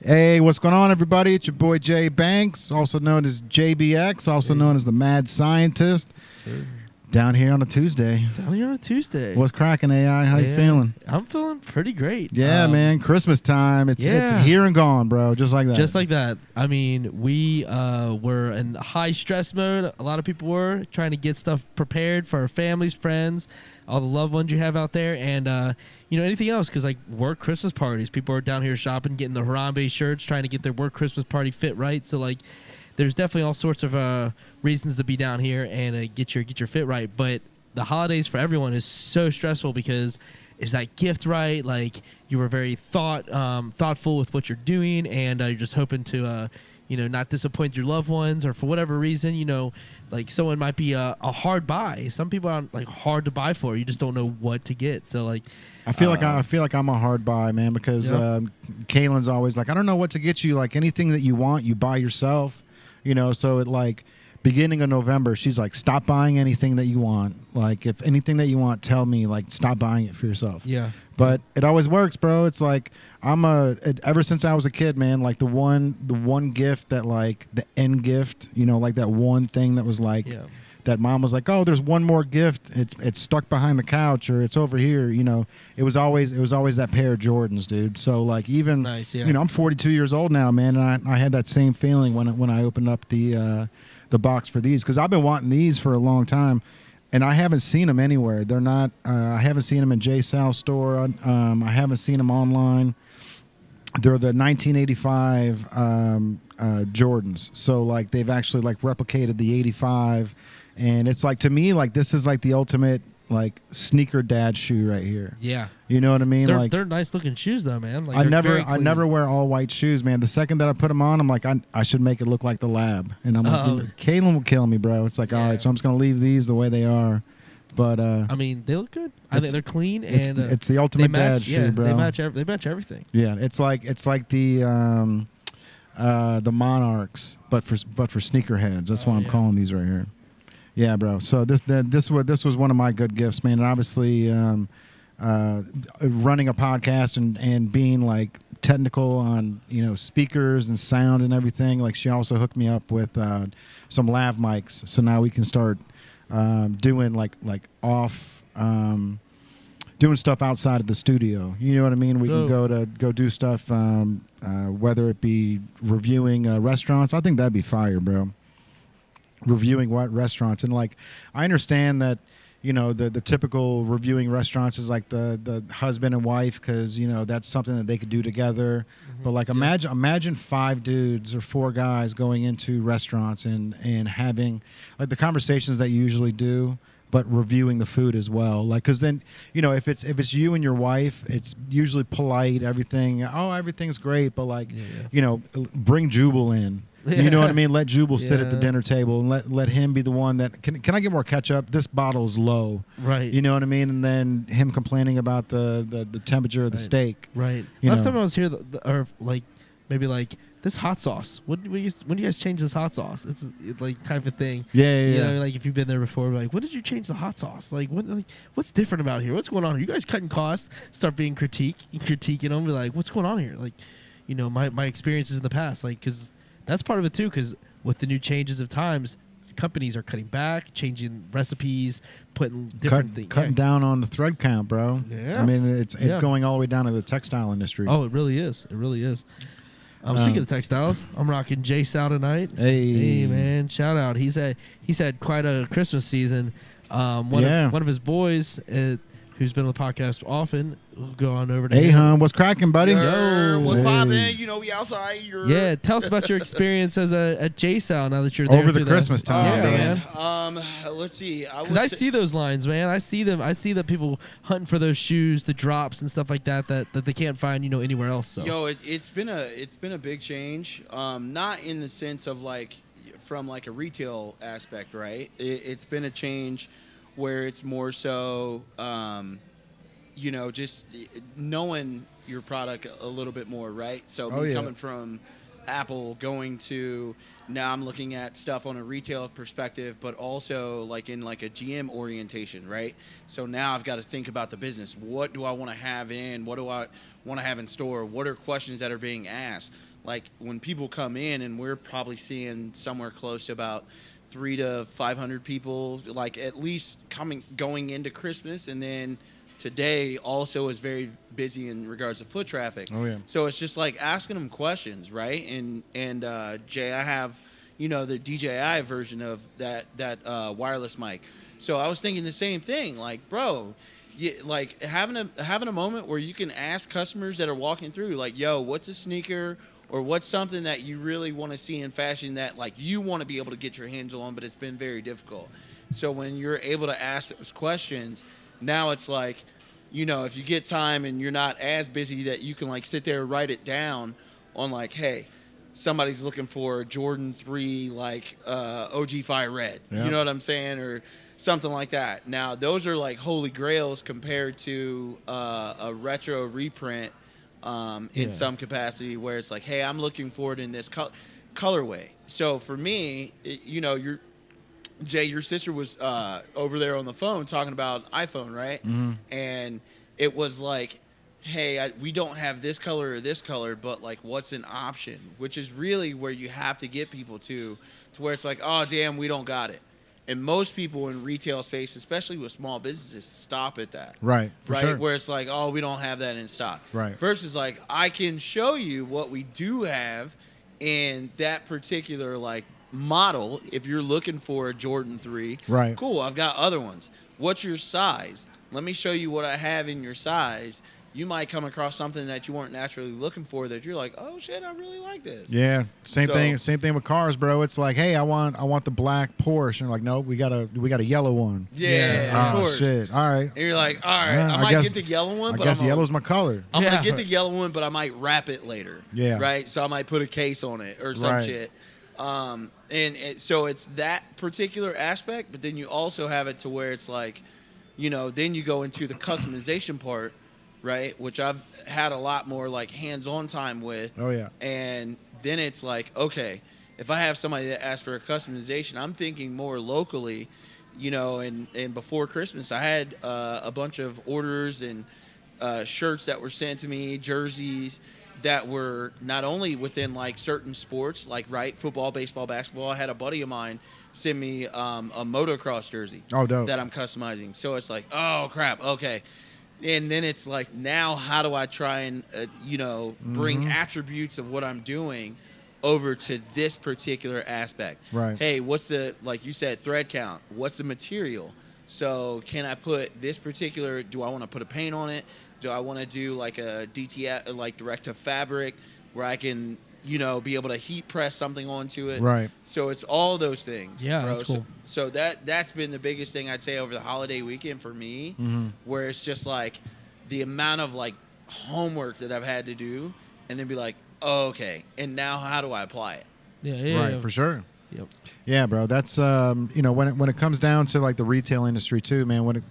Hey, what's going on, everybody? It's your boy Jay Banks, also known as JBX, also known as the Mad Scientist. Sir. Down here on a Tuesday. Down here on a Tuesday. What's cracking, AI? How you feeling? I'm feeling pretty great. Yeah, man. Christmas time. It's here and gone, bro. Just like that. Just like that. I mean, we were in high stress mode. A lot of people were trying to get stuff prepared for our families, friends, all the loved ones you have out there, and anything else, because like work Christmas parties. People are down here shopping, getting the Harambe shirts, trying to get their work Christmas party fit right. So like, there's definitely all sorts of reasons to be down here and get your fit right. But the holidays for everyone is so stressful because is that gift right? Like, you were very thoughtful with what you're doing, and you're just hoping to not disappoint your loved ones, or for whatever reason, like someone might be a hard buy. Some people aren't like hard to buy for. You just don't know what to get. So like, I feel like I'm a hard buy, man, because Kaylin's always like, I don't know what to get you. Like, anything that you want, you buy yourself. So at like beginning of November, she's like, stop buying anything that you want. Like, if anything that you want, tell me. Like, stop buying it for yourself. Yeah. But it always works, bro. It's like ever since I was a kid, man. Like the one gift that, like, the end gift, like that one thing that was like. Yeah. That mom was like, oh, there's one more gift. It's stuck behind the couch, or it's over here. It was always that pair of Jordans, dude. So like, even nice, yeah. I'm 42 years old now, man, and I had that same feeling when I opened up the box for these, because I've been wanting these for a long time, and I haven't seen them anywhere. They're not. I haven't seen them in J Sal's store. I haven't seen them online. They're the 1985 Jordans. So like, they've actually like replicated the 85. And it's like, to me, like, this is like the ultimate like sneaker dad shoe right here. Yeah. You know what I mean? They're nice looking shoes though, man. Like, I never wear all white shoes, man. The second that I put them on, I'm like, I should make it look like the Lab. And I'm like, Kaylin will kill me, bro. It's like, all right, so I'm just going to leave these the way they are. But I mean, they look good. I think they're clean, and it's the ultimate dad shoe, bro. They match everything. Yeah, it's like the Monarchs, but for sneakerheads. That's why I'm calling these right here. Yeah, bro. So this was one of my good gifts, man. And obviously, running a podcast and being like technical on speakers and sound and everything. Like, she also hooked me up with some lav mics, so now we can start doing like off. Doing stuff outside of the studio, you know what I mean? We can go do stuff, whether it be reviewing restaurants. I think that'd be fire, bro. Reviewing what restaurants, and like, I understand that the typical reviewing restaurants is like the husband and wife, because that's something that they could do together. Mm-hmm. But like, imagine 5 dudes or 4 guys going into restaurants and having like the conversations that you usually do, but reviewing the food as well. Like, because then, if it's you and your wife, it's usually polite, everything's great, but like, bring Jubal in. You know what I mean? Let Jubal sit at the dinner table, and let him be the one that can I get more ketchup? This bottle's low. Right. You know what I mean? And then him complaining about the temperature of the steak. Right. Last time I was here, or like maybe like, this hot sauce. When do you guys change this hot sauce? It's like type of thing. Yeah. Like, if you've been there before, like, when did you change the hot sauce? Like, what's different about here? What's going on here? You guys cutting costs? Start being critiquing them. Be like, what's going on here? Like, my experiences in the past. Like, because that's part of it too. Because with the new changes of times, companies are cutting back, changing recipes, putting different things. Cutting down on the thread count, bro. Yeah. I mean, it's going all the way down to the textile industry. Oh, it really is. It really is. Speaking of textiles, I'm rocking J Sal tonight. Hey man, shout out. He's had quite a Christmas season. One of his boys, who's been on the podcast often, we'll go on over to him. What's cracking, buddy? Yo, what's poppin'? We outside. Yeah, tell us about your experience as a J Sal now that you're there over the Christmas time. Man. Let's see. Because I see those lines, man. I see them. I see the people hunting for those shoes, the drops and stuff like that they can't find anywhere else. So. Yo, it's been a big change. Not in the sense of like from like a retail aspect, right? It's been a change where it's more so, just knowing your product a little bit more, right? So coming from Apple going to now I'm looking at stuff on a retail perspective, but also like in like a GM orientation, right? So now I've got to think about the business. What do I want to have in? What do I want to have in store? What are questions that are being asked? Like when people come in, and we're probably seeing somewhere close to about 300 to 500 people, like at least going into Christmas, and then today also is very busy in regards to foot traffic. Oh yeah. So it's just like asking them questions, right? And Jay, I have, the DJI version of that wireless mic. So I was thinking the same thing, like, bro, like having a moment where you can ask customers that are walking through, like, yo, what's a sneaker? Or what's something that you really want to see in fashion that like you want to be able to get your hands on, but it's been very difficult. So when you're able to ask those questions, now it's like, if you get time and you're not as busy, that you can like sit there and write it down on like, hey, somebody's looking for a Jordan 3 like OG Fire Red. Yeah. You know what I'm saying? Or something like that. Now, those are like holy grails compared to a retro reprint in some capacity, where it's like, hey, I'm looking for it in this colorway. So for me, Jay, your sister was over there on the phone talking about iPhone, right? Mm-hmm. And it was like, hey, we don't have this color or this color, but like, what's an option? Which is really where you have to get people to where it's like, oh, damn, we don't got it. And most people in retail space, especially with small businesses, stop at that. Right. For sure. Where it's like, oh, we don't have that in stock. Right. Versus like, I can show you what we do have in that particular like model. If you're looking for a Jordan 3, right. Cool, I've got other ones. What's your size? Let me show you what I have in your size. You might come across something that you weren't naturally looking for that you're like, oh shit, I really like this. Yeah, same thing with cars, bro. It's like, hey, I want the black Porsche, and like, no, we got a yellow one. Yeah, of course. Shit. All right. And you're like, all right, I might get the yellow one, but I guess yellow's my color. I'm gonna get the yellow one, but I might wrap it later. Yeah. Right. So I might put a case on it or some shit. So it's that particular aspect, but then you also have it to where it's like, then you go into the customization part, right? Which I've had a lot more like hands-on time with. Oh yeah. And then it's like, okay, if I have somebody that asks for a customization, I'm thinking more locally, and before Christmas, I had a bunch of orders and shirts that were sent to me, jerseys that were not only within like certain sports, like football, baseball, basketball. I had a buddy of mine send me a motocross jersey that I'm customizing. So it's like, oh crap, okay. And then it's like, now how do I try and bring attributes of what I'm doing over to this particular aspect? Right. Hey, what's the, like you said, thread count? What's the material? So can I put this particular? Do I want to put a paint on it? Do I want to do like a DTF, like direct to fabric, where I can, be able to heat press something onto it? Right. So it's all those things. Yeah, bro. that's cool. So that's been the biggest thing I'd say over the holiday weekend for me, where it's just like the amount of like homework that I've had to do, and then be like, oh, okay, and now how do I apply it? Yeah. Right. For sure. Yep. Yeah, bro. That's when it comes down to like the retail industry too, man. When it,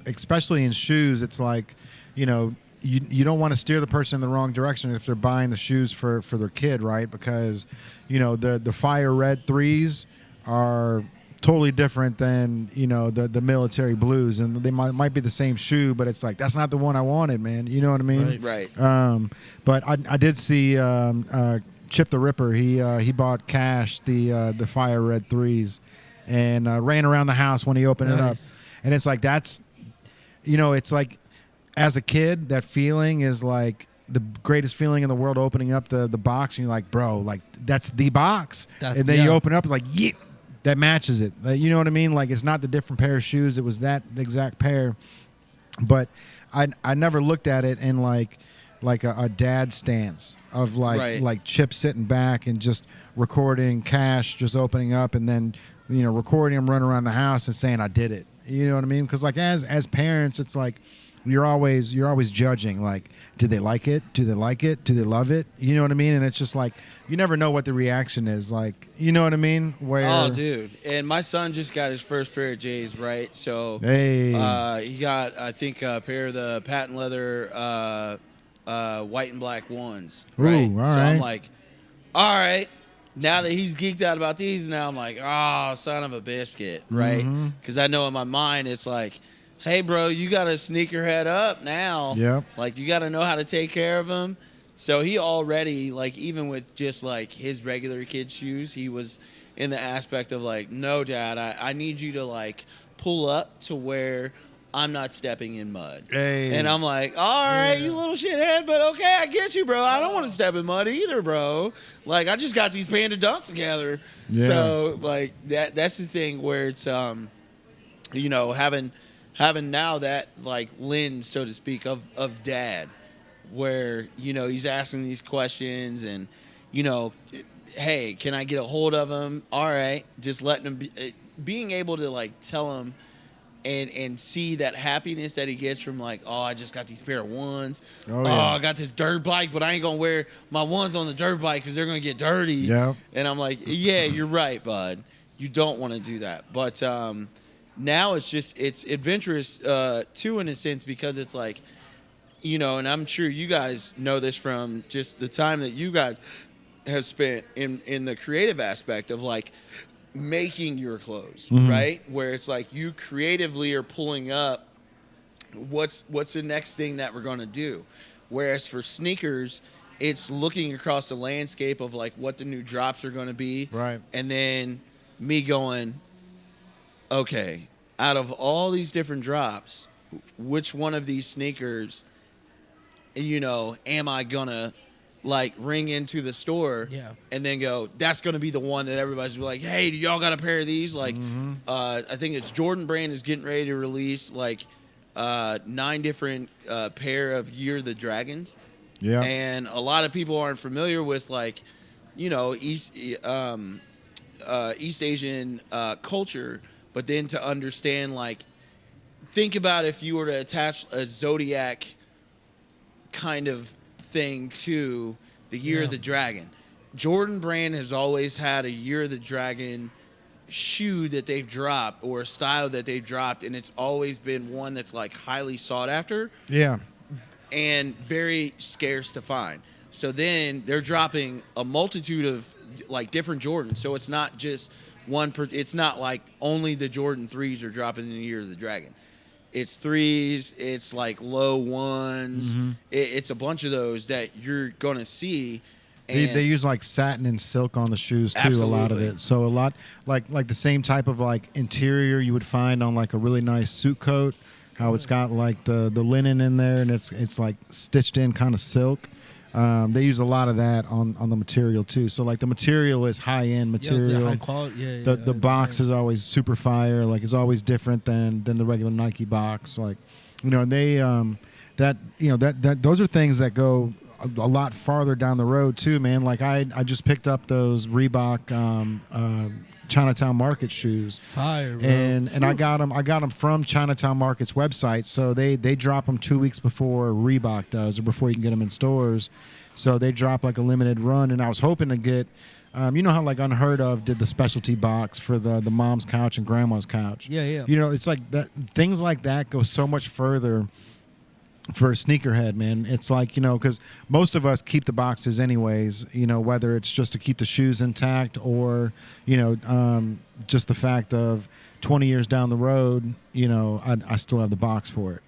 especially in shoes, it's like, you don't want to steer the person in the wrong direction if they're buying the shoes for their kid, right? Because, the Fire Red 3s are totally different than, the military blues, and they might be the same shoe, but it's like, that's not the one I wanted, man. You know what I mean? Right. But I did see Chip the Ripper. He bought Cash the Fire Red 3s and ran around the house when he opened it up, and it's like, that's, it's like, as a kid, that feeling is like the greatest feeling in the world, opening up the box, and you're like, bro, like, that's the box. And then you open it up, like, yeah, that matches it. You know what I mean? Like, it's not the different pair of shoes. It was that exact pair. But I never looked at it in like a dad stance of like Chip sitting back and just recording Cash, just opening up, and then, recording him run around the house and saying, I did it. You know what I mean? Because like as parents, it's like, you're always judging, like, did they like it? Do they like it? Do they love it? You know what I mean? And it's just like, you never know what the reaction is. Like, you know what I mean? Oh, dude. And my son just got his first pair of J's, right? So hey, he got, I think, a pair of the patent leather white and black ones. Right? Ooh, all so right. I'm like, all right. Now that he's geeked out about these, now I'm like, oh, son of a biscuit, right? Because I know in my mind it's like, hey, bro, you got to sneak your head up now. Yep. Like, you got to know how to take care of him. So he already, like, even with just, like, his regular kid shoes, he was in the aspect of, like, no, Dad, I need you to, like, pull up to where I'm not stepping in mud. Hey. And I'm like, all right, you little shithead, but okay, I get you, bro. I don't want to step in mud either, bro. Like, I just got these Panda Dunks together. Yeah. So, like, that's the thing where it's, you know, having now that, like, lens, so to speak, of dad, where, you know, he's asking these questions and, you know, hey, can I get a hold of him? All right. Just letting him being able to, like, tell him and see that happiness that he gets from, like, oh, I just got these pair of ones. Oh, yeah. I got this dirt bike, but I ain't going to wear my ones on the dirt bike because they're going to get dirty. Yep. And I'm like, yeah, you're right, bud. You don't want to do that. But now it's adventurous, too, in a sense, because it's like, you know, and I'm sure you guys know this from just the time that you guys have spent in the creative aspect of, like, making your clothes, right? Where it's like you creatively are pulling up what's the next thing that we're going to do. Whereas for sneakers, it's looking across the landscape of, like, what the new drops are going to be. Right. And then me going, okay, out of all these different drops, which one of these sneakers, you know, am I going to, like, ring into the store and then go, that's going to be the one that everybody's like, hey, do y'all got a pair of these? Like, I think it's Jordan Brand is getting ready to release, like, 9 different pair of Year of the Dragons. Yeah. And a lot of people aren't familiar with, like, you know, East Asian culture, but then to understand, like, think about if you were to attach a zodiac kind of thing to the Year of the Dragon. Jordan Brand has always had a Year of the Dragon shoe that they've dropped or a style that they've dropped, and it's always been one that's, like, highly sought after. Yeah. And very scarce to find. So then they're dropping a multitude of, like, different Jordans. So it's not just one it's not like only the Jordan 3s are dropping in the Year of the Dragon. It's 3s, it's, like, low 1s. It's a bunch of those that you're going to see. And They use, like, satin and silk on the shoes, too, Absolutely. a lot of it. So a lot, like the same type of, like, interior you would find on, like, a really nice suit coat, how it's got, like, the linen in there, and it's like, stitched in kind of silk. They use a lot of that on the material, too. So, like, the material is high-end material. high quality. The box is always super fire. Like, it's always different than the regular Nike box. Like, you know, and they those are things that go a lot farther down the road too, man. Like, I just picked up those Reebok Chinatown Market shoes. Fire, bro. And I got them from Chinatown Market's website. So they drop them 2 weeks before Reebok does, or before you can get them in stores. So they drop, like, a limited run, and I was hoping to get, you know how, like, Unheard Of did the specialty box for the mom's couch and grandma's couch. Yeah. You know, it's like that. Things like that go so much further for a sneakerhead, man. It's like, you know, because most of us keep the boxes anyways, you know, whether it's just to keep the shoes intact or, you know, just the fact of 20 years down the road, you know, I still have the box for it.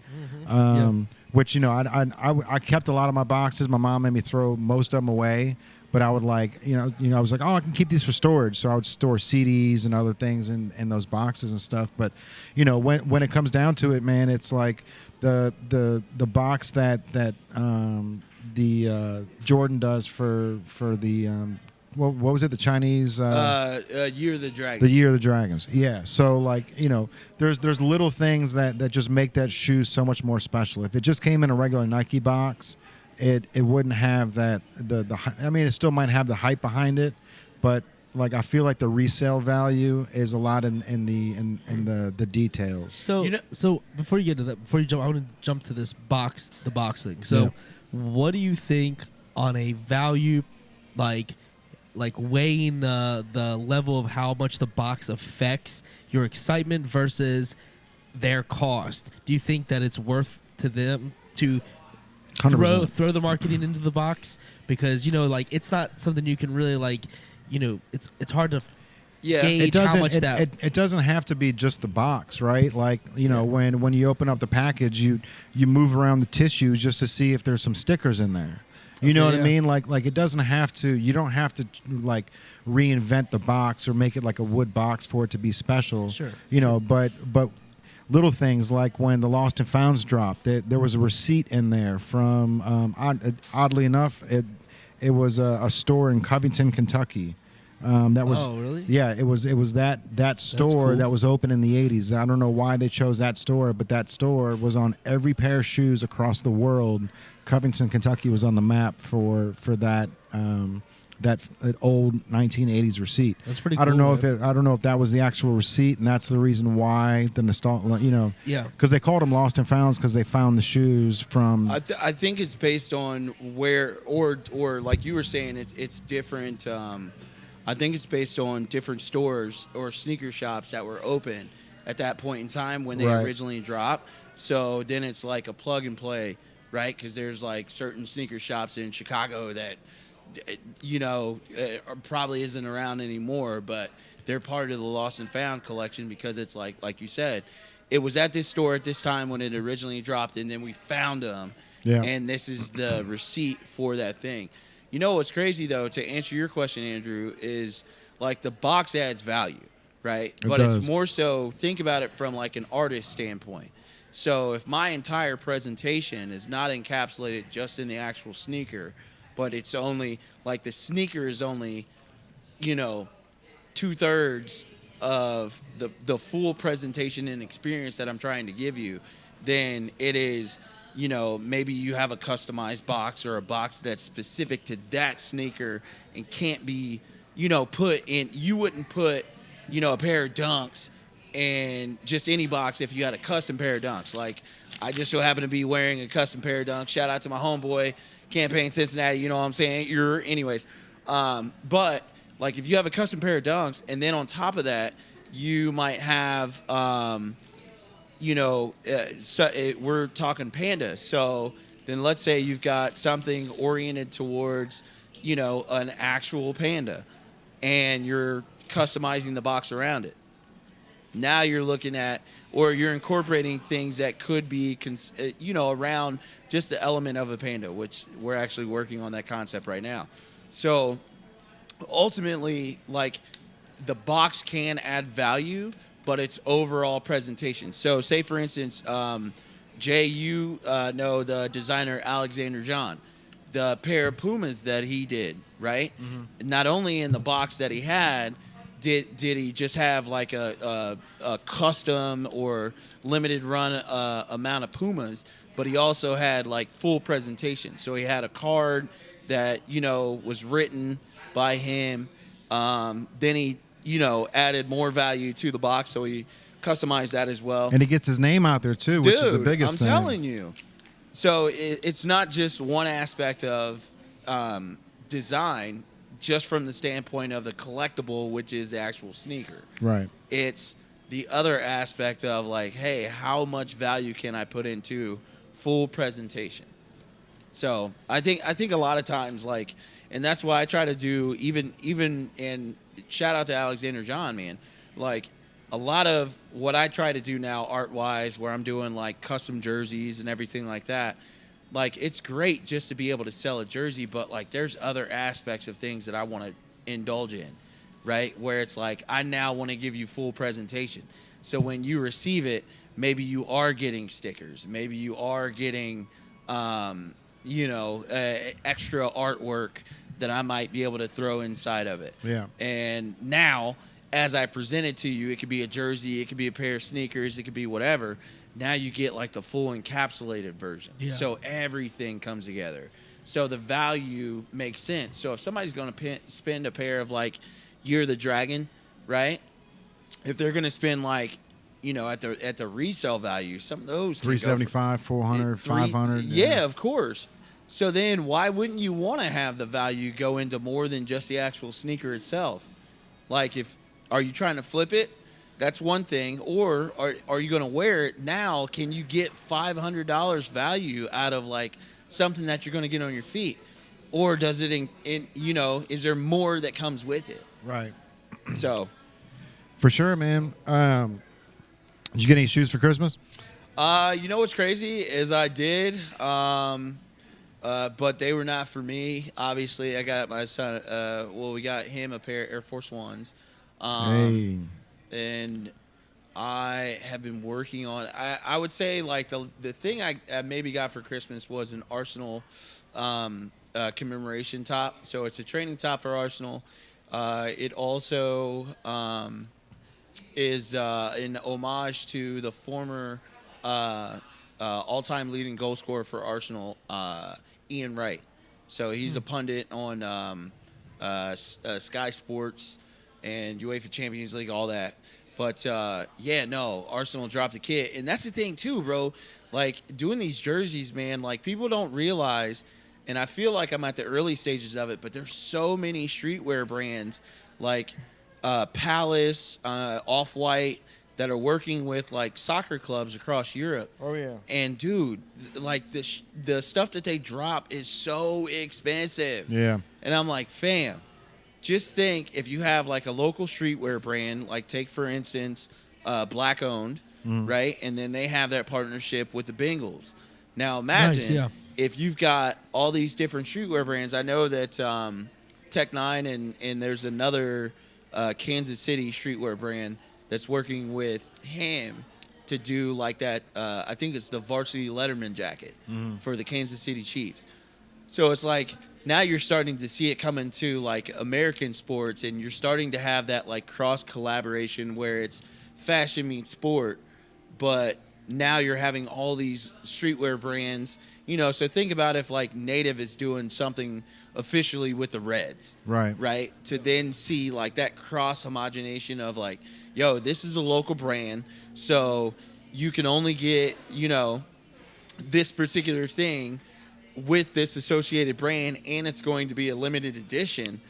Which, you know, I kept a lot of my boxes. My mom made me throw most of them away, but I would, like, you know, I was like, oh, I can keep these for storage. So I would store CDs and other things in those boxes and stuff. But, you know, when it comes down to it, man, it's like the box that Jordan does for the what was it, the Chinese Year of the Dragon. The Year of the Dragons. Yeah. So, like, you know, there's little things that just make that shoe so much more special. If it just came in a regular Nike box, it wouldn't have that I mean, it still might have the hype behind it, but, like, I feel like the resale value is a lot in the details. So, You know- so before you get to that, before you jump, I want to jump to the box thing. So, Yeah. what do you think on a value, like weighing the level of how much the box affects your excitement versus their cost? Do you think that it's worth to them to 100%. throw the marketing into the box, because like it's not something you can really it's hard to Yeah. gauge how much it doesn't have to be just the box, right? Like, when you open up the package, you move around the tissue just to see if there's some stickers in there. You know what I mean? Like it doesn't have to. You don't have to like reinvent the box or make it like a wood box for it to be special. Sure. But little things like when the Lost and Founds dropped, there was a receipt in there from oddly enough, it was a store in Covington, Kentucky. That was really? Yeah, it was that store cool. that was open in the 80s. I don't know why they chose that store, but that store was on every pair of shoes across the world. Covington, Kentucky was on the map for that that old 1980s receipt. That's pretty I don't cool, know I don't know if that was the actual receipt, and that's the reason why the nostalgia, Yeah. because they called them Lost and Founds because they found the shoes from. I think it's based on where, or like you were saying, it's different. I think it's based on different stores or sneaker shops that were open at that point in time when they Right. originally dropped. So then it's like a plug and play, right? Because there's like certain sneaker shops in Chicago that, probably isn't around anymore, but they're part of the Lost and Found collection because it's like you said, it was at this store at this time when it originally dropped, and then we found them. Yeah. And this is the receipt for that thing. You know what's crazy, though, to answer your question, Andrew, is like the box adds value, right? It But does. it's more so, think about it from like an artist standpoint. So if my entire presentation is not encapsulated just in the actual sneaker, but it's only, like the sneaker is only, 2/3 of the full presentation and experience that I'm trying to give you, then it is, maybe you have a customized box or a box that's specific to that sneaker and can't be, put in. You wouldn't put, a pair of Dunks in just any box if you had a custom pair of Dunks. Like, I just so happen to be wearing a custom pair of Dunks. Shout out to my homeboy, Campaign Cincinnati, you know what I'm saying? Anyways. But, like, if you have a custom pair of Dunks, and then on top of that, you might have, we're talking Panda. So then let's say you've got something oriented towards, an actual Panda, and you're customizing the box around it. Now you're looking at, or you're incorporating things that could be, around just the element of a Panda, which we're actually working on that concept right now. So ultimately, like, the box can add value, but it's overall presentation. So say, for instance, Jay, you know the designer Alexander John, the pair of Pumas that he did, right? Mm-hmm. Not only in the box that he had, did he just have like a custom or limited run amount of Pumas, but he also had like full presentation. So he had a card that, was written by him. Then he, added more value to the box, so he customized that as well. And he gets his name out there too, which is the biggest thing. I'm telling you. So it's not just one aspect of design, just from the standpoint of the collectible, which is the actual sneaker. Right. It's the other aspect of like, hey, how much value can I put into full presentation? So I think a lot of times, like, and that's why I try to do even and shout out to Alexander John, man. Like, a lot of what I try to do now art wise, where I'm doing like custom jerseys and everything like that, like, it's great just to be able to sell a jersey, but like there's other aspects of things that I want to indulge in, right? Where it's like, I now want to give you full presentation. So when you receive it, maybe you are getting stickers, maybe you are getting extra artwork that I might be able to throw inside of it. Yeah. And now, as I present it to you, it could be a jersey, it could be a pair of sneakers, it could be whatever. Now you get like the full encapsulated version. Yeah. So everything comes together. So the value makes sense. So if somebody's going to spend a pair of like Year the Dragon, right? If they're going to spend like, at the resale value, some of those $375, $400, $500. Yeah, of course. So then why wouldn't you want to have the value go into more than just the actual sneaker itself? Like, are you trying to flip it? That's one thing. Or are you going to wear it now? Can you get $500 value out of like something that you're going to get on your feet, or does it is there more that comes with it? Right. So, For sure, man. Did you get any shoes for Christmas? you know what's crazy is I did, but they were not for me. Obviously, I got my son. We got him a pair of Air Force Ones, Hey. and I have been working on. I would say like the thing I maybe got for Christmas was an Arsenal commemoration top. So it's a training top for Arsenal. It also is an homage to the former all-time leading goal scorer for Arsenal, Ian Wright. So he's a pundit on Sky Sports and UEFA Champions League, all that. But, Arsenal dropped a kit. And that's the thing, too, bro. Like, doing these jerseys, man, like, people don't realize, and I feel like I'm at the early stages of it, but there's so many streetwear brands like Palace, Off-White, that are working with, like, soccer clubs across Europe. Oh, yeah. And, dude, like, the stuff that they drop is so expensive. Yeah. And I'm like, fam, just think if you have like a local streetwear brand, like take for instance, Black Owned, right? And then they have that partnership with the Bengals. Now imagine if you've got all these different streetwear brands. I know that Tech Nine and there's another Kansas City streetwear brand that's working with him to do like that. I think it's the varsity Letterman jacket for the Kansas City Chiefs. So it's like now you're starting to see it come into like American sports, and you're starting to have that like cross collaboration where it's fashion meets sport, but now you're having all these streetwear brands, so think about if like Native is doing something officially with the Reds, right? To then see like that cross homogenation of like, yo, this is a local brand, so you can only get, this particular thing with this associated brand, and it's going to be a limited edition.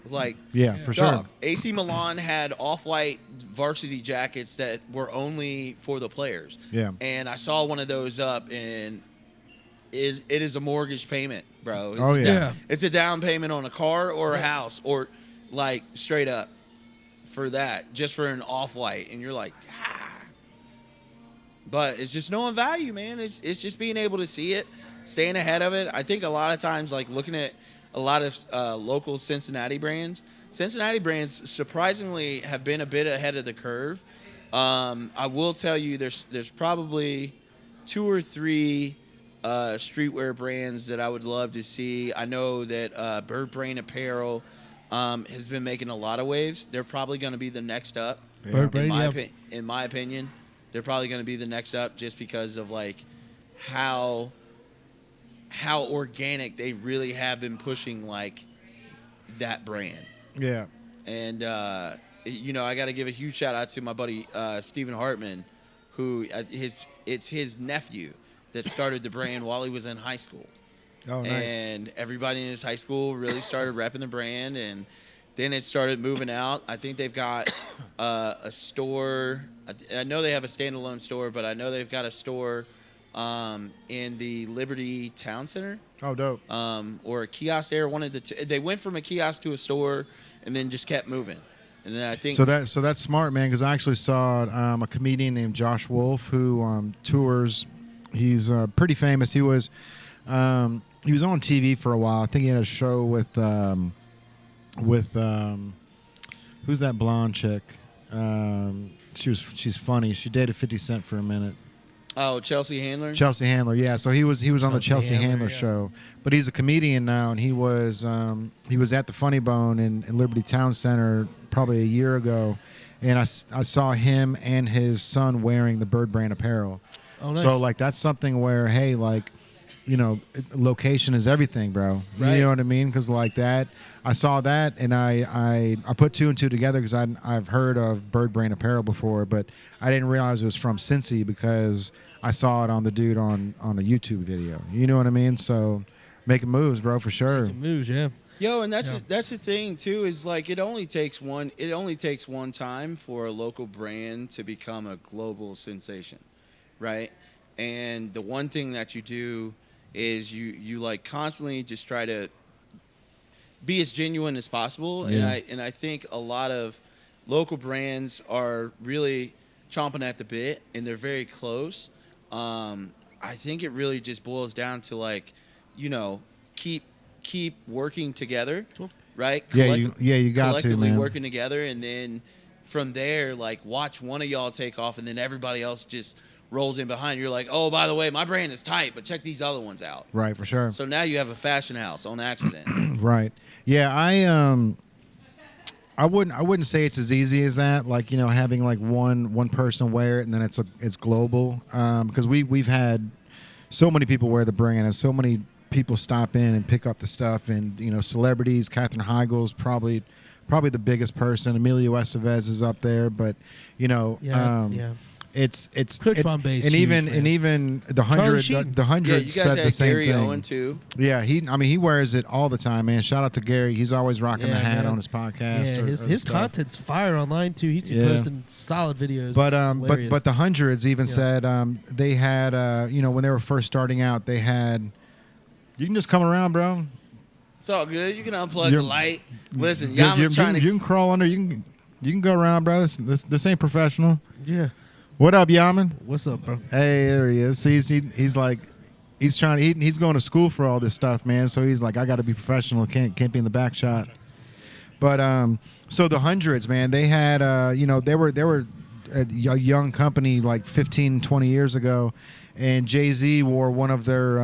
Like, Yeah, for sure. AC Milan had Off-White varsity jackets that were only for the players. Yeah. And I saw one of those up, and it is a mortgage payment, bro. It's It's a down payment on a car or a house, or like straight up for that, just for an Off-White. And you're like, But it's just knowing value, man. It's just being able to see it, staying ahead of it. I think a lot of times, like looking at a lot of local Cincinnati brands surprisingly have been a bit ahead of the curve. I will tell you, there's probably 2 or 3 streetwear brands that I would love to see. I know that Bird Brain Apparel has been making a lot of waves. They're probably going to be the next up. Yeah. Bird Brain, In my opinion, they're probably going to be the next up just because of like how organic they really have been pushing like that brand. Yeah. And I got to give a huge shout out to my buddy Stephen Hartman, who it's his nephew that started the brand while he was in high school. Oh, nice. And everybody in his high school really started repping the brand, and then it started moving out. I think they've got a store. I know they have a standalone store, but I know they've got a store in the Liberty Town Center. Oh, dope. Or a kiosk there. One of the two. They went from a kiosk to a store, and then just kept moving. And then I think So that's smart, man. Because I actually saw a comedian named Josh Wolf who tours. He's pretty famous. He was on TV for a while. I think he had a show with who's that blonde chick? She's funny. She dated 50 Cent for a minute. Oh, Chelsea Handler. Chelsea Handler, yeah. So he was on the Chelsea Handler yeah. show, but he's a comedian now, and he was at the Funny Bone in Liberty Town Center probably a year ago, and I saw him and his son wearing the Bird Brand apparel. Oh, nice. So like that's something where hey, like, location is everything, bro. Right. You know what I mean? Because like that, I saw that, and I put 2 and 2 together because I've heard of Bird Brain Apparel before, but I didn't realize it was from Cincy because I saw it on the dude on a YouTube video. You know what I mean? So making moves, bro, for sure. Making moves, yeah. Yo, and that's the thing too, is like it only takes one time for a local brand to become a global sensation, right? And the one thing that you do is you like constantly just try to be as genuine as possible. Yeah. And I think a lot of local brands are really chomping at the bit, and they're very close. I think it really just boils down to like, keep working together, right? You got to, collectively man. working together, and then from there, like, watch one of y'all take off, and then everybody else just rolls in behind. You're like, oh, by the way, my brand is tight, but check these other ones out. Right, for sure. So now you have a fashion house on accident. Right. Yeah, I wouldn't say it's as easy as that. Like, having like one person wear it and then it's global. Because we've had so many people wear the brand and so many people stop in and pick up the stuff, and celebrities. Katherine Heigl's probably the biggest person. Emilio Estevez is up there, but it's Coach Bombay, and even the hundred Yeah, you guys said had the same Gary thing. Owen too. Yeah, he wears it all the time, man. Shout out to Gary. He's always rocking the hat on his podcast. Yeah, or his stuff. content's fire online too. He's posting solid videos. But the hundreds even said they had when they were first starting out, they had, you can just come around, bro. It's all good. You can unplug the light. Listen, y'all trying to. You can crawl under. You can go around, bro. This ain't professional. Yeah. What up, Yaman? What's up, bro? Hey, there he is. See, he's like, he's going to school for all this stuff, man. So he's like, I got to be professional. Can't be in the back shot. But so the hundreds, man, they had they were a young company like 15, 20 years ago, and Jay-Z wore one of their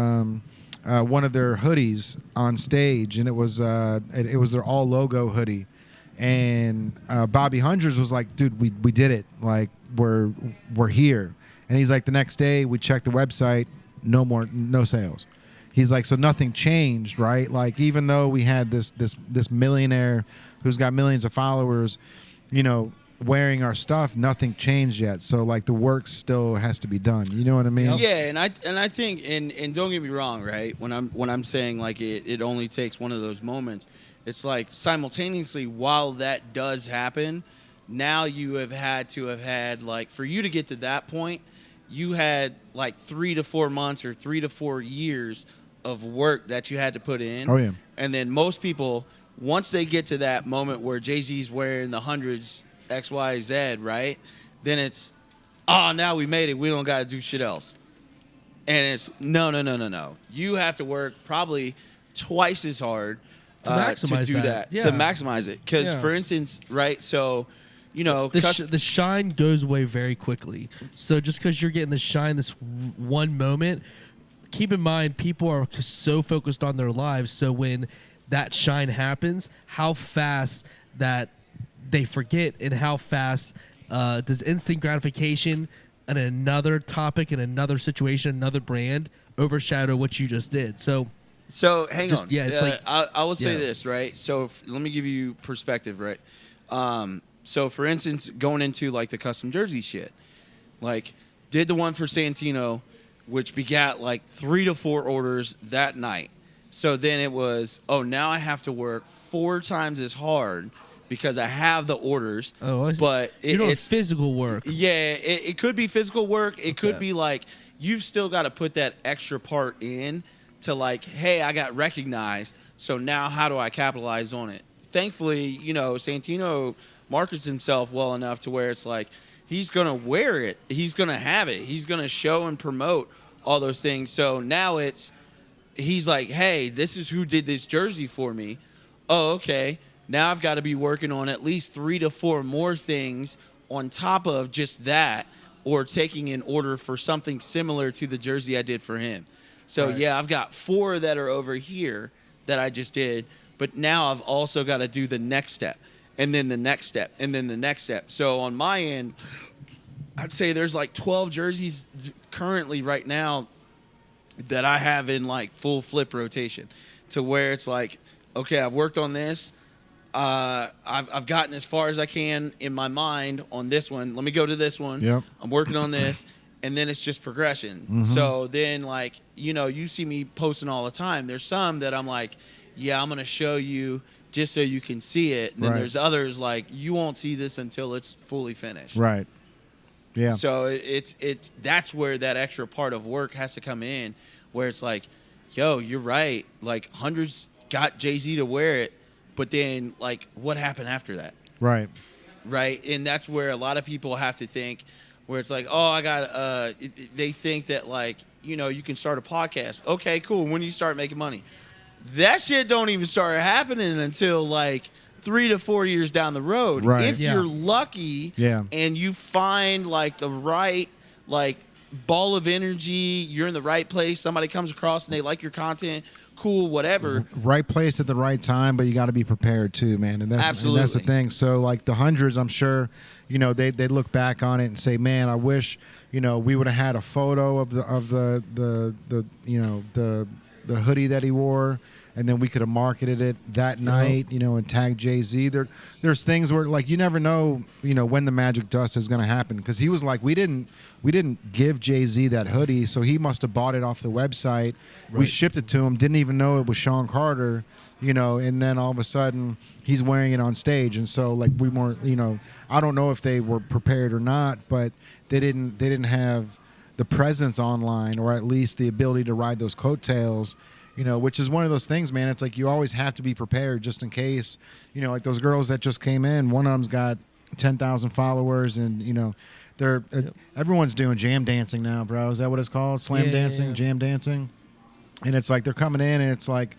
hoodies on stage, and it was their all logo hoodie. And Bobby Hundreds was like, dude, we did it. Like, we're here. And he's like, the next day we checked the website, no sales. He's like, so nothing changed, right? Like, even though we had this millionaire who's got millions of followers, wearing our stuff, nothing changed yet. So like, the work still has to be done. You know what I mean? Yeah, and I think, and don't get me wrong, right? When I'm saying like it only takes one of those moments, it's like simultaneously while that does happen, now you have had like, for you to get to that point, you had like 3 to 4 months or 3 to 4 years of work that you had to put in. Oh yeah. And then most people, once they get to that moment where Jay-Z's wearing the hundreds XYZ, right? Then it's, now we made it. We don't got to do shit else. And it's no. You have to work probably twice as hard to maximize do that. Yeah. To maximize it. Because, for instance, right, so, the shine goes away very quickly. So just because you're getting the shine this one moment, keep in mind people are so focused on their lives. So when that shine happens, how fast that they forget, and how fast does instant gratification and another topic and another situation, another brand overshadow what you just did. So hang on. Yeah, it's like, I will say this, right? So let me give you perspective, right? So for instance, going into like the custom jersey shit, like did the one for Santino, which begat like 3 to 4 orders that night. So then it was, now I have to work 4 times as hard because I have the orders. But it's physical work. Yeah, it could be physical work. It could be like you've still got to put that extra part in to like, hey, I got recognized, so now how do I capitalize on it? Thankfully, Santino markets himself well enough to where it's like he's going to wear it. He's going to have it. He's going to show and promote all those things. So now he's like, hey, this is who did this jersey for me. Oh, okay. Now I've got to be working on at least 3 to 4 more things on top of just that, or taking an order for something similar to the jersey I did for him. So, yeah, I've got 4 that are over here that I just did, but now I've also got to do the next step, and then the next step, and then the next step. So on my end, I'd say there's like 12 jerseys currently right now that I have in like full flip rotation, to where it's like, okay, I've worked on this. I've gotten as far as I can in my mind on this one. Let me go to this one. Yep. I'm working on this. And then it's just progression. Mm-hmm. So then, like, you see me posting all the time. There's some that I'm like, yeah, I'm going to show you just so you can see it. And then there's others like, you won't see this until it's fully finished. Right. Yeah. So that's where that extra part of work has to come in, where it's like, yo, you're right. Like hundreds got Jay-Z to wear it, but then like what happened after that? Right. Right? And that's where a lot of people have to think, where it's like, oh, I got they think that like, you know, you can start a podcast. Okay, cool. When do you start making money? That shit don't even start happening until like 3 to 4 years down the road. Right. If you're lucky and you find like the right like ball of energy, you're in the right place, somebody comes across and they like your content, cool, whatever. Right place at the right time, but you got to be prepared too, man. And that's the thing. So like the hundreds, I'm sure, you know, they look back on it and say, man, I wish, you know, we would have had a photo of the you know, the hoodie that he wore, and then we could have marketed it that night, you know, and tagged Jay-Z. There's things where like you never know, you know, when the magic dust is going to happen, because he was like, we didn't give Jay-Z that hoodie, so he must have bought it off the website. Right. We shipped it to him, didn't even know it was Sean Carter, you know, and then all of a sudden he's wearing it on stage. And so like we weren't, you know, I don't know if they were prepared or not, but they didn't have the presence online, or at least the ability to ride those coattails, you know, which is one of those things, man. It's like you always have to be prepared just in case, you know, like those girls that just came in, one of them's got 10,000 followers, and, you know, they're everyone's doing jam dancing now, bro. Is that what it's called? Slam dancing, jam dancing? And it's like they're coming in and it's like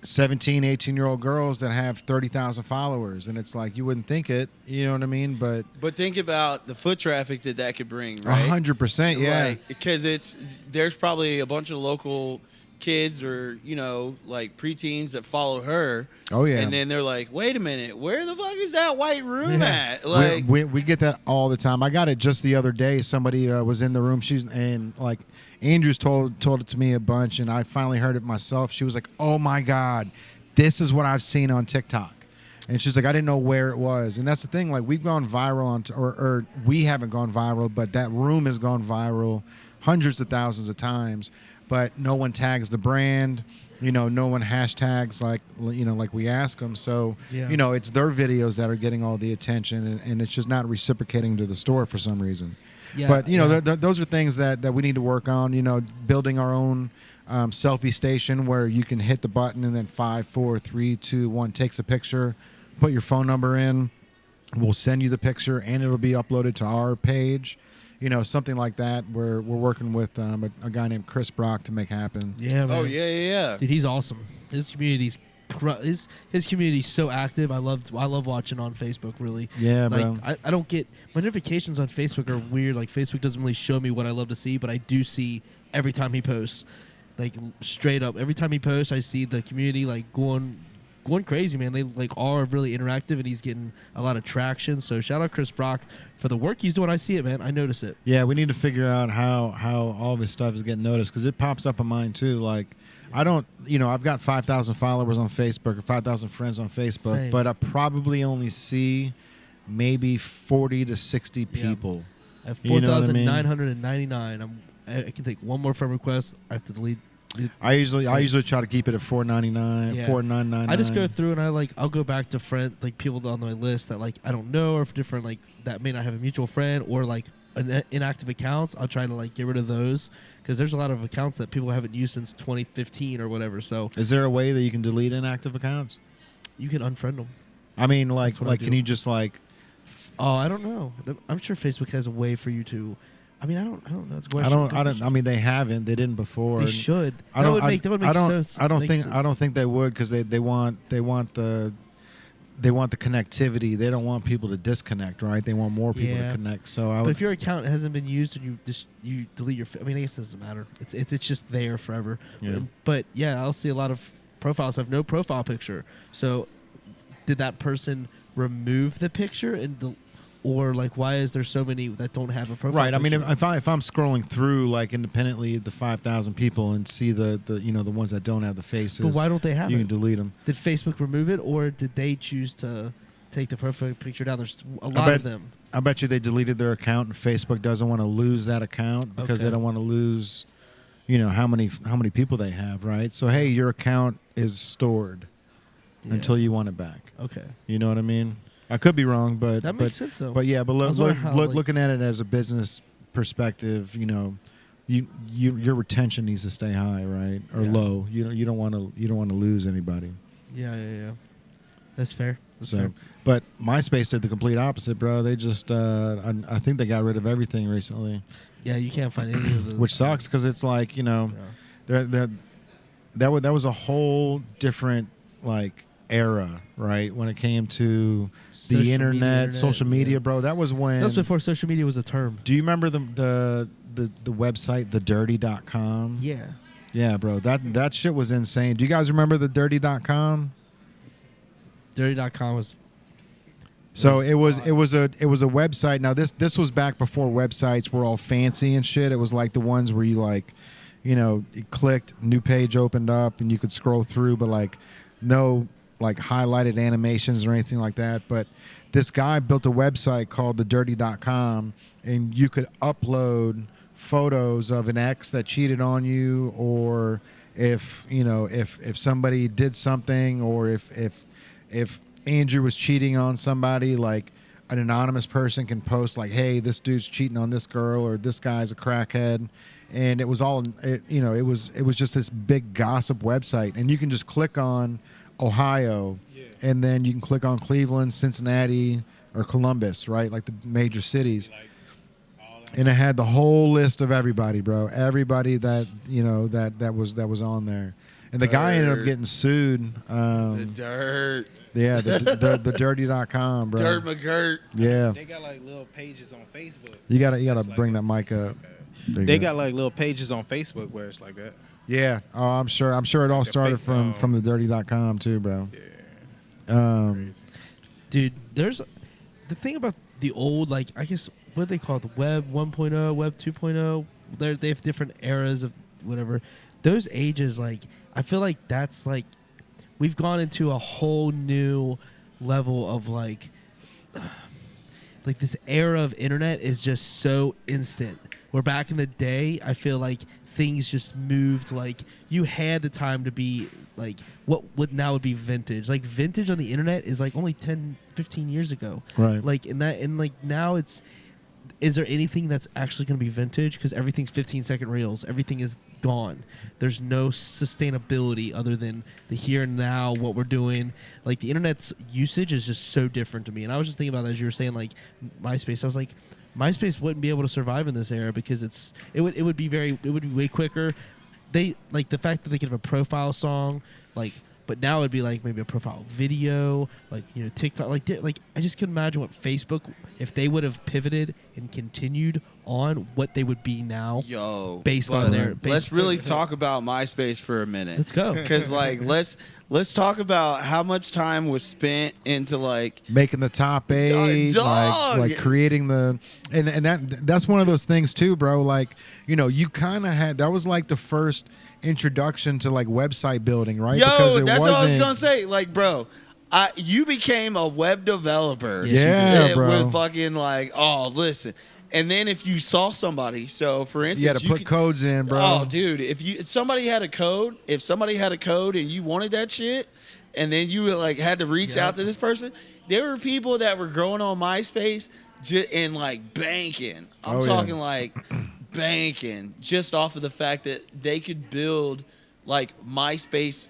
17, 18-year-old girls that have 30,000 followers, and it's like you wouldn't think it, you know what I mean? But think about the foot traffic that could bring, right? 100%, yeah. Like, because there's probably a bunch of local kids or, you know, like preteens that follow her. Oh yeah. And then they're like, wait a minute, where the fuck is that white room at? Like we get that all the time. I got it just the other day. Somebody was in the room. And like Andrew's told it to me a bunch, and I finally heard it myself. She was like, oh my God, this is what I've seen on TikTok. And she's like, I didn't know where it was. And that's the thing, like we've gone viral or we haven't gone viral, but that room has gone viral hundreds of thousands of times. But no one tags the brand, you know, no one hashtags like, you know, like we ask them. So, you know, it's their videos that are getting all the attention, and it's just not reciprocating to the store for some reason. Yeah, but, you know, those are things that we need to work on, you know, building our own selfie station where you can hit the button and then 5, 4, 3, 2, 1 takes a picture, put your phone number in, we'll send you the picture, and it'll be uploaded to our page. You know, something like that. We're working with a guy named Chris Brock to make happen. Yeah, man. Oh yeah. Dude, he's awesome. His community's so active. I love watching on Facebook. Really. Yeah, like, bro. I don't get my notifications on Facebook are weird. Like Facebook doesn't really show me what I love to see, but I do see every time he posts. Like straight up, every time he posts, I see the community like going crazy, man. They like are really interactive, and he's getting a lot of traction. So shout out Chris Brock for the work he's doing. I see it, man. I notice it. Yeah, we need to figure out how all this stuff is getting noticed, because it pops up on mine too. Like I don't, you know, I've got 5,000 followers on Facebook or 5,000 friends on Facebook. Same. But I probably only see maybe 40 to 60 people. I have 4,999. I can take one more friend request. I have to delete. I usually try to keep it at 499, 4999. I just go through and I'll go back to people on my list that like I don't know, or different like that may not have a mutual friend, or like inactive accounts. I'll try to like get rid of those, because there's a lot of accounts that people haven't used since 2015 or whatever. So is there a way that you can delete inactive accounts? You can unfriend them. I mean, like can you just like? Oh, I don't know. I'm sure Facebook has a way for you to. I mean, I don't know. It's a question. I mean, they haven't. They didn't before. They should. That would make sense. I don't think they would, because they want the connectivity. They don't want people to disconnect, right? They want more people to connect. So, but if your account hasn't been used and you delete your, I mean, I guess it doesn't matter. It's just there forever. Yeah. But yeah, I'll see a lot of profiles have no profile picture. So, did that person remove the picture or like, why is there so many that don't have a profile? Right. Picture? I mean, if I'm scrolling through like independently the 5,000 people and see the you know the ones that don't have the faces, but why don't they have it? You can delete them. Did Facebook remove it, or did they choose to take the profile picture down? There's a lot of them. I bet you they deleted their account, and Facebook doesn't want to lose that account because they don't want to lose, you know, how many people they have, right? So hey, your account is stored until you want it back. Okay. You know what I mean? I could be wrong, but that makes sense though. But yeah, looking at it as a business perspective, you know, your retention needs to stay high, right, or Yeah. low. You don't want to lose anybody. Yeah. That's fair. That's So, fair. but MySpace did the complete opposite, bro. They just I think they got rid of everything recently, Yeah, you can't find any of those. which sucks because it's like that was a whole different like era, right? When it came to Social the internet, social media, yeah. bro. That was when. That was before social media was a term. Do you remember the website thedirty.com? Yeah. Yeah, bro. That shit was insane. Do you guys remember thedirty.com? Dirty.com was. So it was a website. Now this was back before websites were all fancy and shit. It was like the ones where you like, you clicked, new page opened up, and you could scroll through, but like no like highlighted animations or anything like that. But this guy built a website called thedirty.com, and you could upload photos of an ex that cheated on you, or if somebody did something, or if Andrew was cheating on somebody, like an anonymous person can post like, hey, this dude's cheating on this girl, or this guy's a crackhead. And it was all, it was just this big gossip website. And you can just click on Ohio, and then you can click on Cleveland, Cincinnati, or Columbus, right? Like the major cities. And it had the whole list of everybody, bro. Everybody that, that was on there. And the guy ended up getting sued. The dirt. Yeah, the dirty.com, bro. Dirt McGirt. Yeah. They got like little pages on Facebook. You gotta Like bring that. that mic up. There you They go. got like little pages on Facebook where it's like that. Yeah. Oh, I'm sure it all The started fake, from the dirty.com too, bro. Yeah. Um, Dude, there's the thing about the old, like, I guess, what they call it, the Web 1.0, Web 2.0. They have different eras of whatever. Those ages, like, I feel like that's like we've gone into a whole new level of like this era of internet is just so instant. Where back in the day, I feel like things just moved. Like you had the time to be like what now would be vintage. Like vintage on the internet is like only 10, 15 years ago. right. Like and like now it's. Is there anything that's actually going to be vintage? Because everything's 15-second reels. Everything is gone. There's no sustainability other than the here and now, what we're doing. Like, the internet's usage is just so different to me. And I was just thinking about, as you were saying, like, MySpace. I was like, MySpace wouldn't be able to survive in this era because it would be way quicker. They, like, the fact that they could have a profile song, like, but now it'd be like maybe a profile video, like, TikTok, like I just couldn't imagine what Facebook, if they would have pivoted and continued on what they would be now. Yo, Based but on their- let's based- really talk about MySpace for a minute. Let's go. Because like let's talk about how much time was spent into like Making the top 8, dog. like creating the and that's one of those things too, bro. Like, you kind of had, that was like the first introduction to like website building, right? Yo, that's what I was gonna say. Like, bro, you became a web developer. Yeah, bro. With fucking like, oh, listen. And then if you saw somebody, so for instance, You had to put codes in, bro. Oh, dude, if somebody had a code and you wanted that shit, and then you like had to reach out to this person, there were people that were growing on MySpace and like banking. I'm Oh, yeah. talking like banking just off of the fact that they could build like MySpace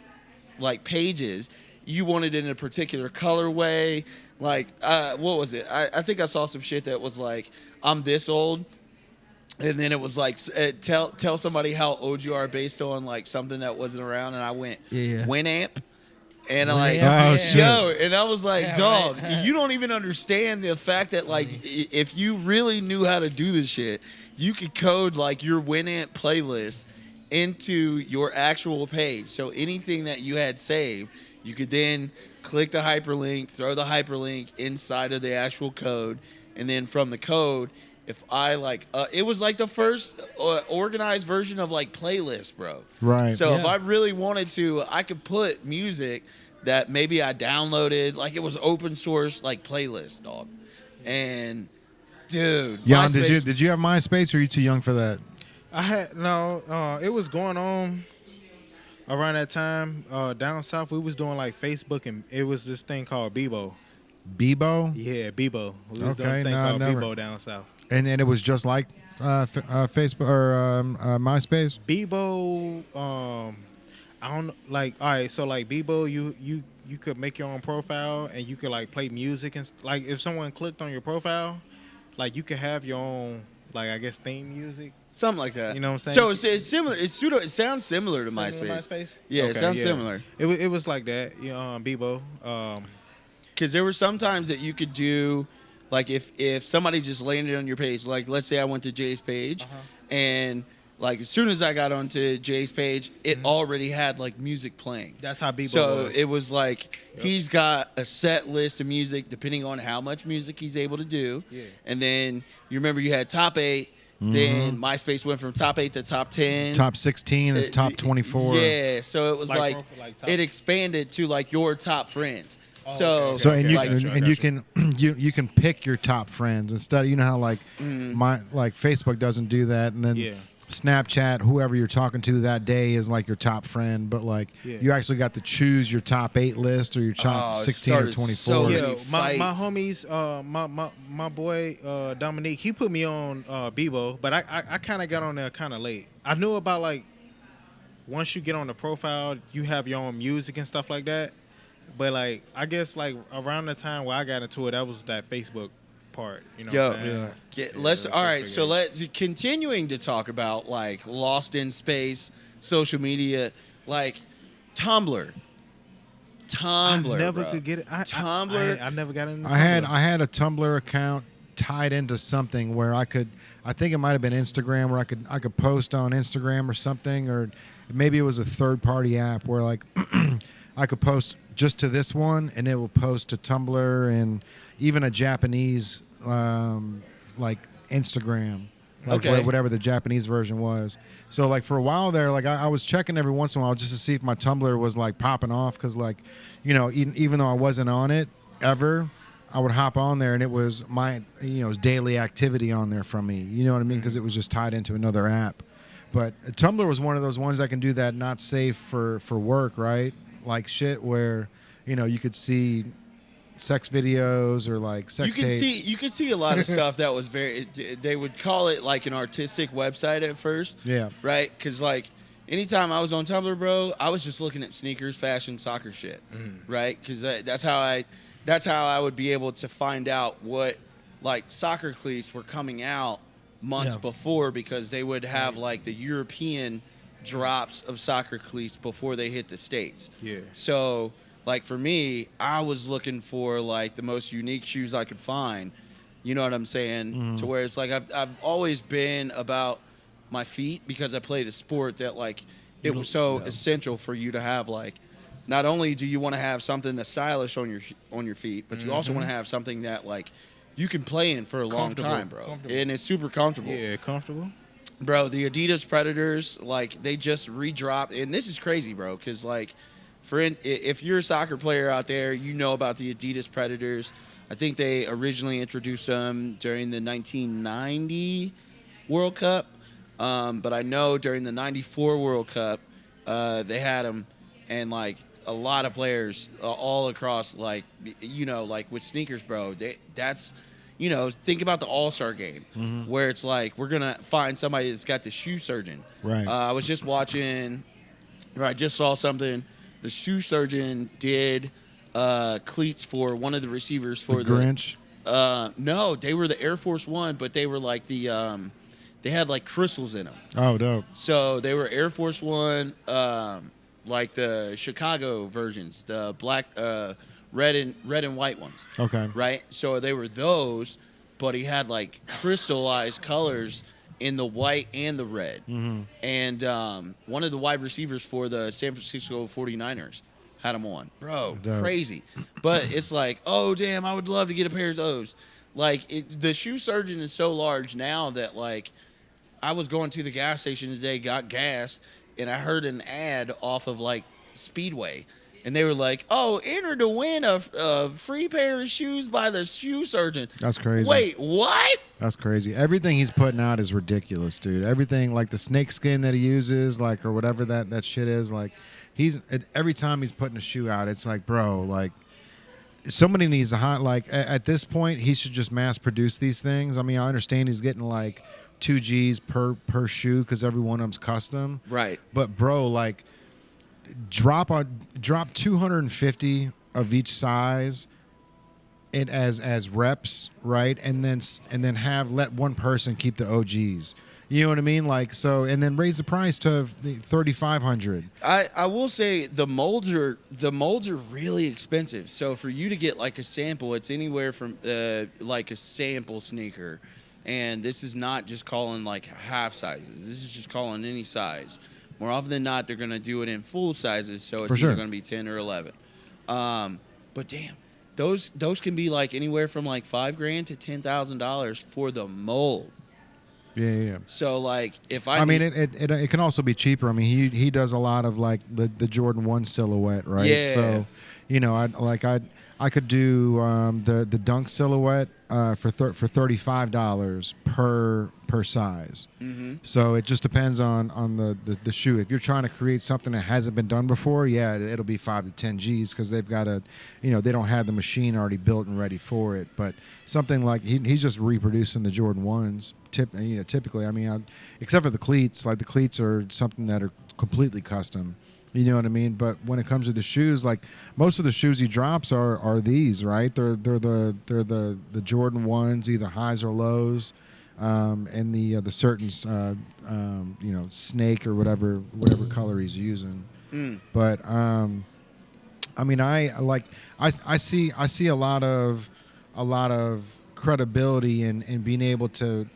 like pages. You wanted it in a particular colorway. Like, what was it? I think I saw some shit that was like, I'm this old. And then it was like, tell somebody how old you are based on like something that wasn't around. And I went, Yeah. Winamp. And I'm like, Oh, shit. yo, and I was like, Yeah, dog, right. you don't even understand the fact that like, if you really knew how to do this shit, you could code like your Winamp playlist into your actual page. So anything that you had saved, you could then click the hyperlink, throw the hyperlink inside of the actual code, and then from the code, if I like, it was like the first organized version of like playlist, bro. Right. So if Yeah. I really wanted to, I could put music that maybe I downloaded, like it was open source, like playlist, dog. And dude, Jan, MySpace- did you have MySpace, or are you too young for that? I had no. It was going on around that time down south. We was doing like Facebook, and it was this thing called Bebo. Bebo? Yeah, Bebo. We was doing Okay, a thing nah, called never. Bebo down south. And it was just like Facebook or MySpace? Bebo, I don't like. All right, so like Bebo, you could make your own profile and you could like play music and like if someone clicked on your profile, like you could have your own like I guess theme music. Something like that. You know what I'm So saying? it's similar. It's pseudo. It sounds similar to MySpace. Yeah, it sounds similar. It was like that. Bebo. Because there were some times that you could do, like if somebody just landed on your page, like let's say I went to Jay's page, and like as soon as I got onto Jay's page, it already had like music playing. That's how Bebo So was. it was like he's got a set list of music depending on how much music he's able to do. Yeah. And then you remember you had top 8. Then MySpace went from top 8 to top 10. Top 16 is top 24. Yeah, so it was Like top- it expanded to like your top friends. Oh, So okay. So and you like, and you can you can pick your top friends instead. You know how like like Facebook doesn't do that, and then Yeah. Snapchat, whoever you're talking to that day is like your top friend, but like Yeah. you actually got to choose your top 8 list or your top Oh, it 16 or started 24. so many Yeah, my fights. homies, my boy Dominique, he put me on Bebo, but I kind of got on there kind of late. I knew about like once you get on the profile, you have your own music and stuff like that. But like I guess like around the time where I got into it, that was that Facebook part. You know Yo, what I'm saying? let's that's all right. Facebook So age. let's continuing to talk about like lost in space, social media, like Tumblr. I never bro. could get it. Tumblr. I never got into I had Tumblr. a Tumblr account tied into something where I think it might have been Instagram, where I could post on Instagram or something, or maybe it was a third party app where like I could post just to this one and it will post to Tumblr and even a Japanese like Instagram, like Okay. whatever the Japanese version was. So like for a while there, like I was checking every once in a while just to see if my Tumblr was like popping off, because like, you know, even though I wasn't on it ever, I would hop on there and it was my, you know, it was daily activity on there from me. You know what I mean? Because it was just tied into another app. But Tumblr was one of those ones that can do that not safe for work, right? Like shit where, you know, you could see sex videos or like sex tapes. You could see a lot of stuff that was very. They would call it like an artistic website at first. Yeah. Right. Because like anytime I was on Tumblr, bro, I was just looking at sneakers, fashion, soccer shit. Right. Because that's how I would be able to find out what like soccer cleats were coming out months Yeah. before, because they would have like the European drops of soccer cleats before they hit the States. Yeah. So, like for me, I was looking for like the most unique shoes I could find. You know what I'm saying? To where it's like I've always been about my feet, because I played a sport that like it was so essential for you to have like, not only do you want to have something that's stylish on your feet, but you also want to have something that like you can play in for a long Comfortable. time, bro. Comfortable. And it's super comfortable. Yeah, comfortable. Bro, the Adidas Predators, like, they just redropped. And this is crazy, bro, because, like, if you're a soccer player out there, you know about the Adidas Predators. I think they originally introduced them during the 1990 World Cup. But I know during the 94 World Cup, they had them. And, like, a lot of players all across, like, you know, like, with sneakers, bro, that's... You know, think about the All-Star game, where it's like we're going to find somebody that's got the shoe surgeon. Right. I was just watching, or I just saw something. The shoe surgeon did cleats for one of the receivers for the Grinch. No, they were the Air Force One, but they were like they had like crystals in them. Oh, dope. So they were Air Force One, like the Chicago versions, the black, red and white ones. Okay. Right? So they were those, but he had like crystallized colors in the white and the red. And one of the wide receivers for the San Francisco 49ers had them on. Bro, Dope. crazy. But it's like, oh, damn, I would love to get a pair of those. Like, the shoe surgeon is so large now that, like, I was going to the gas station today, got gas, and I heard an ad off of, like, Speedway. And they were like, oh, enter to win a free pair of shoes by the shoe surgeon. That's crazy. Wait, what? That's crazy. Everything he's putting out is ridiculous, dude. Everything, like the snake skin that he uses, like, or whatever that shit is, like, every time he's putting a shoe out, it's like, bro, like, somebody needs to at this point, he should just mass produce these things. I mean, I understand he's getting like 2 Gs per shoe because every one of them's custom. Right. But bro, like drop 250 of each size it as reps, right? And then let one person keep the OGs. You know what I mean? Like, so, and then raise the price to 3,500. I will say the molds are really expensive. So for you to get like a sample, it's anywhere from like a sample sneaker, and this is not just calling like half sizes. This is just calling any size. More often than not, they're gonna do it in full sizes, so it's either gonna be 10 or 11. But damn, those can be like anywhere from like $5,000 to $10,000 for the mold. Yeah. So like, if I mean, it can also be cheaper. I mean, he does a lot of like the Jordan 1 silhouette, right? Yeah. So, you know, I could do the Dunk silhouette for $35 per size. Mm-hmm. So it just depends on the shoe. If you're trying to create something that hasn't been done before, yeah, it'll be 5 to 10 Gs because they've got they don't have the machine already built and ready for it. But something like he's just reproducing the Jordan 1s. Typically, I mean, except for the cleats. Like the cleats are something that are completely custom. You know what I mean? But when it comes to the shoes, like most of the shoes he drops are these, right? They're the Jordan 1s, either highs or lows, and the certain snake or whatever color he's using. But I mean, I see a lot of credibility in being able to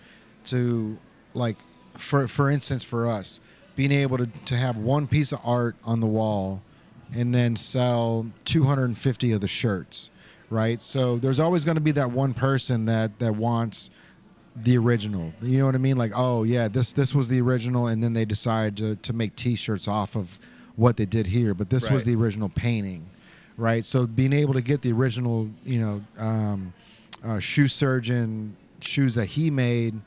like, for instance, for us, being able to have one piece of art on the wall and then sell 250 of the shirts, right? So there's always going to be that one person that wants the original. You know what I mean? Like, oh yeah, this was the original, and then they decide to make T-shirts off of what they did here, but this was the original painting, right? So being able to get the original, shoe surgeon shoes that he made,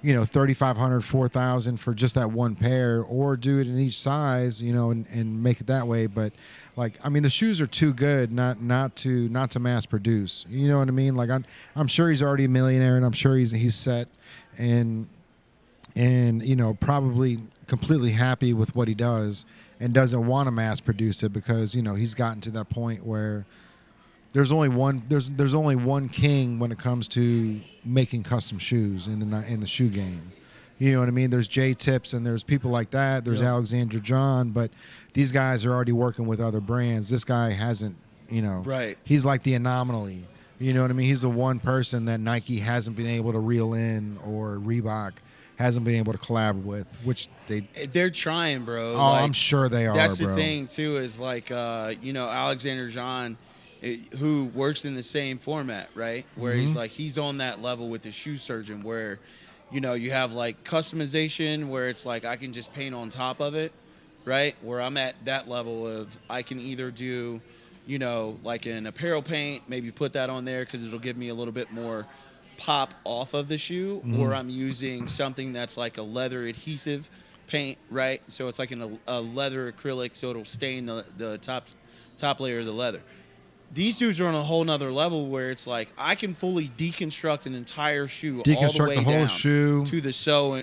$3,500, $4,000 for just that one pair, or do it in each size, and make it that way. But like, I mean, the shoes are too good not to mass produce. You know what I mean? Like, I'm sure he's already a millionaire, and I'm sure he's set and probably completely happy with what he does and doesn't want to mass produce it because he's gotten to that point where there's only one king when it comes to making custom shoes in the shoe game. You know what I mean? There's J Tips and there's people like that. There's Alexander John, but these guys are already working with other brands. This guy hasn't, Right. He's like the anomaly. You know what I mean? He's the one person that Nike hasn't been able to reel in, or Reebok hasn't been able to collab with, which they're trying, bro. Oh, I'm sure they are. That's bro. the thing too, is like Alexander John, who works in the same format, right? Where he's on that level with the shoe surgeon, where you have like customization, where it's like I can just paint on top of it, right? Where I'm at that level of I can either do like an apparel paint, maybe put that on there because it'll give me a little bit more pop off of the shoe, or I'm using something that's like a leather adhesive paint, right? So it's like a leather acrylic, so it'll stain the top layer of the leather. These dudes are on a whole nother level where it's like I can fully deconstruct an entire shoe all the way down shoe to the sole,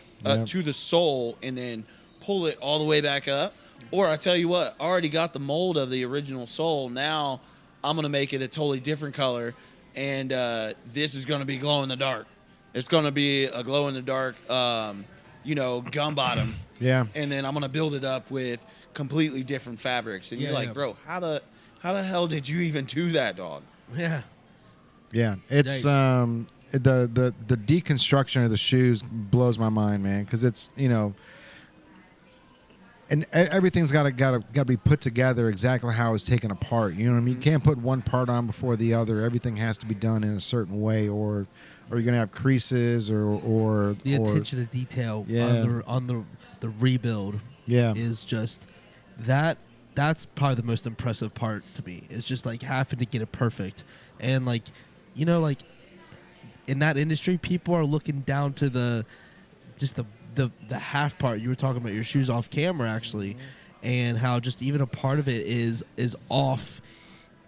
and then pull it all the way back up. Or I tell you what, I already got the mold of the original sole. Now I'm gonna make it a totally different color, and this is gonna be glow in the dark. It's gonna be a glow in the dark, gum bottom. Yeah. And then I'm gonna build it up with completely different fabrics. And you're like, bro, how the hell did you even do that, dog? Yeah. Yeah. It's the deconstruction of the shoes blows my mind, man, because it's and everything's got to be put together exactly how it's taken apart. You know what I mean? You can't put one part on before the other. Everything has to be done in a certain way, or you're gonna have creases or the attention to detail on the rebuild. Yeah. Is just that. That's probably the most impressive part to me. It's just like having to get it perfect, and like in that industry, people are looking down to the half part. You were talking about your shoes off camera, actually, and how just even a part of it is off,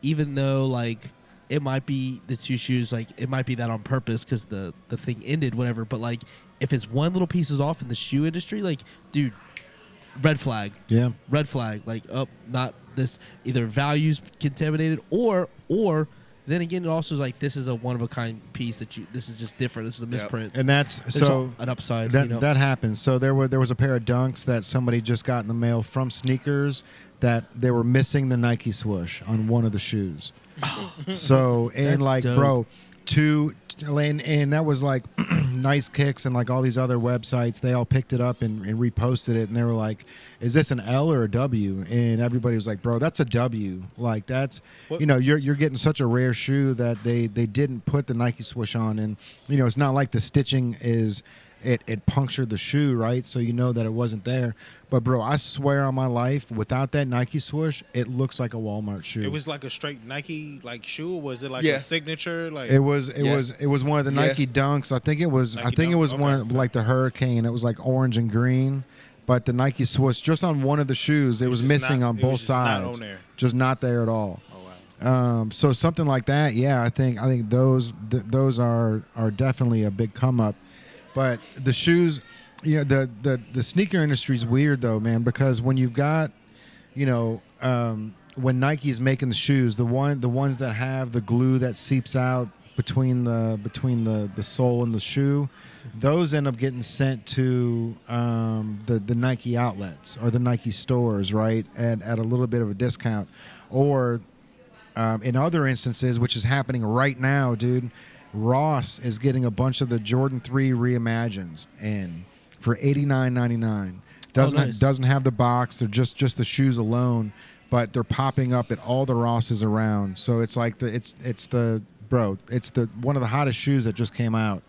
even though like it might be the two shoes, like it might be that on purpose because the thing ended, whatever. But like if it's one little piece is off in the shoe industry, like, dude, red flag. Yeah. Red flag. Like, not this, either values contaminated or then again, it also is like, this is a one of a kind piece this is just different. This is a misprint. And that's There's an upside. That happens. So there was a pair of Dunks that somebody just got in the mail from Sneakers that they were missing the Nike swoosh on one of the shoes. So, and That's like, dope. bro, and that was like Nice Kicks and like all these other websites, they all picked it up and reposted it, and they were like, is this an L or a W? And everybody was like, bro, that's a W. Like, that's, What? you know, you're getting such a rare shoe that they didn't put the Nike swoosh on. And, you know, it's not like the stitching is, it punctured the shoe, right? So you know that it wasn't there. But, bro, I swear on my life, without that Nike swoosh, it looks like a Walmart shoe. It was like a straight Nike like shoe. Was it like Yeah. a signature? Like It was Yeah. one of the Yeah. Nike Dunks. I think it was Nike Dunk, one okay. of, like the Hurricane. It was like orange and green, but the Nike swoosh just on one of the shoes. It was just missing not- on it both was just not sides. on there. Just not there at all. Oh wow. So something like that, yeah. I think those are definitely a big come up. But the shoes, you know, the sneaker industry is weird though, man, because when you've got, you know, when Nike's making the shoes, the ones that have the glue that seeps out between the sole and the shoe, those end up getting sent to the Nike outlets or the Nike stores, right, at a little bit of a discount, or in other instances, which is happening right now, dude. Ross is getting a bunch of the Jordan 3 reimagines in for $89.99. Nice. Doesn't have the box. They're just the shoes alone, but they're popping up at all the Rosses around. So it's like it's the one of the hottest shoes that just came out,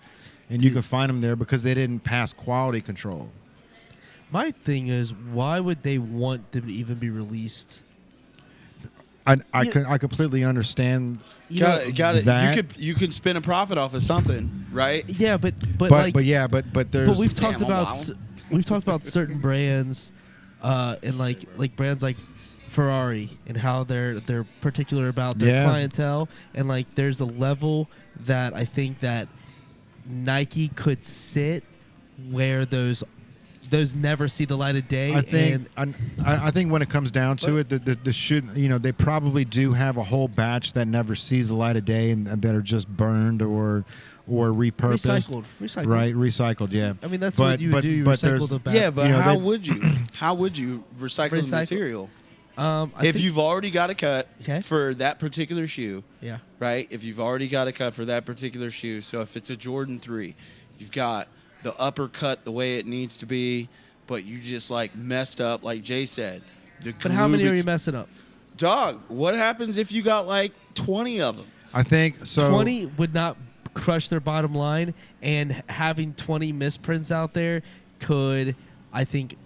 and you can find them there because they didn't pass quality control. My thing is, why would they want them to even be released? I completely understand. Got it. That- You could spin a profit off of something, right? Yeah, but But there's but we've talked Damn, about wow. we've talked about certain brands, and like brands like Ferrari and how they're particular about their Yeah. clientele, and like there's a level that I think that Nike could sit where those never see the light of day. I think when it comes down to it, the shoe, you know, they probably do have a whole batch that never sees the light of day and that are just burned or repurposed. Recycled. Right, recycled. Yeah. I mean, that's But- what you but- would do. You but recycle there's- the back. Yeah, but You know, how they- would you? How would you recycle the Recycle? material? I If think- you've already got a cut Okay. for that particular shoe, yeah. right? If you've already got a cut for that particular shoe, so if it's a Jordan 3, you've got the upper cut the way it needs to be, but you just like messed up, like Jay said. But how many are you messing up? Dog, what happens if you got like 20 of them? I think so. 20 would not crush their bottom line, and having 20 misprints out there could, I think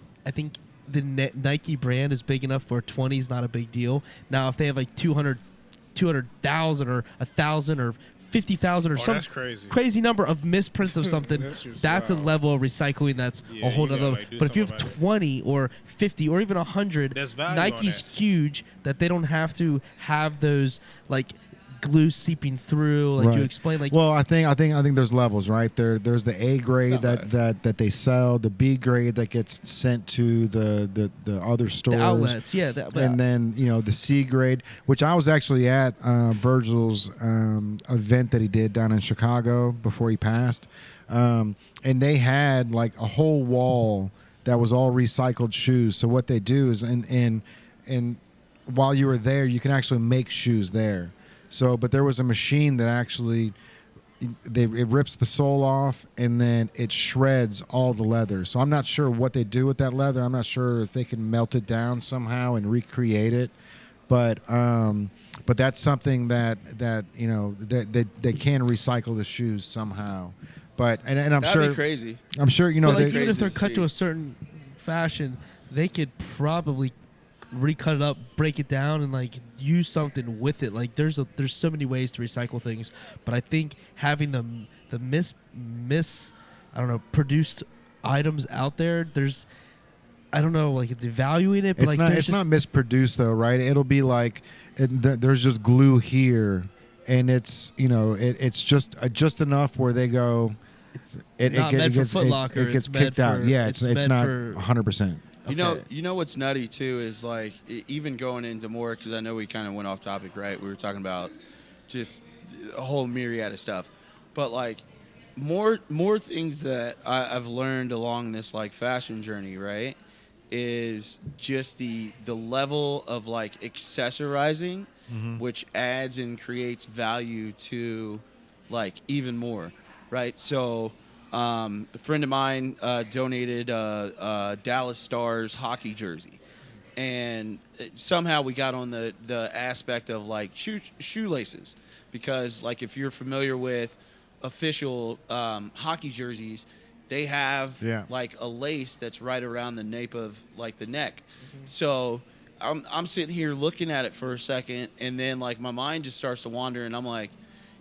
the Nike brand is big enough where 20 is not a big deal. Now, if they have like 200,000 or 1,000 or 50,000 or Oh, some that's crazy. crazy number of misprints of something, That's just that's a wild. level of recycling that's Yeah, a whole you gotta, other. like, do But if you have something about it. 20 or 50 or even 100, There's value on Nike's that. huge that they don't have to have those like glue seeping through, like you Right. explained. Like, Well, I think there's levels, right? There's the A grade It's not that they sell, the B grade that gets sent to the other stores, the outlets, yeah. and then you know the C grade, which I was actually at Virgil's event that he did down in Chicago before he passed, and they had like a whole wall that was all recycled shoes. So what they do is, and while you were there, you can actually make shoes there. So, but there was a machine that actually it rips the sole off and then it shreds all the leather. So I'm not sure what they do with that leather. I'm not sure if they can melt it down somehow and recreate it. But that's something that you know that they can recycle the shoes somehow. But and I'm That'd sure be crazy. I'm sure you know but like they, even if they're crazy to cut to see. a certain fashion, they could probably recut it up, break it down, and like use something with it. Like there's so many ways to recycle things, but I think having the I don't know, produced items out there, there's I don't know, like it's devaluing it, but it's like not there's it's just, not misproduced though, right? It'll be like there's just glue here, and it's you know it's just enough where they go, It's not meant for Foot Locker. It gets it's meant kicked out. for- Yeah, it's meant not for- 100%. Okay. You know what's nutty too is like even going into more because I know we kind of went off topic, right? We were talking about just a whole myriad of stuff, but like more things that I've learned along this like fashion journey, right? Is just the level of like accessorizing, which adds and creates value to like even more, right? So. A friend of mine donated a Dallas Stars hockey jersey, and somehow we got on the aspect of like shoelaces, because like if you're familiar with official hockey jerseys, they have like a lace that's right around the nape of like the neck. So I'm sitting here looking at it for a second, and then like my mind just starts to wander, and I'm like,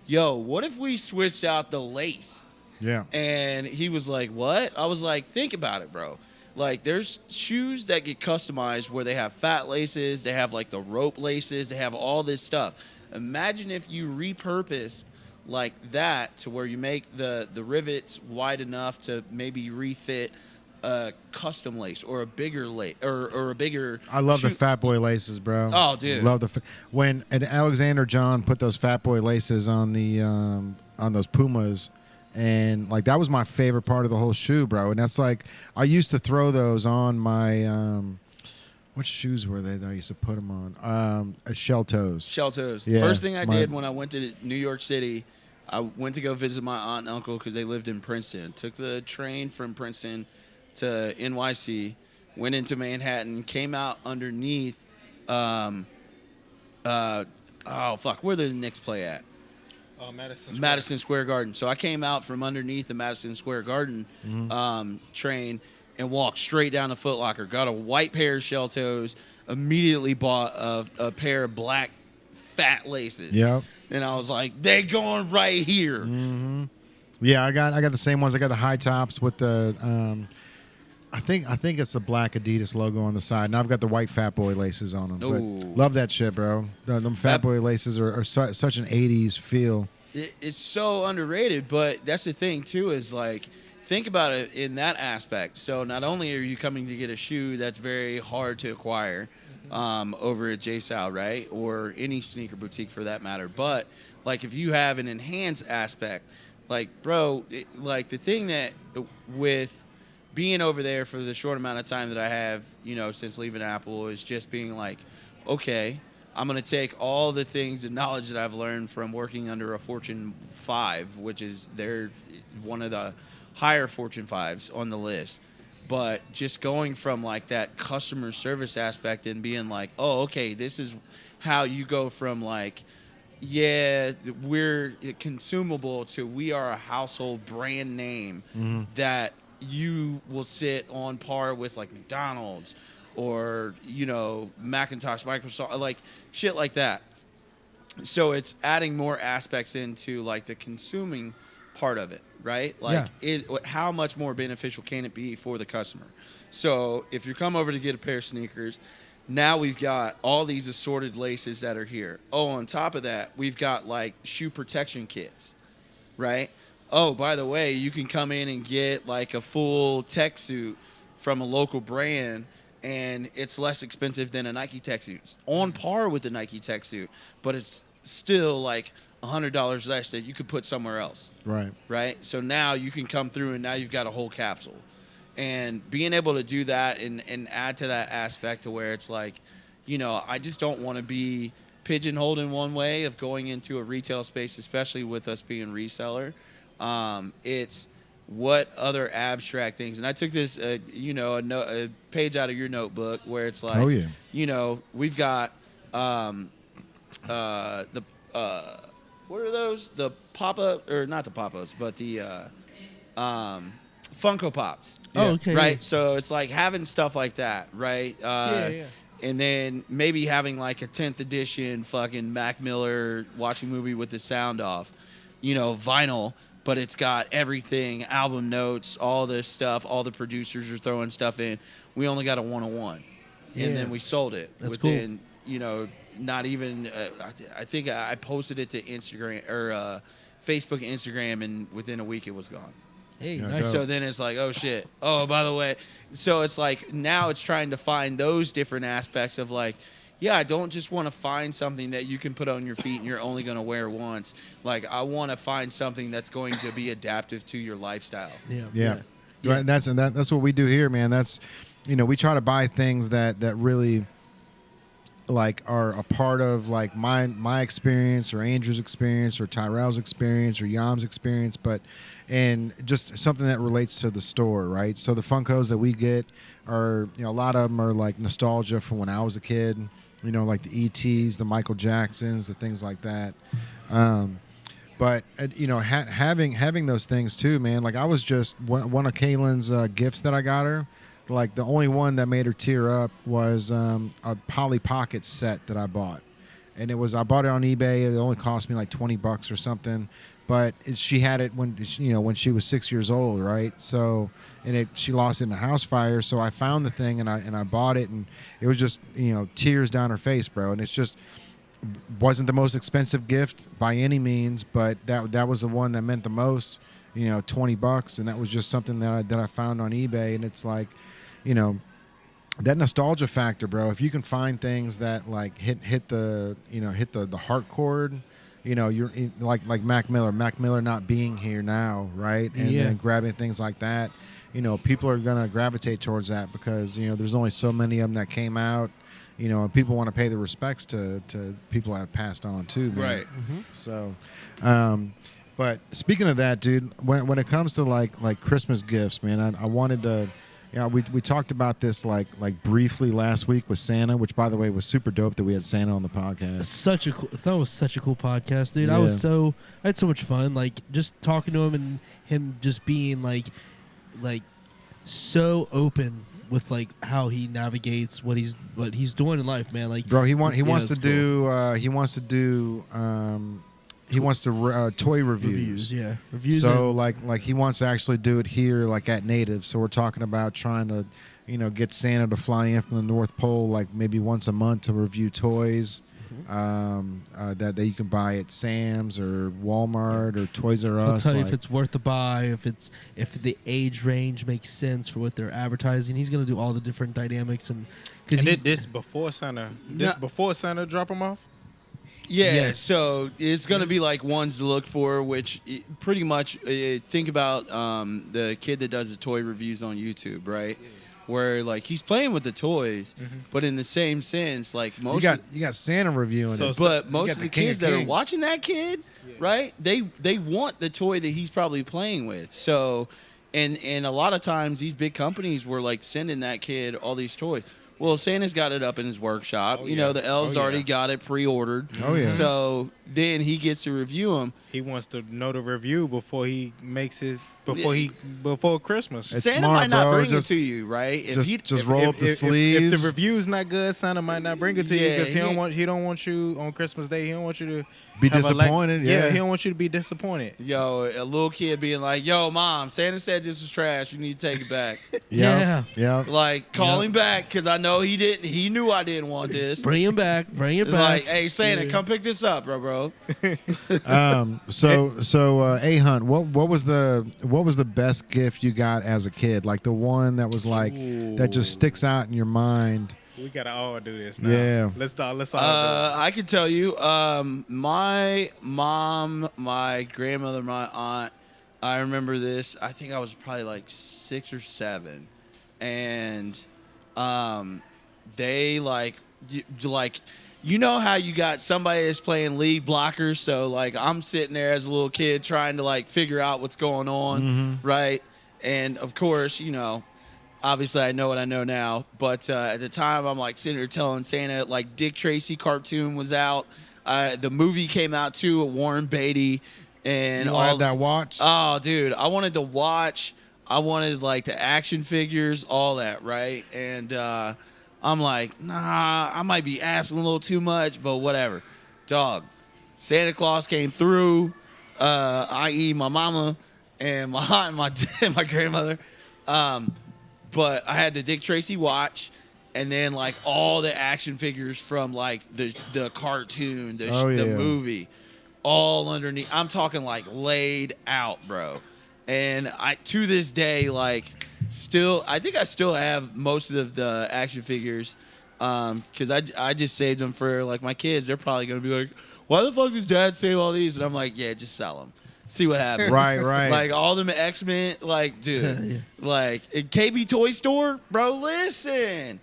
yo, what if we switched out the lace? Yeah. And he was like, what? I was like, think about it, bro. Like, there's shoes that get customized where they have fat laces, they have like the rope laces, they have all this stuff. Imagine if you repurpose like that to where you make the rivets wide enough to maybe refit a custom lace or a bigger lace or a bigger. I love the shoe- Fat Boy laces, bro. Oh, dude. Love when Alexander John put those Fat Boy laces on the on those Pumas. And like that was my favorite part of the whole shoe, bro. And that's like I used to throw those on my what shoes were they that I used to put them on? Shell toes. Shell toes. Yeah, First thing I did when I went to New York City, I went to go visit my aunt and uncle because they lived in Princeton. Took the train from Princeton to NYC, went into Manhattan, came out underneath. Where the Knicks play at? Madison Square Garden. So I came out from underneath the Madison Square Garden train and walked straight down to Foot Locker. Got a white pair of shell toes. Immediately bought a pair of black fat laces. Yep. And I was like, they going right here. Mm-hmm. Yeah, I got the same ones. I got the high tops with the I think it's the black Adidas logo on the side. Now I've got the white Fat Boy laces on them. Ooh. But love that shit, bro. Them Fat Boy laces are such an 80s feel. It's so underrated, but that's the thing too is like think about it in that aspect. So not only are you coming to get a shoe that's very hard to acquire over at JSOW, right, or any sneaker boutique for that matter, but like if you have an enhanced aspect, like bro, like the thing that with being over there for the short amount of time that I have, since leaving Apple is just being like, okay, I'm going to take all the things and knowledge that I've learned from working under a Fortune 5, which is they're one of the higher Fortune 5s on the list. But just going from like that customer service aspect and being like, oh, okay, this is how you go from like, yeah, we're consumable to we are a household brand name that you will sit on par with like McDonald's or, Macintosh, Microsoft, like shit like that. So it's adding more aspects into like the consuming part of it, right? Like how much more beneficial can it be for the customer? So if you come over to get a pair of sneakers, now we've got all these assorted laces that are here. Oh, on top of that, we've got like shoe protection kits, right? Oh, by the way, you can come in and get like a full tech suit from a local brand, and it's less expensive than a Nike tech suit. It's on par with the Nike tech suit, but it's still like $100 less that you could put somewhere else. Right. Right? So now you can come through and now you've got a whole capsule. And being able to do that and add to that aspect to where it's like, I just don't want to be pigeonholed in one way of going into a retail space, especially with us being reseller. It's what other abstract things. And I took this, a page out of your notebook where it's like, oh, yeah. We've got what are those? The pop-up, or not the pop-ups, but the Funko Pops. Oh, okay. Right? So it's like having stuff like that, right? Yeah. And then maybe having like a 10th edition fucking Mac Miller watching movie with the sound off, vinyl, but it's got everything, album notes, all this stuff, all the producers are throwing stuff in. We only got a 101. Yeah. And then we sold it That's within, not even, I think I posted it to Instagram or Facebook and Instagram, and within a week it was gone. Hey, Yeah, nice. dope. So then it's like, oh shit. Oh, by the way, so it's like now it's trying to find those different aspects of like, yeah, I don't just want to find something that you can put on your feet and you're only going to wear once. Like I want to find something that's going to be adaptive to your lifestyle. Yeah. Right, that's what we do here, man. That's, we try to buy things that really like are a part of like my experience or Andrew's experience or Tyrell's experience or Yam's experience, and just something that relates to the store, right? So the Funkos that we get are, a lot of them are like nostalgia from when I was a kid, like the ETs, the Michael Jacksons, the things like that. But having those things too, man. Like I was just one of Kaylin's gifts that I got her. Like the only one that made her tear up was a Polly Pocket set that I bought, and I bought it on eBay. It only cost me like $20 or something, but she had it when she was 6 years old, right? So, and she lost it in a house fire. So I found the thing and I bought it, and it was just tears down her face, bro. And it's just wasn't the most expensive gift by any means, but that was the one that meant the most. $20, and that was just something that I found on eBay, and it's like. That nostalgia factor, bro. If you can find things that like hit the heart chord, you're like Mac Miller not being here now, right? And then grabbing things like that, people are gonna gravitate towards that because there's only so many of them that came out, and people want to pay the respects to people that have passed on too, man. Right. Mm-hmm. So, but speaking of that, dude, when it comes to like Christmas gifts, man, I wanted to. Yeah, we talked about this like briefly last week with Santa, which by the way was super dope that we had Santa on the podcast. I thought it was such a cool podcast, dude. Yeah. I had so much fun, like just talking to him and him just being like so open with like how he navigates what he's doing in life, man. Like, bro, he wants to cool. he wants to toy reviews. Reviews. So like he wants to actually do it here, like at Native. So we're talking about trying to, get Santa to fly in from the North Pole, like maybe once a month to review toys, that you can buy at Sam's or Walmart or Toys R Us. He'll tell you if it's worth the buy, if the age range makes sense for what they're advertising. He's gonna do all the different dynamics and this before Santa. Before Santa drop them off. Yeah, Yes. so it's going to be like ones to look for, which pretty much think about the kid that does the toy reviews on YouTube, right? Yeah. Where like he's playing with the toys, but in the same sense, like most you got Santa reviewing it, but most of the kids that are Kings. watching that kid, right? They want the toy that he's probably playing with. So, and a lot of times these big companies were like sending that kid all these toys. Well, Santa's got it up in his workshop. The elves already got it pre-ordered. Oh, yeah. So then he gets to review them. He wants to know the review before he makes his before Christmas. It's Santa smart, might not bro. bring Just- it to you, right? Just roll up the sleeves. If the review's not good, Santa might not bring it to you Yeah, because he don't want you on Christmas Day. He don't want you to Be have disappointed, yeah. he don't want you to be disappointed. Yo, a little kid being like, "Yo, mom, Santa said this was trash. You need to take it back." Yeah. Like, call him back because I know he didn't. He knew I didn't want this. bring him back. Bring it Like, back. hey, Santa, come pick this up, bro. So A Hunt, what was the best gift you got as a kid? Like the one that was like that just sticks out in your mind. We gotta all do this now. Yeah. Let's all do it. I can tell you, my mom, my grandmother, my aunt. I remember this. I think I was probably like 6 or 7, and they like. You know how you got somebody that's playing lead blockers, so like I'm sitting there as a little kid trying to like figure out what's going on, right? And of course, obviously I know what I know now, but at the time I'm like sitting there telling Santa like Dick Tracy cartoon was out, the movie came out too, Warren Beatty, and You all had that watch? Oh, dude, I wanted to watch. I wanted like the action figures, all that, right? And I'm like, nah, I might be asking a little too much, but whatever. Dog, Santa Claus came through, i.e. my mama and my aunt and my grandmother. But I had the Dick Tracy watch, and then like all the action figures from like the cartoon, the movie, all underneath. I'm talking like laid out, bro. And I to this day I think I still have most of the action figures because I just saved them for like my kids. They're probably gonna be like, why the fuck does Dad save all these? And I'm like, yeah, just sell them. See what happens. Right. Like all them X-Men, like, dude, like in KB Toy Store, bro, listen.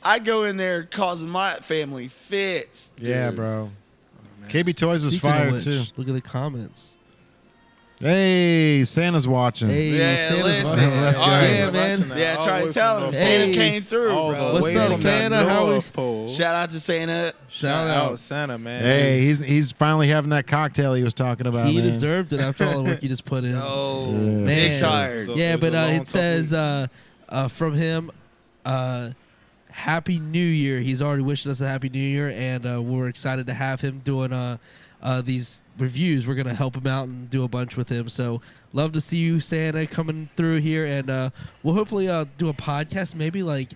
I go in there causing my family fits. Dude. Yeah, bro. KB Toys was Speaking of fire which, too. Look at the comments. Hey, Santa's watching. Hey, Yeah, Santa's listen. watching. Let's go. Yeah, man. Yeah, try to tell him. Hey. Santa came through, bro. What's up, Santa? How is- Shout out to Santa. Shout out. Santa, man. Hey, he's finally having that cocktail he was talking about. He man. deserved it after all the work he just put in. Oh, Yeah. big Man. tired. So- Yeah, it was but a long, it says from him, Happy New Year. He's already wishing us a Happy New Year, and we're excited to have him doing these reviews. We're going to help him out and do a bunch with him. So love to see you, Santa, coming through here, and we'll hopefully do a podcast, maybe do like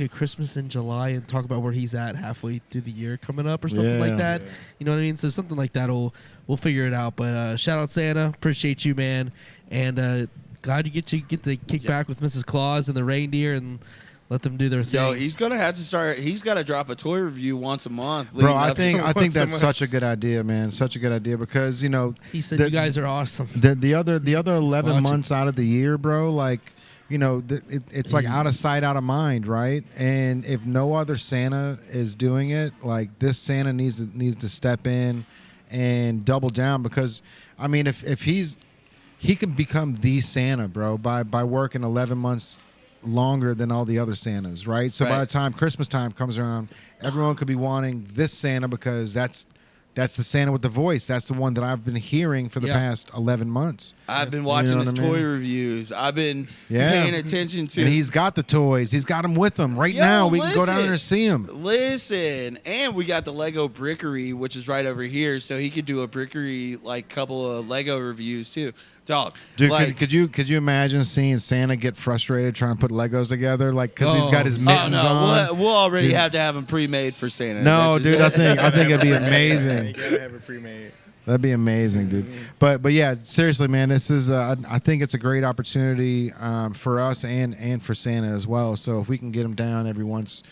a Christmas in July and talk about where he's at halfway through the year coming up or something like Yeah. that. You know what I mean? So something like that, we'll figure it out. But shout out Santa, appreciate you, man, and glad you get to kick back with Mrs. Claus and the reindeer and let them do their thing. Yo, he's gonna have to start. He's got to drop a toy review once a month. Bro, leading I up think to- I think that's much. such a good idea, man. Such a good idea because He said the- you guys are awesome. the other 11 watching. months out of the year, bro, like it's like out of sight, out of mind, right? And if no other Santa is doing it, like this Santa needs to step in and double down because, I mean, if he can become the Santa, bro, by working 11 months longer than all the other Santas, right? So by Right. the time Christmas time comes around, everyone could be wanting this Santa because that's the Santa with the voice. That's the one that I've been hearing for the Yeah. past 11 months. I've been watching You know his what I mean? toy reviews. I've been Yeah. paying attention to. And he's got the toys. He's got them with him right Yo, now. We can go down listen. there and see him. Listen, and we got the Lego Brickery, which is right over here, so he could do a Brickery couple of Lego reviews too. Dog, Dude, like, could you imagine seeing Santa get frustrated trying to put Legos together, like because he's got his oh mittens no, on? we'll already He's- have to have him pre-made for Santa. No, That's dude, just- I think it'd be You amazing. gotta have it pre-made. That'd be amazing, dude. But yeah, seriously, man, this is I think it's a great opportunity for us and for Santa as well. So if we can get him down every once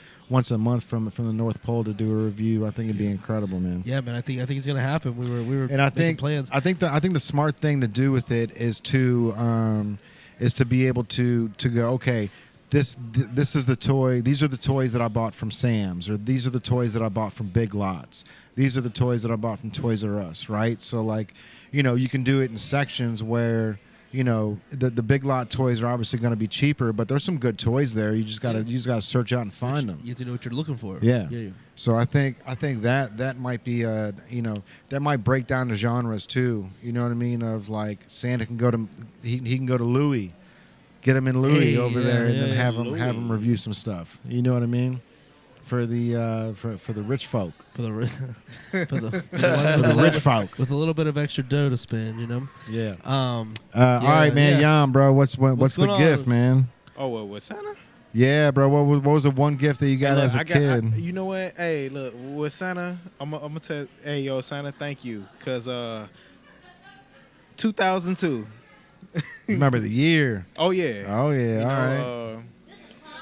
a month from the North Pole to do a review, I think it'd be incredible, man. Yeah, man. I think it's gonna happen. We were And I making think plans. I think the smart thing to do with it is to be able to go, okay, this is the toy. These are the toys that I bought from Sam's, or these are the toys that I bought from Big Lots. These are the toys that I bought from Toys R Us, right? So like, you can do it in sections where the Big Lot toys are obviously going to be cheaper, but there's some good toys there. You just gotta search out and find them. You have to know what you're looking for. Yeah. Yeah. So I think that might be that might break down the genres too. You know what I mean? Of like Santa can go to he can go to Louis, get him in Louis Hey, over yeah, there, and yeah, then yeah, have him review some stuff. You know what I mean? For the for the rich folk, For the ones for with the rich folk. with a little bit of extra dough to spend. Yeah. Yeah, All right, man. yeah. Jan, bro. What's the going gift, on? man? Oh, what Santa? Yeah, bro. What was the one gift that you got Hey, as a look, kid? you know what? Hey, look, with Santa, I'm gonna tell. Hey, yo, Santa, thank you, cause 2002. Remember the year? Oh yeah. Oh yeah. You All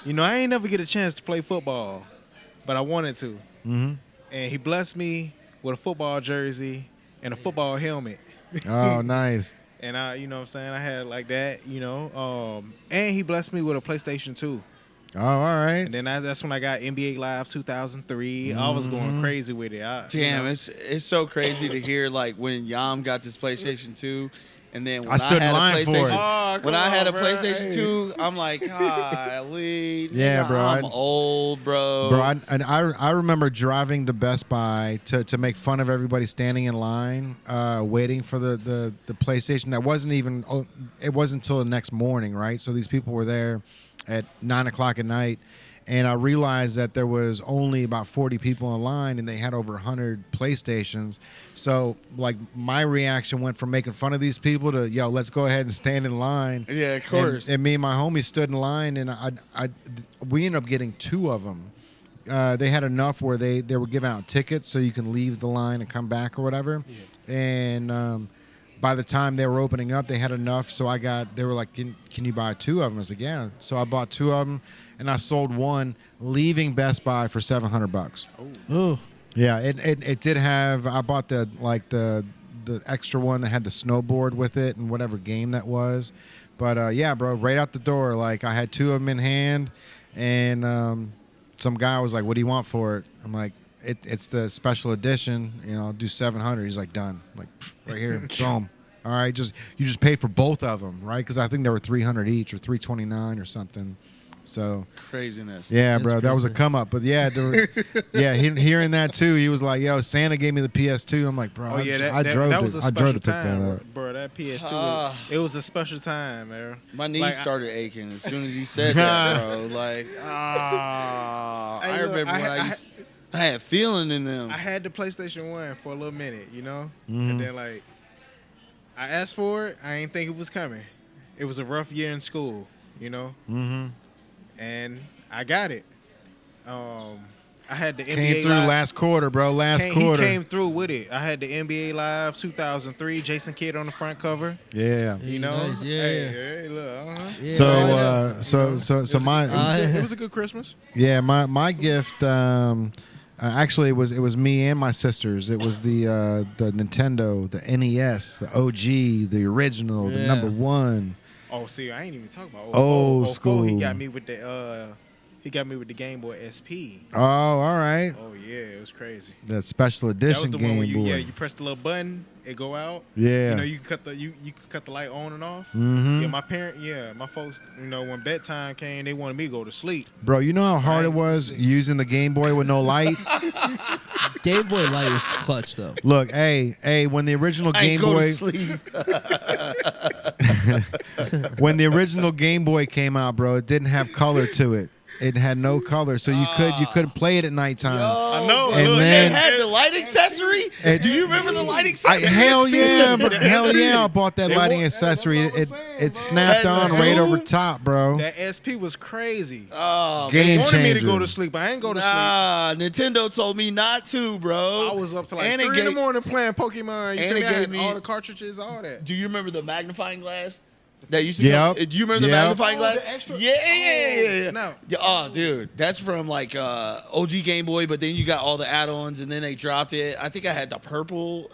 right. know, I ain't never get a chance to play football, but I wanted to. Mm-hmm. And he blessed me with a football jersey and a football helmet. Oh, nice. And you know what I'm saying? I had like that, and he blessed me with a PlayStation 2. Oh, all right. And then that's when I got NBA Live 2003. I was going crazy with it. Damn, it's so crazy to hear like when Yam got this PlayStation 2, and then when I stood in had line a for PlayStation, it. Oh, when come I had a on, bro. PlayStation Hey. 2, I'm like, golly, Yeah, nigga, bro, I'm I- old, bro. Bro, I remember driving to Best Buy to make fun of everybody standing in line, waiting for the PlayStation. That wasn't even. It wasn't until the next morning, right? So these people were there at 9 o'clock at night, and I realized that there was only about 40 people in line, and they had over 100 PlayStations. So like my reaction went from making fun of these people to let's go ahead and stand in line. Yeah, of course. And me and my homie stood in line, and we ended up getting two of them. They had enough where they were giving out tickets so you can leave the line and come back or whatever. And by the time they were opening up, they had enough. So they were like, can you buy 2 of them? I was like, yeah. So I bought 2 of them, and I sold one, leaving Best Buy for $700. Oh. Yeah, it did have. I bought the extra one that had the snowboard with it and whatever game that was. But yeah, bro, right out the door, like I had 2 of them in hand, and some guy was like, "What do you want for it?" I'm like, "It's the special edition. You know, I'll do $700." He's like, "Done." I'm like, right here, boom. All right, you just paid for both of them, right? Because I think they were $300 each or $329 or something. So craziness. yeah, That's bro, that was a crazy. come up. But yeah, hearing that too, he was like, "Yo, Santa gave me the PS2." I'm like, "Bro, Oh yeah, I drove that was a I drove special to pick time, that up." bro. That PS2, Ah. it was a special time, man. My knees Like, started aching as soon as he said that, bro. Like, I Hey, look, remember when I had feeling in them. I had the PlayStation 1 for a little minute, you know, Mhm. and then like I asked for it. I didn't think it was coming. It was a rough year in school, you know, Mm-hmm. and I got it. I had the Came NBA through Live. last quarter, bro. Last He quarter. came through with it. I had the NBA Live 2003, Jason Kidd on the front cover. Yeah. You know, Nice, yeah. hey, look, Yeah, So, I know. so my it was a good Christmas. yeah, my gift. Actually, it was me and my sisters. It was the Nintendo, the NES, the OG, the original, the Yeah. #1. Oh, see, I ain't even talking about Old 04. school. He got me with the Game Boy SP. Oh, all right. Oh yeah, it was crazy. That special That was edition the Game one where you Boy. you press the little button, it go out. Yeah. You know, you can cut the light on and off. Mhm. Yeah, my folks, you know, when bedtime came, they wanted me to go to sleep. Bro, you know how hard it Right. was using the Game Boy with no light? Game Boy Light was clutch though. Look, hey, when the original I Game ain't go Boy to sleep. when the original Game Boy came out, bro, it didn't have color to it. It had no color, so you couldn't play it at nighttime. I know. And Look, then- they had the light accessory. And- Do you remember the light accessory? Hell yeah, bro. Hell yeah, I bought that They lighting want- accessory. that's what I It was saying, it bro. snapped That on zoom? right over top, bro. That SP was crazy. Oh, Game They wanted me to changer. go to sleep. I ain't go to sleep. nah, Nintendo told me not to, bro. I was up to like And it 3 in the gave- morning playing Pokemon. You and feel it me? I gave had me- all the cartridges, all that. Do you remember the magnifying glass that used to Yep. come? Do you remember the Yep. magnifying Oh, glass? the extra- Yeah. snap. Yeah, oh, dude, that's from like OG Game Boy, but then you got all the add-ons, and then they dropped it. I think I had the purple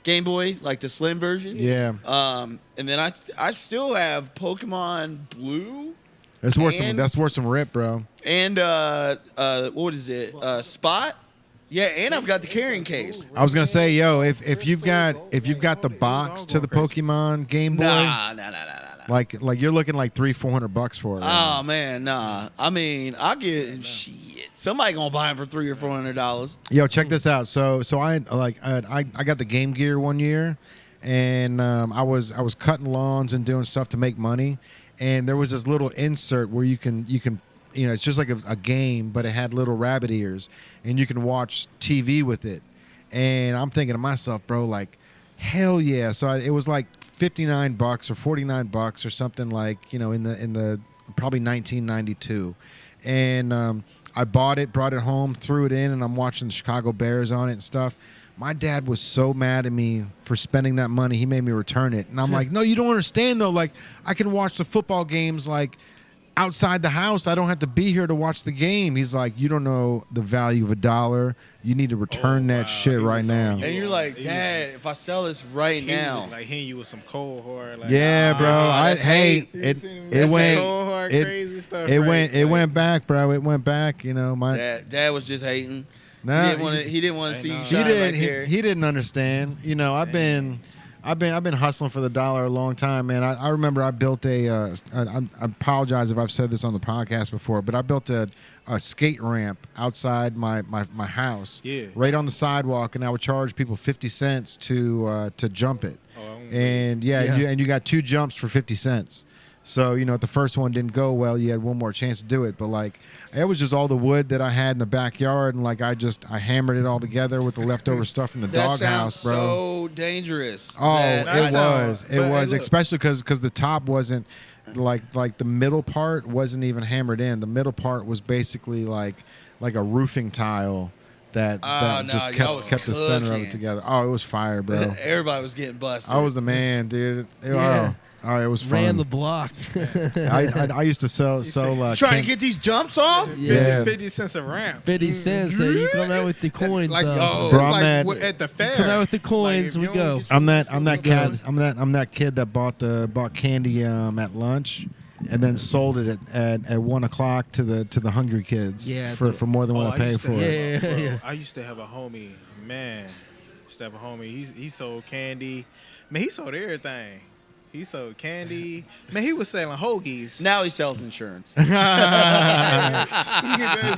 Game Boy, like the slim version. Yeah, And then I still have Pokemon Blue that's worth And- some rip, bro. and what is it? Spot. Yeah, and I've got the carrying case. I was gonna say, yo, if you've got the box to the Pokemon Game Boy, Nah. like you're looking like $300-400 for it. right Oh man, nah. I mean, I'll get shit. Somebody gonna buy them for $300 or $400. Yo, check this out. So I got the Game Gear one year, and I was cutting lawns and doing stuff to make money, and there was this little insert where you can it's just like a game, but it had little rabbit ears, and you can watch TV with it. And I'm thinking to myself, bro, like, hell yeah! So it was like $59 or $49 or something, like, in the probably 1992, and I bought it, brought it home, threw it in, and I'm watching the Chicago Bears on it and stuff. My dad was so mad at me for spending that money. He made me return it. And I'm like, no, you don't understand, though. Like, I can watch the football games, like, outside the house. I don't have to be here to watch the game. He's like, you don't know the value of $1. You need to return that shit He right was now. on you. And you're like, He was- Dad, if I sell this right He now, was like hitting you with some cold hard. Like, Yeah, bro. that's hate. It went cold hard, it- crazy stuff. it right? went it Like, went back, bro. It went back. My Dad was just hating. nah, He didn't want to see you know. shine right there. he didn't understand. I've been hustling for the dollar a long time, man. I remember I built I apologize if I've said this on the podcast before, but I built a skate ramp outside my house, Yeah. right on the sidewalk, and I would charge people 50 cents to jump it. And Yeah. you got 2 jumps for 50 cents. So, if the first one didn't go well, you had one more chance to do it. But like, it was just all the wood that I had in the backyard, and like I hammered it all together with the leftover stuff from the That doghouse, sounds bro. so dangerous. Oh, That- it was, but, hey, look. especially because the top wasn't like the middle part wasn't even hammered in. The middle part was basically like a roofing tile that Oh, just no, y'all was kept the center of cooking. it together. Oh, it was fire, bro. Everybody was getting busted. I was the man, dude. Yeah. Oh, it was Ran fun. the block. I used to sell trying can- to get these jumps off. Yeah. 50 cents a ramp. 50 cents. So you come out with the coins, Like, though. yo, Bro, it's I'm like that- what- at the fair. Come out with the Like, coins, if we you go. don't get I'm your- that kid that bought candy at lunch and then sold it at 1 o'clock to the hungry kids Yeah, for more than what I paid used to for have it. Yeah, bro, yeah. I used to have a homie, man. Used to have a homie. He sold candy. Man, he sold everything. He sold candy. Man, he was selling hoagies. Now he sells insurance. There's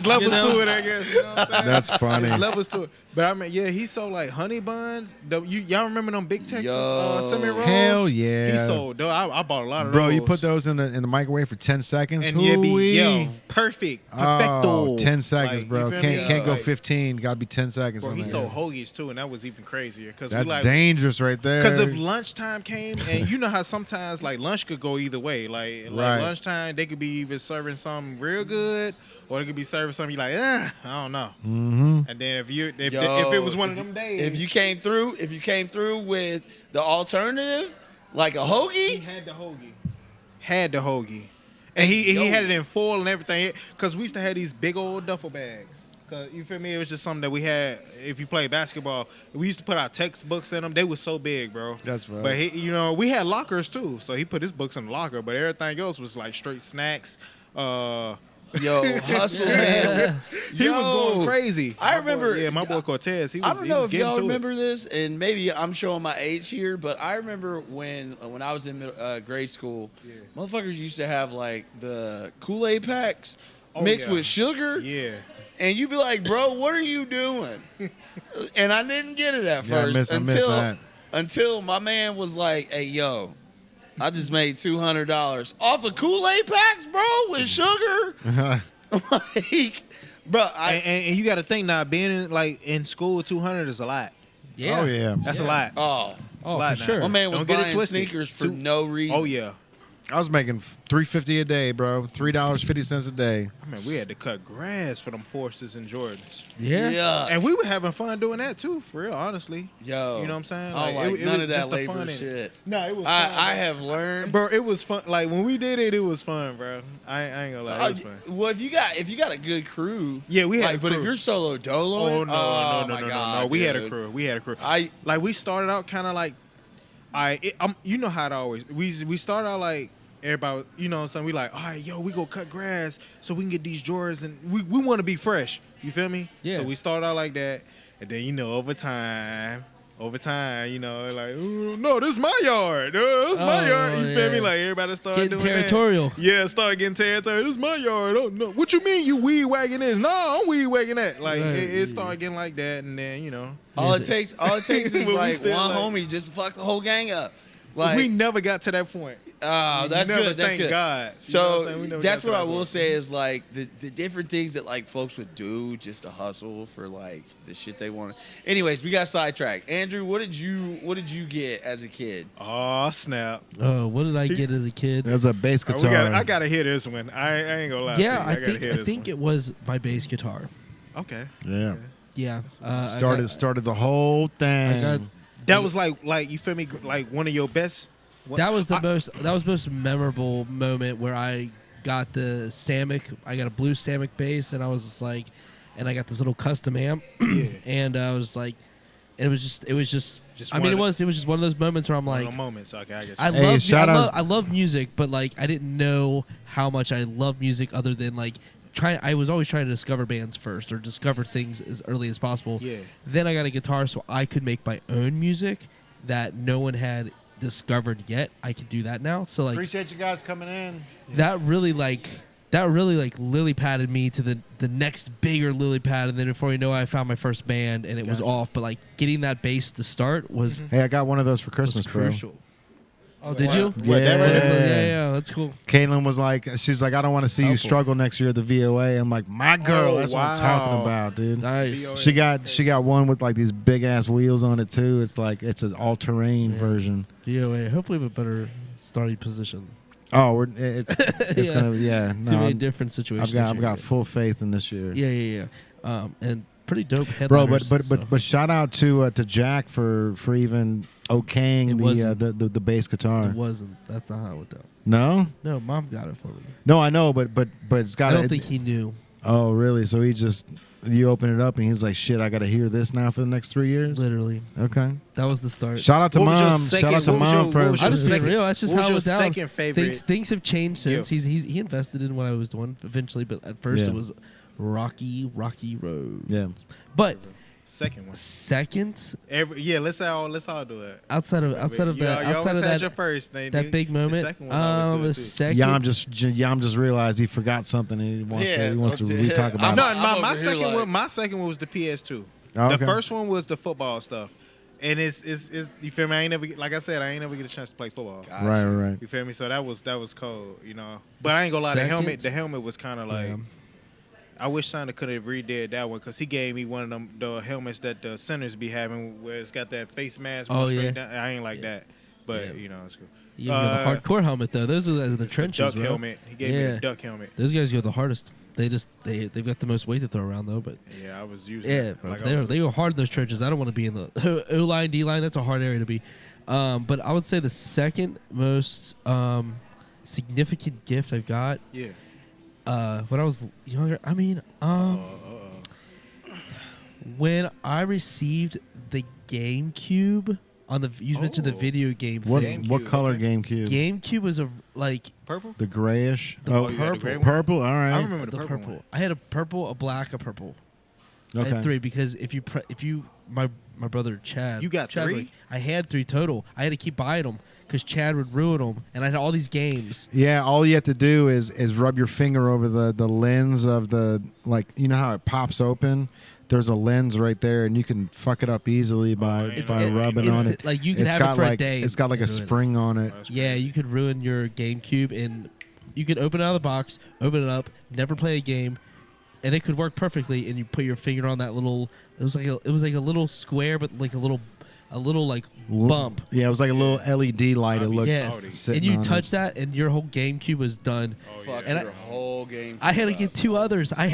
levels You know? to it, I guess. You know what I'm saying? That's funny. There's levels to it. But I mean, yeah, he sold like honey buns. Y'all remember them big Texas Yo. cinnamon rolls? Hell yeah. He sold. I bought a lot of Bro, those. you put those in the microwave for 10 seconds. and you'd be Hoo-wee. perfect. Oh, Perfecto. 10 seconds, Like, bro. you feel me? Can't go Like, 15. Got to be 10 seconds. Bro, on he that. sold hoagies too, and that was even crazier. Cause That's we like, dangerous right there. Because if lunchtime came, and you know how sometimes like lunch could go either way. Like Right. lunchtime, they could be either serving something real good, or they could be serving something you like, I don't know. Mm-hmm. And then if Yo, it was one of them days, If you came through with the alternative, like a he hoagie, had the hoagie, and he Yo. had it in foil and everything. Because we used to have these big old duffel bags. Cause you feel me? It was just something that we had. If you play basketball, we used to put our textbooks in them. They were so big, bro. That's right. But we had lockers too. So he put his books in the locker, but everything else was like straight snacks. yo, hustle, man. He was Yo. going crazy. I remember- My boy Cortez. He was. I don't he know was if getting y'all to it. remember this, and maybe I'm showing my age here, but I remember when I was in grade school, motherfuckers used to have like the Kool-Aid packs mixed yeah. with sugar, Yeah. and you'd be like, "Bro, what are you doing?" And I didn't get it at Yeah, I first missed that. until my man was like, "Hey, yo, I just made $200 off of Kool-Aid packs, bro, with sugar." Like, bro, And you got to think now, being in school, 200 is a lot. Yeah. Oh, yeah. That's a lot. oh, It's Oh, a lot for now. sure. my man was Don't get it buying twisted. sneakers for no reason. Oh yeah. I was making $3.50 a day, bro. $3.50 a day. I mean, we had to cut grass for them Forces and Jordans, Yeah. Yeah. and we were having fun doing that too. For real, honestly. Yo. You know what I'm saying? I don't like it none was of that just the labor fun in it. shit. No, it was. Fun, I bro. have learned. Bro, it was fun. Like when we did it, it was fun, bro. I ain't gonna lie, it was fun. Well, if you got a good crew, Yeah, we had like, a but crew. if you're solo doloing, Oh oh no, my God, no. We had a dude. crew. We had a crew. I Like we started out kind of like, you know how it always. We started out like everybody, you know what I'm saying? We like, all right, yo, we go cut grass so we can get these drawers, and we want to be fresh. You feel me? Yeah. So we started out like that, and then, you know, over time, you know, like, ooh, no, this is my yard. This is my Oh, yard. You feel yeah. me? Like everybody started Getting doing territorial. That. Yeah, start getting territorial. This is my yard. Oh no, what you mean you weed wagging this? No, I'm weed wagging that. Like Right. it started getting like that, and then, you know, all it Music. takes is But we like still, one like- homie just fuck the whole gang up. Like, we never got to that point. oh, that's never, good. That's thank good. God. You know So what I'm saying? We never that's got to what I that will point. say is like the different things that like folks would do just to hustle for like the shit they want. Anyways, we got sidetracked. Andrew, what did you get as a kid? Oh snap! Oh, what did I get as a kid? There's a bass Oh, guitar. I gotta hear this one. I ain't gonna lie. Yeah, to you. I gotta hear think this one. it was my bass guitar. Okay. Yeah. Yeah. Started the whole thing. I got- That was like you feel me? Like one of your best. That was the most memorable moment where I got the Samick. I got a blue Samick bass, and I was just like, and I got this little custom amp, Yeah. and I was like, it was just. Just I one mean, of it was just one of those moments where I'm One of like, the moments. Okay, I get you. I Hey, shout out- love music, but like I didn't know how much I love music other than like I was always trying to discover bands first or discover things as early as possible. Yeah. Then I got a guitar so I could make my own music that no one had discovered yet. I could do that now. So like Appreciate you guys coming in. that really lily padded me to the next bigger lily pad, and then before you know it, I found my first band and it was Gotcha. off. But like getting that bass to start was Hey, I got one of those for was Christmas, bro. crucial. Oh, did you? Yeah. that right there? Yeah, that's cool. Caitlin was like, she's like, I don't want to see you Helpful. struggle next year at the VOA. I'm like, my girl, Oh, that's what I'm talking wow. about, dude. Nice. VOA. She got one with like these big ass wheels on it too. It's like it's an all terrain version. DOA. Hopefully, with a better starting position. Oh, it's Yeah. gonna Too many different situations. I've got full faith in this year. Yeah. And pretty dope bro. headliners. But shout out to Jack for even okaying wasn't. the bass guitar. It wasn't. That's not how it went down. No, No, Mom got it for me. no, I know, but it's got. I don't think he knew. Oh, really? So he just you open it up and he's like, shit, I got to hear this now for the next 3 years. Literally, Okay. that was the start. Shout out to What was your mom. second- Shout out to what was mom your- for. what was your I'm just being second- real. That's just what how it was was your down. second favorite? Things have changed since. Yeah. He invested in what I was doing eventually, but at first Yeah. it was rocky road. Yeah. But Second one. second, Let's all do it. outside of You that, always outside of had your that, first. that big moment, The second one's always the good, too. second, Yam just realized he forgot something and he wants to Yeah, re-talk about No, it. I'm my over here second like- one. My second one was the PS2. Oh, The okay. first one was the football stuff, and it's you feel me? I ain't never like I said, I ain't never get a chance to play football. Gotcha. Right. You feel me? So that was cold, you know. But I ain't gonna lie, Second? the helmet was kind of like. Yeah. I wish Santa could have redid that one because he gave me one of them the helmets that the centers be having where it's got that face mask. Oh, straight yeah. down. I ain't like that, but Yeah. you know it's cool. you got the hardcore helmet though. Those are the The trenches, duck bro. helmet. He gave me Yeah. the duck helmet. Those guys go the hardest. They've got the most weight to throw around though, but Yeah, I was using. yeah, it. bro, Like, I was- they go hard in those trenches. I don't want to be in the O line, D line. That's a hard area to be. But I would say the second most significant gift I've got yeah. when I was younger. I mean, when I received the GameCube on the you mentioned the Oh. video game What thing. what GameCube, color okay. GameCube? GameCube was a like Purple. The grayish. The oh, you had the gray one? purple. All right. I remember the the purple. one. I had a purple, a black, a purple. I Okay. had three because if you my brother Chad. You got Chadwick, three? I had three total. I had to keep buying them because Chad would ruin them, and I had all these games. Yeah, all you have to do is rub your finger over the lens of the, like, you know how it pops open? There's a lens right there, and you can fuck it up easily by It's- rubbing on it. Like you could It's have got it for like a day. it's got like a and ruin it. spring on it. That's Yeah, crazy. you could ruin your GameCube, and you could open it out of the box, open it up, never play a game, and it could work perfectly. And you put your finger on that little. It was like a little square, but like a little like bump. Yeah, it was like a little LED light. It looked Yes, sitting and you on touch it. that, and your whole GameCube was done. Oh, Fuck yeah. And your whole game. I had to get two others. Because I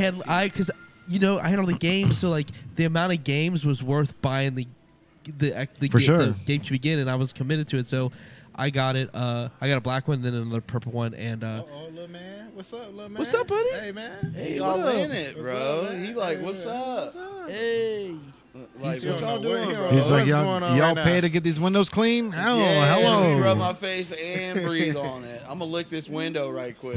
had all the games, so like the amount of games was worth buying the For sure. the GameCube again, and I was committed to it. So I got it. I got a black one, then another purple one, and Oh, little man. What's up, little man? What's up, buddy? Hey, man. Hey, Y'all what up? in it, What's bro. up, man? He like, Hey, what's man. up? hey, Like, He what don't y'all know what doing, he bro? on. He's like, What's y'all, going on y'all right pay now? to get these windows clean? Oh, Yeah, let me rub hello. my face and breathe on it. I'm gonna lick this window right quick.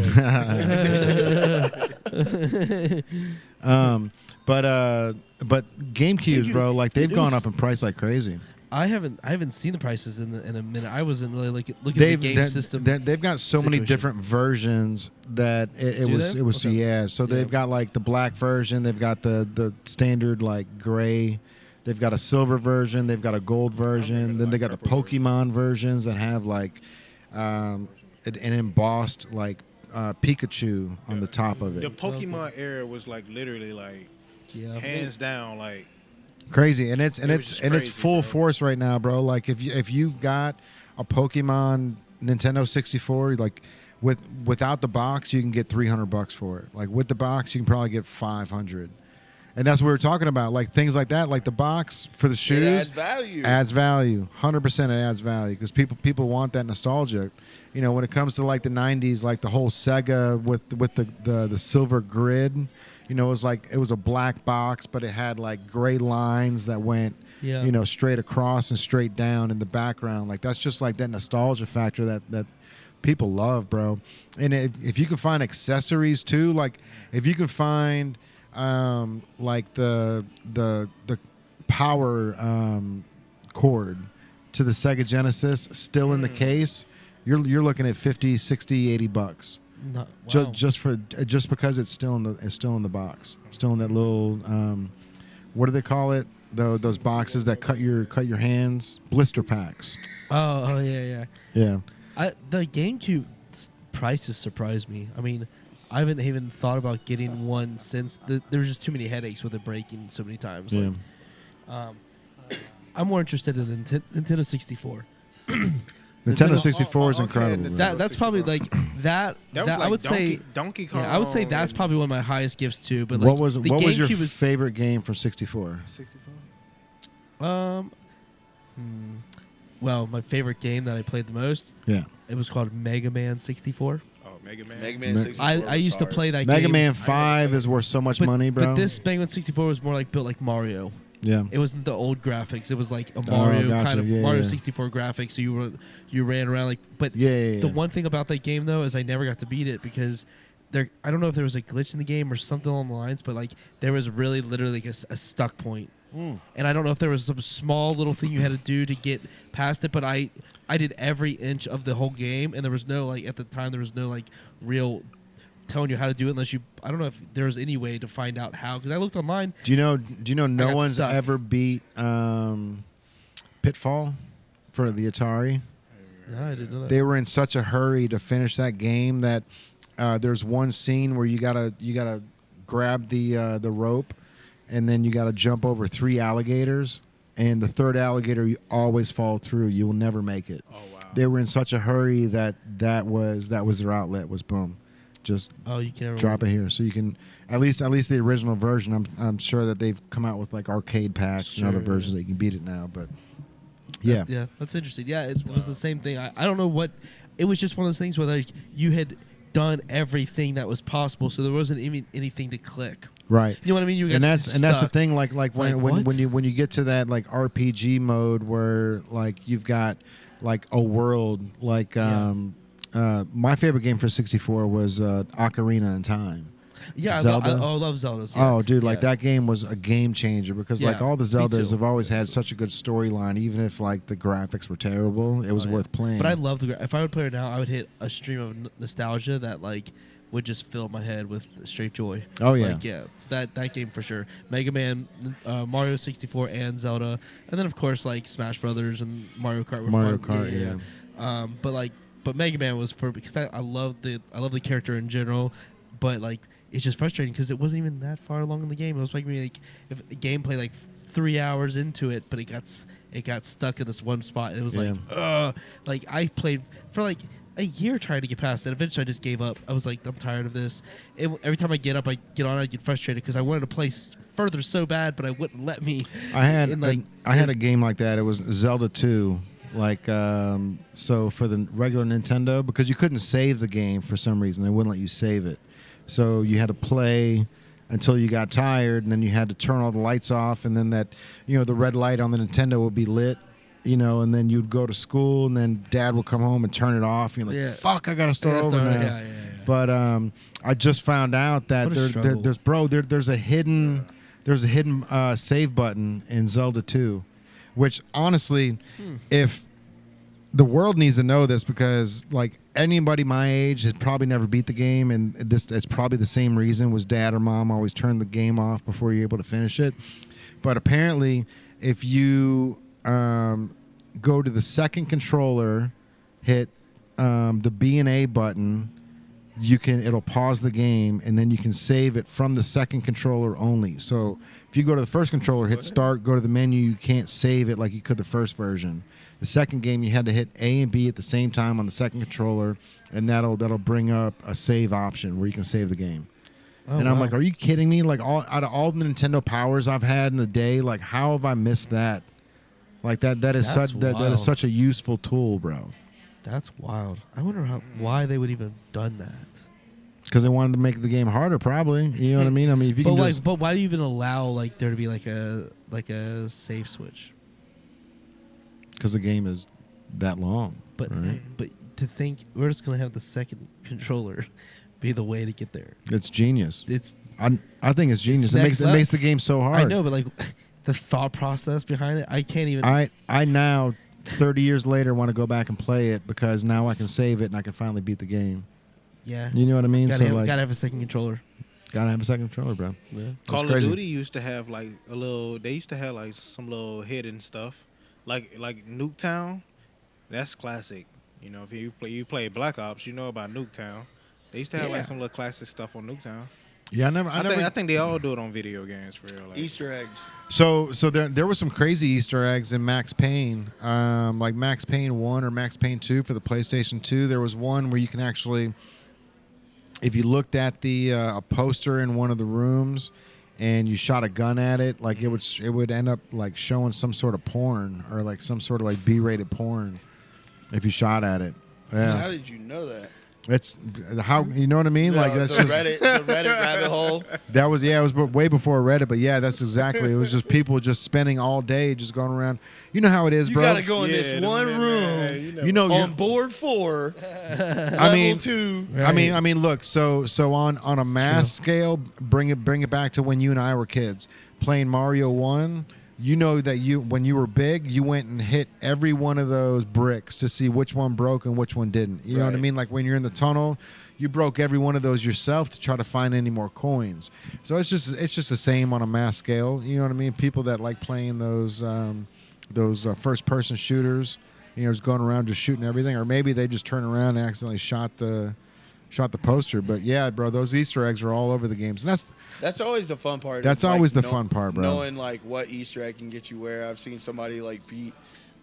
But GameCubes, bro, like they've it gone was- up in price like crazy. I haven't seen the prices in a minute. I wasn't really looking at the They've game system. they've got so many situation. different versions that it Do was they? it was Okay. yeah. So Yeah. they've got like the black version, they've got the standard like gray, they've got a silver version, they've got a gold version, then they got the purple version. Pokemon versions that have like an embossed like Pikachu on the top of The it. Pokemon era was like literally like yeah, hands down like Crazy, and it's It was just it's crazy, full bro. force right now, bro. Like if you've got a Pokemon Nintendo 64, like without the box, you can get $300 for it. Like with the box, you can probably get 500. And that's what we were talking about, like things like that, like the box for the It shoes adds value. adds value. 100% it adds value because people want that nostalgia. You know, when it comes to like the 90s, like the whole Sega with the silver grid. You know, it was a black box, but it had like gray lines that went, Yeah. you know, straight across and straight down in the background. Like that's just like that nostalgia factor that people love, bro. And if you can find accessories too, like if you can find like the power cord to the Sega Genesis still in the case, you're looking at $50, $60, $80. no, wow. Just because it's still in the box, still in that little what do they call it? Those boxes that cut your hands, blister packs. oh yeah. Yeah, The GameCube prices surprised me. I mean, I haven't even thought about getting one since there was just too many headaches with it breaking so many times. yeah. Like, I'm more interested in the Nintendo 64. Nintendo Nintendo- 64 is Oh, okay, incredible. Nintendo- bro. That's probably like that. That was I like would say. Donkey Kong. Yeah, I would say that's and probably one of my highest gifts too. But like what was the what was your GameCube was favorite game from 64? 64. Well, my favorite game that I played the most. Yeah, It was called Mega Man 64. Oh, Mega Man. Mega Man Me- 64 I was used to hard. play that Mega game. Man 5 is worth so much but, money, bro. But this Mega Man 64 was more like built like Mario. yeah, It wasn't the old graphics. It was like a Mario gotcha. kind of Yeah, Mario yeah. 64 graphics. So you ran around like. But yeah. the one thing about that game though is I never got to beat it because I don't know if there was a glitch in the game or something along the lines, but like there was really literally like a stuck point. And I don't know if there was some small little thing you had to do to get past it, but I did every inch of the whole game, and there was no like at the time there was no like real telling you how to do it unless you. I don't know if there was any way to find out how, because I looked online. Do you know no got one's stuck. ever beat Pitfall for the Atari? No, I didn't know that. They were in such a hurry to finish that game that there's one scene where you gotta grab the rope, and then you gotta jump over 3 alligators, and the third alligator you always fall through. You will never make it. Oh wow. They were in such a hurry that was their outlet was boom, just Oh, you can never drop it here. So you can at least the original version. I'm sure that they've come out with like arcade packs and other Sure. versions that you can beat it now, but. Yeah. Yeah, that's interesting. Yeah, it was the same thing. I don't know what. It was just one of those things where like you had done everything that was possible, so there wasn't even anything to click. Right. You know what I mean? You got And that's the stuck. thing. Like It's when like, when what? when you get to that like RPG mode where like you've got like a world like my favorite game for 64 was Ocarina in Time. Yeah, Zelda. I love Zeldas. Yeah. Oh, dude, like Yeah. that game was a game changer because like Yeah, all the me Zeldas too. have always had such a good storyline, even if like the graphics were terrible, it was Oh, yeah. worth playing. But I love if I would play it now, I would hit a stream of nostalgia that like would just fill my head with straight joy. Oh, yeah. Like, yeah, that game for sure. Mega Man, Mario 64, and Zelda, and then of course like Smash Brothers and Mario Kart. Were Mario fun. Kart, yeah. But Mega Man was because I love the character in general, but like it's just frustrating because it wasn't even that far along in the game. It was making me like if gameplay like 3 hours into it, but it got stuck in this one spot. And it was Yeah. like I played for like a year trying to get past it. Eventually, I just gave up. I was like, I'm tired of this. Every time I get up, I get on, I get frustrated because I wanted to play further so bad, but I wouldn't let me. I had And, like, I had a game like that. It was Zelda 2. Like so for the regular Nintendo, because you couldn't save the game for some reason, they wouldn't let you save it. So you had to play until you got tired, and then you had to turn all the lights off, and then that the red light on the Nintendo would be lit, and then you'd go to school, and then Dad would come home and turn it off, and you're like, Yeah. "Fuck, I gotta start over now." Yeah. But I just found out that What a struggle. there's a hidden save button in Zelda 2, which honestly, if the world needs to know this, because like anybody my age has probably never beat the game, and it's probably the same reason was Dad or Mom always turned the game off before you're able to finish it. But apparently, if you go to the second controller, hit the B and A button, it'll pause the game, and then you can save it from the second controller only. So if you go to the first controller, hit start, go to the menu, you can't save it like you could the first version. The second game, you had to hit A and B at the same time on the second controller, and that'll bring up a save option where you can save the game. Oh, and I'm wow. like, are you kidding me? Like out of all the Nintendo powers I've had in the day, like how have I missed that? Like that is That's that wild. is such a useful tool, bro. That's wild. I wonder why they would even have done that. Because they wanted to make the game harder, probably. You know what I mean? I mean, if you But can like, just but why do you even allow like there to be like a save switch? because the game is that long, But right? but to think we're just gonna have the second controller be the way to get there. It's genius. It's I think it's genius. It next makes level. the game so hard. I know, but like the thought process behind it, I can't even. I now 30 years later want to go back and play it because now I can save it and I can finally beat the game. Yeah, You know what I mean? gotta, So like, gotta have a second controller. gotta have a second controller, bro. Yeah. Call of crazy. Duty used to have like a little. They used to have like some little hidden stuff, like Nuketown. That's classic. You know, if you play Black Ops, you know about Nuketown. They used to have Yeah. like some little classic stuff on Nuketown. Yeah, I think they all do it on video games for real. Like, Easter eggs. So there was some crazy Easter eggs in Max Payne, like Max Payne 1 or Max Payne 2 for the PlayStation 2. There was one where you can actually, if you looked at the a poster in one of the rooms and you shot a gun at it, like it would end up like showing some sort of porn or like some sort of like B-rated porn if you shot at it. Yeah. How did you know that? It's how, you know what I mean? Like that's the just Reddit rabbit hole. that was, yeah, it was way before Reddit, but yeah, that's exactly. It was just people just spending all day just going around. You know how it is, You bro. gotta go in this one room You know, on board 4. I mean, level 2. Right. I mean, look. So on a mass scale, bring it back to when you and I were kids playing Mario 1. You know that when you were big, you went and hit every one of those bricks to see which one broke and which one didn't. You know what I Right. mean? Like when you're in the tunnel, you broke every one of those yourself to try to find any more coins. So it's just the same on a mass scale. You know what I mean? People that like playing those first person shooters, you know, just going around just shooting everything, or maybe they just turn around and accidentally shot the poster. But yeah, bro, those Easter eggs are all over the games, and That's always the fun part. That's is, like, always the fun part, bro. Knowing like what Easter egg can get you where. I've seen somebody like beat,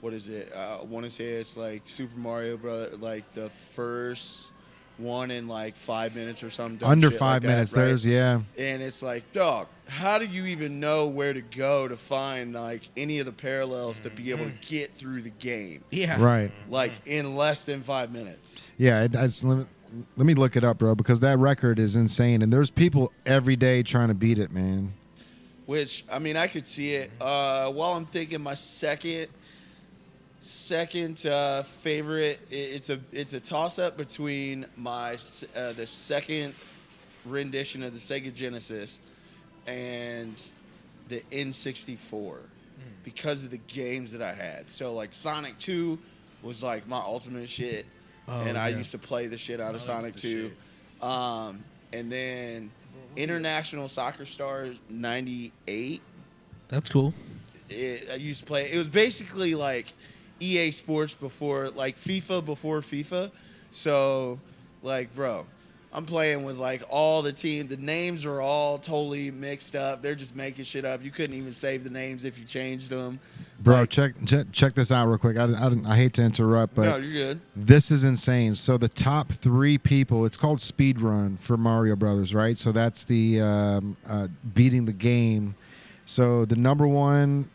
what is it? I want to say it's like Super Mario Bros. Like the first one in like 5 minutes or something. dumb under shit 5 like minutes. that, right? There's and it's like, dog, how do you even know where to go to find like any of the parallels to be able to get through the game? Yeah. right. Like in less than 5 minutes. Yeah, let me look it up, bro, because that record is insane, and there's people every day trying to beat it, man. Which, I mean, I could see it. While I'm thinking my second favorite, it's a toss up between the second rendition of the Sega Genesis and the N64 because of the games that I had. So like Sonic 2 was like my ultimate shit. And I used to play the shit out of Sonic 2. And then International Soccer Stars 98. That's cool. I used to play. It was basically like EA Sports before, like FIFA before FIFA. So, like, bro, I'm playing with like all the team. The names are all totally mixed up. They're just making shit up. You couldn't even save the names if you changed them. Bro, Like, check this out real quick. I hate to interrupt, but no, you're good. this is insane. So the top 3 people, it's called speed run for Mario Brothers, right? So that's the beating the game. So the number 1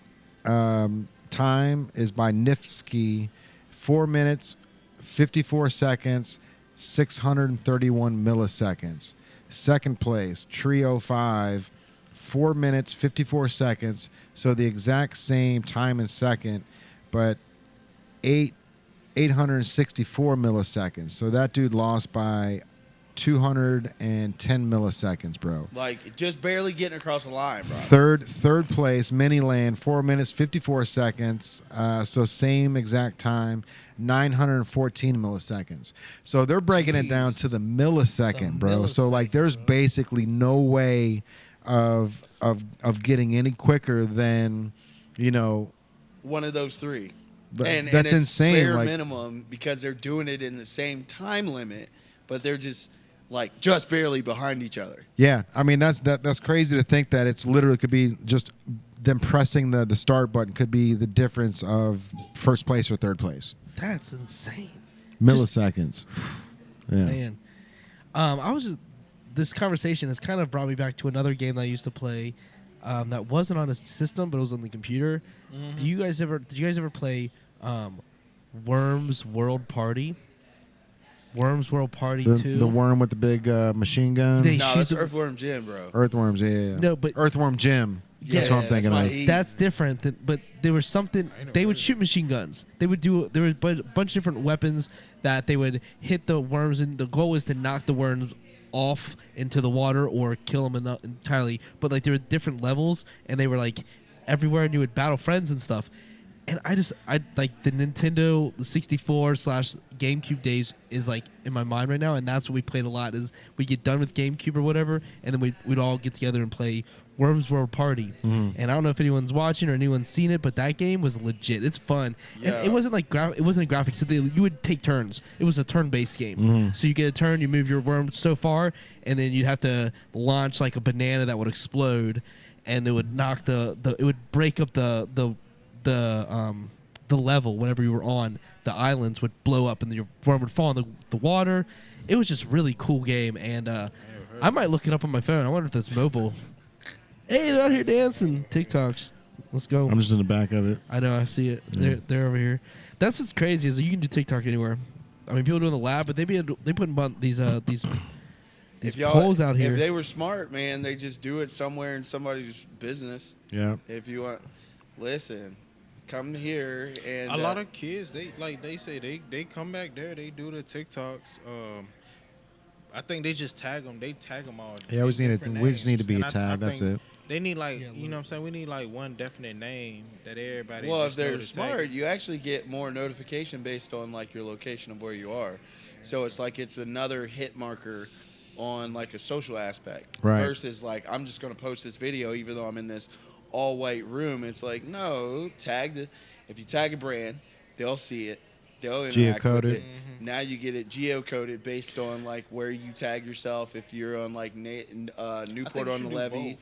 time is by Nifsky, 4 minutes, 54 seconds, 631 milliseconds. Second place, Trio 5, 4 minutes, 54 seconds. So the exact same time and second, but 864 milliseconds. So that dude lost by 210 milliseconds, bro. Like, just barely getting across the line, bro. Third place, Miniland, 4 minutes, 54 seconds. So same exact time, 914 milliseconds. So they're breaking it down to the millisecond, bro. So like, there's basically no way of getting any quicker than, you know, One of those 3. That's it's insane. Bare Like, minimum because they're doing it in the same time limit, but they're just barely behind each other. yeah, I mean that's crazy to think that it's literally could be just them pressing the start button could be the difference of first place or third place. That's insane. Milliseconds. Yeah. Man. This conversation has kind of brought me back to another game that I used to play that wasn't on a system, but it was on the computer. Mm-hmm. Did you guys ever play Worms World Party? Worms World Party 2? The worm with the big machine gun. They No, shoot that's the- Earthworm Jim, bro. Earthworms, yeah. No, but Earthworm Jim. Yes. That's what I'm thinking my of. E. that's different. But there was something. They would shoot machine guns. There was a bunch of different weapons that they would hit the worms, and the goal was to knock the worms off into the water or kill them entirely. But like there were different levels, and they were like everywhere, and you would battle friends and stuff. And I like the Nintendo 64 / GameCube days is like in my mind right now, and that's what we played a lot. Is we get done with GameCube or whatever, and then we'd all get together and play Worms World Party. And I don't know if anyone's watching or anyone's seen it, but that game was legit. It's fun, and it wasn't like it wasn't a graphics. You would take turns. It was a turn-based game. So you get a turn, you move your worm so far, and then you'd have to launch like a banana that would explode, and it would knock it would break up the level whenever you were on. The islands would blow up and your worm would fall in the water. It was just a really cool game, and I might look it up on my phone. I wonder if that's mobile. Hey, they're out here dancing TikToks. Let's go. I'm just in the back of it. I know, I see it. They're over here. That's what's crazy is that you can do TikTok anywhere. I mean, people do it in the lab, but they put these polls out here. If they were smart, man, they just do it somewhere in somebody's business. Yeah. If you want, listen, come here and a lot of kids they say they come back there, they do the TikToks. I think they just tag them. They tag them all. Yeah, we just need to be a tag. That's it. They need you know what I'm saying? We need like one definite name that everybody. Well, if just know they're to smart, tag. you actually get more notification based on like your location of where you are. So it's like it's another hit marker on like a social aspect. Right. Versus like I'm just going to post this video even though I'm in this all white room. It's like no, if you tag a brand, they'll see it. They'll interact with it. Now you get it geocoded based on like where you tag yourself. If you're on like Newport on the Levee,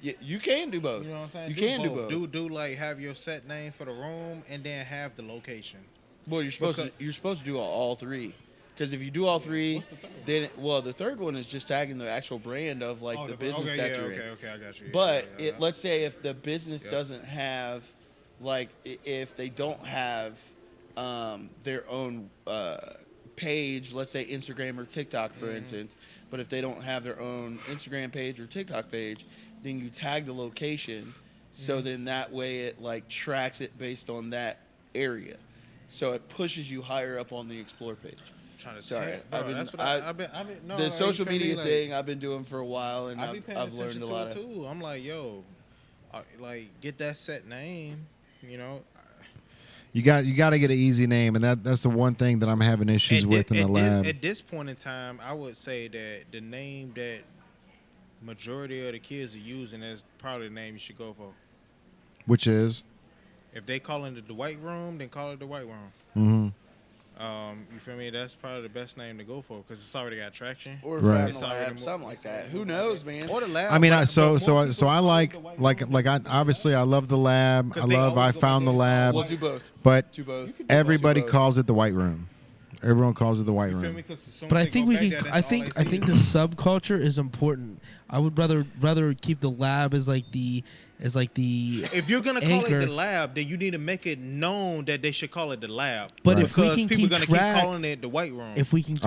you can do both. You know what I'm saying? You can do both. Do like have your set name for the room and then have the location. Well, you're supposed to do all three. Because if you do all three, then the third one is just tagging the actual brand of like the business that you're in. Okay, I got you. But let's say if the business doesn't have, like, if they don't have their own page, let's say Instagram or TikTok, for instance, but if they don't have their own Instagram page or TikTok page, then you tag the location. So then that way it like tracks it based on that area. So it pushes you higher up on the explore page. Sorry, the social media thing I've been doing for a while, and I've learned a lot too. I'm like, yo, like get that set name, you know. You got to get an easy name, and that's the one thing that I'm having issues with in the lab. At this point in time, I would say that the name that majority of the kids are using is probably the name you should go for. Which is? If they call it the White Room, then call it the White Room. Mm-hmm. You feel me? That's probably the best name to go for because it's already got traction. Or Found the Lab, something like that. Who knows, man? Or the lab. I mean, I obviously I love the lab. I found the lab. We'll do both. But do both. Everybody calls it the White Room. Everyone calls it the White Room. But I think we can. I think the subculture is important. I would rather keep the lab as like the If you're gonna anchor. call it the lab, then you need to make it known that they should call it the lab. But if we can people are gonna keep calling it the White Room. If we can,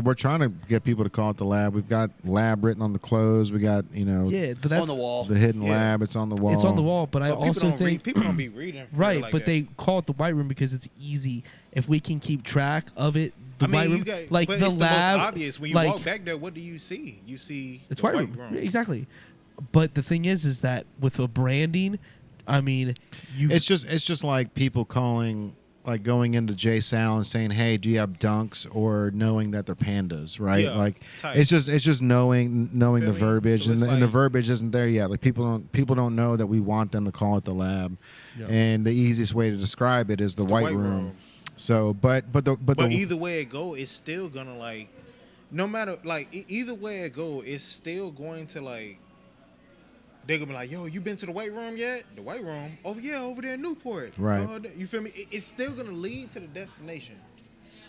we're trying to get people to call it the lab. We've got lab written on the clothes. We got but that's on the wall. The hidden lab. It's on the wall. It's on the wall. But I also think people don't be reading. Right, like but that. they call it the White Room because it's easy. If we can keep track of it, White Room, like but the it's lab, the most obvious when you walk back there. What do you see? You see it's the White Room. Exactly. But the thing is that with a branding, I mean, it's just like people calling, like going into J Sal and saying, "Hey, do you have dunks?" or knowing that they're pandas, right? Yeah, like tight. it's just knowing the verbiage, So and it's the verbiage isn't there yet. Like people don't know that we want them to call it the lab, and the easiest way to describe it is the White Room. So, but either way it go, it's still gonna like, no matter like either way it go, it's still going to like. They're gonna be like, yo, you been to the White Room yet? The White Room? Oh yeah, over there in Newport. Right. You feel me? It's still gonna lead to the destination.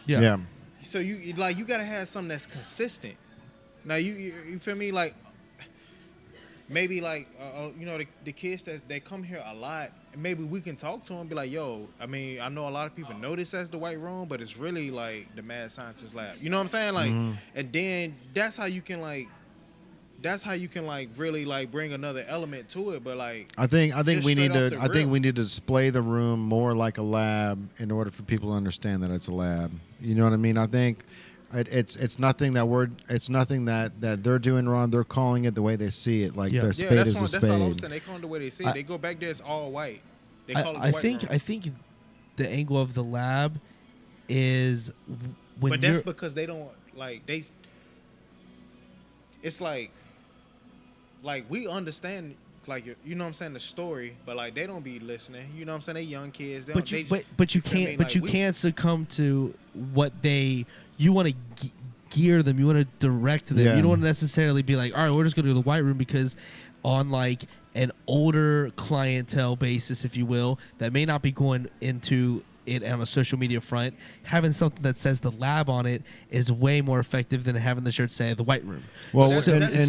Yeah. So you gotta have something that's consistent. Now you feel me? Like maybe like the kids that come here a lot. Maybe we can talk to them, be like, yo, I mean, I know a lot of people know this as the White Room, but it's really like the Mad Scientist Lab. You know what I'm saying? Like, and then that's how you can really like bring another element to it. But like, I think we need to to display the room more like a lab in order for people to understand that it's a lab. You know what I mean? I think it's nothing that they're doing wrong. They're calling it the way they see it. Like the spade is a spade. That's all I'm saying. They call it the way they see it. They go back there, it's all white. They call it the I white think room. I think the angle of the lab is when But you're that's because they don't like they. It's like we understand like you know what I'm saying the story, but like they don't be listening. You know what I'm saying? They young kids. They but don't, you they, but you feel me? can't but Like, you we- can't succumb to what you want to gear them, you want to direct them. Yeah. You don't want to necessarily be like, all right, we're just going to go to the white room, because on like an older clientele basis, if you will, that may not be going into it on a social media front, having something that says the lab on it is way more effective than having the shirt say the white room. Well, so and-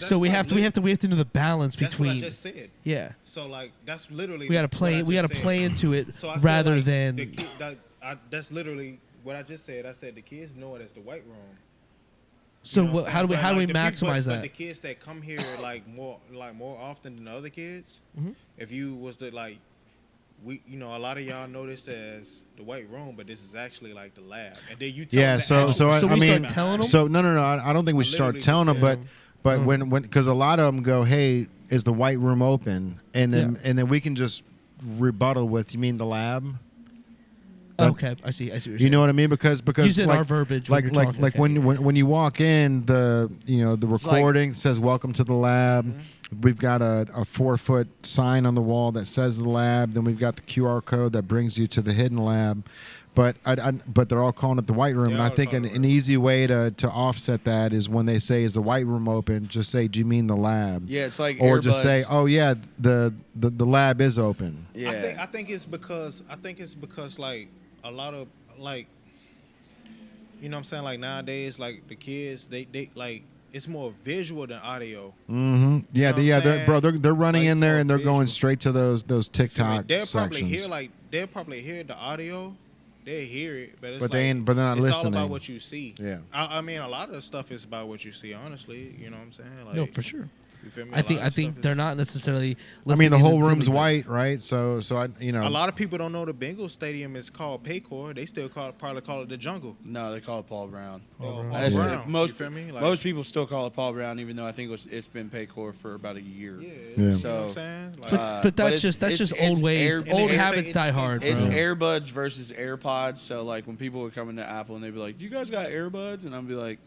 so we like have to know the balance That's what I between just said. yeah. So like that's literally We got to what I play just said. play into it So I said, rather like, than the kid, that's literally what I just said. I said the kids know it as the white room. so You know what I'm how do we saying? how do we But, like, maximize but that? the kids that come here like more often than other kids, Mhm. if you was to like, a lot of y'all know this as the white room, but this is actually like the lab. And then you tell Yeah, them the so actual so I, So I we start mean, telling 'em? so no, I don't think we I should start literally telling just them, said- but Mm. when because a lot of them go, hey, is the white room open? And then we can just rebuttal with, you mean the lab? Okay, I see what you're saying. You know what I mean? Because Using like, our verbiage when like you're like talking, like okay. when you walk in, the like- recording says welcome to the lab. We've got a 4-foot sign on the wall that says the lab. Then we've got the QR code that brings you to the hidden lab. But but they're all calling it the white room, They and I all think call it an easy way to offset that is when they say, "Is the white room open?" Just say, "Do you mean the lab?" Yeah, it's like Or just say, earbuds. "Oh yeah, the lab is open." Yeah. I think it's because like a lot of like, you know what I'm saying, like nowadays like the kids they like it's more visual than audio. Mm-hmm. Yeah, know what I'm saying? they're running Like, in it's there more and they're going visual. straight to those Feel me? TikTok They'll probably sections. hear the audio, they hear it, but it's But like, they're not it's all listening. about what you see. Yeah. I mean a lot of the stuff is about what you see. Honestly, you know what I'm saying? Like, No, for sure. You feel me? I think they're not necessarily. I mean, the listening whole until room's the- white, right? So I A lot of people don't know the Bengals stadium is called Paycor. They still probably call it the Jungle. No, they call it Paul Brown. Paul Brown. That's Brown. it. Most You feel me? Like- most people still call it Paul Brown, even though I think it's been Paycor for about a year. Yeah, Yeah. you know So, what I'm saying? Like, But that's it's- just it's old ways. air- Old it's- habits it's- die hard, It's bro. earbuds versus AirPods. So like when people would come into Apple and they'd be like, "Do you guys got earbuds?" and I'd be like,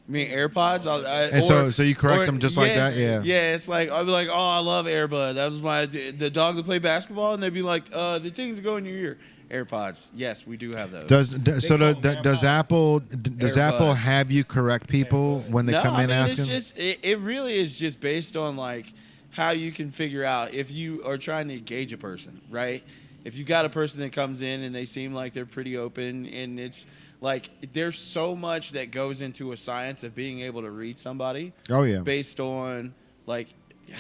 "You mean AirPods?" And so you correct them just like that? Yeah. Yeah, it's like I'd be like, "Oh, I love AirBud. That was the dog that played basketball," and they'd be like, "The things that go in your ear." AirPods. Yes, we do have those. Does call them does Apple AirBuds. have you correct people when they no, come in I mean, asking? it's just it really is just based on like how you can figure out if you are trying to engage a person, right? If you got a person that comes in and they seem like they're pretty open, and it's like there's so much that goes into a science of being able to read somebody Oh yeah. based on like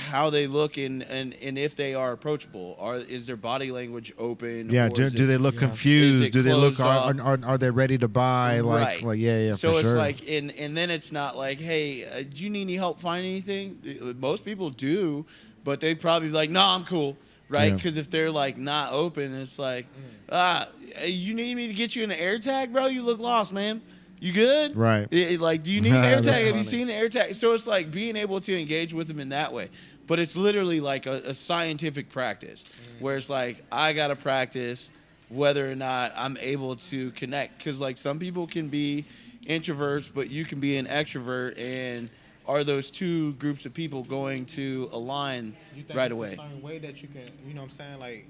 how they look and if they are approachable. Is their body language open? Yeah, or do is they it- look Is confused? it Do they look closed are they ready to buy? Right. Like yeah, So for it's sure. like, and then it's not like, hey, do you need any help finding anything? Most people do, but they probably be like, no, I'm cool, right? Yeah. Because if they're like not open, it's like, you need me to get you an AirTag, bro? You look lost, man. You good? Right. Like, do you need an That's AirTag? Have you funny. seen the AirTag? So it's like being able to engage with them in that way. But it's literally like a scientific practice where it's like, I got to practice whether or not I'm able to connect. Because, like, some people can be introverts, but you can be an extrovert. And are those two groups of people going to align you think right it's away? a certain way that you can, you know what I'm saying? Like,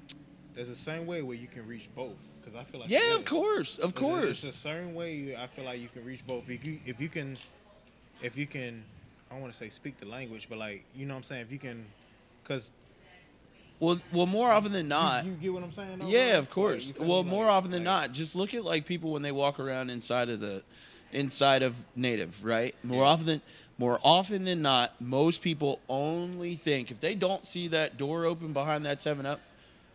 there's a certain way where you can reach both. Because I feel like Yeah, it of is. course. Of course. There's a certain way I feel like you can reach both. If you can, I don't want to say speak the language, but like, you know what I'm saying? If you can, because Well, more often than not. you get what I'm saying? Though, Yeah, bro? of course. Like, you feel Well, me? more Like- often than not, just look at like people when they walk around inside of native, right? More often than not, most people only think if they don't see that door open behind that 7-Up,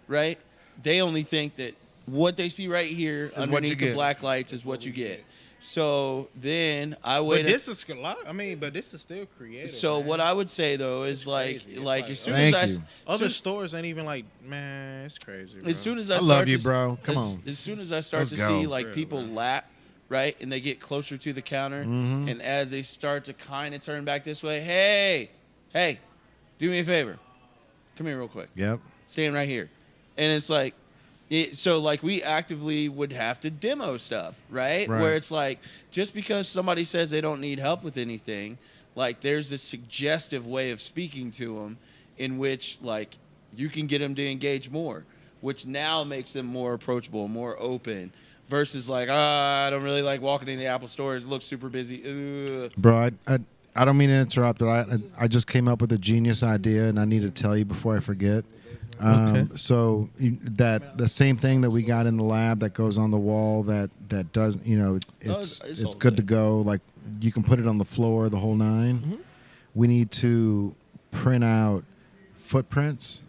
right? They only think that what they see right here what you underneath the get. black lights is what you get. So then I But wait. this is a lot. I mean, but this is still creative. So man. what I would say though is It's like crazy. It's like like, as soon Thank as you. other so- stores ain't even like, man, it's crazy. Bro. as soon as I I start love you, to- bro. Come as, on. As soon as I start Let's to go. see like Yeah, people man. lap, right, and they get closer to the counter, Mm-hmm. and as they start to kind of turn back this way, hey, do me a favor, come here real quick, Yep. stand right here, And it's like, so like we actively would have to demo stuff, right? Right. Where it's like, just because somebody says they don't need help with anything, like there's a suggestive way of speaking to them in which like you can get them to engage more, which now makes them more approachable, more open, versus like, I don't really like walking in the Apple stores. It looks super busy. Ugh. Bro, I don't mean to interrupt, but I just came up with a genius idea, and I need to tell you before I forget. Okay. So that the same thing that we got in the lab that goes on the wall that does, you know, it's all it's the good to same. go. Like you can put it on the floor, the whole 9. Mm-hmm. We need to print out footprints,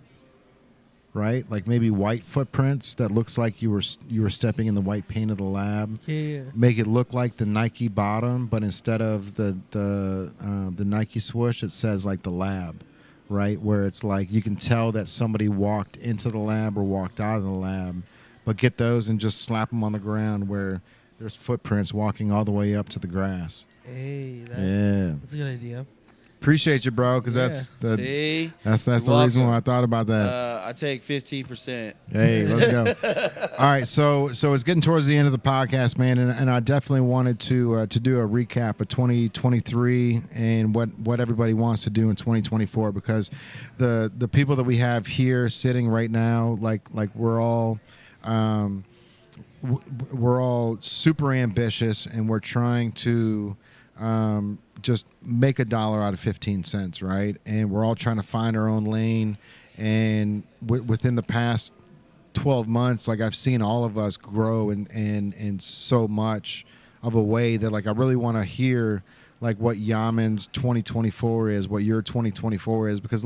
right? Like maybe white footprints that looks like you were stepping in the white paint of the lab. Yeah. Make it look like the Nike bottom, but instead of the Nike swoosh, it says like the lab, right? Where it's like you can tell that somebody walked into the lab or walked out of the lab. But get those and just slap them on the ground where there's footprints walking all the way up to the grass. Hey, Yeah, that's a good idea. appreciate you, bro, because Yeah. See? that's the You're reason why I welcome. thought about that. I take 15%. Hey, let's go. All right, so it's getting towards the end of the podcast, man, and I definitely wanted to do a recap of 2023 and what everybody wants to do in 2024, because the people that we have here sitting right now, like we're all we're all super ambitious, and we're trying to just make $1 out of 15 cents, right? And we're all trying to find our own lane. And within the past 12 months, like I've seen all of us grow in so much of a way that like I really want to hear like what Yaman's 2024 is, what your 2024 is, because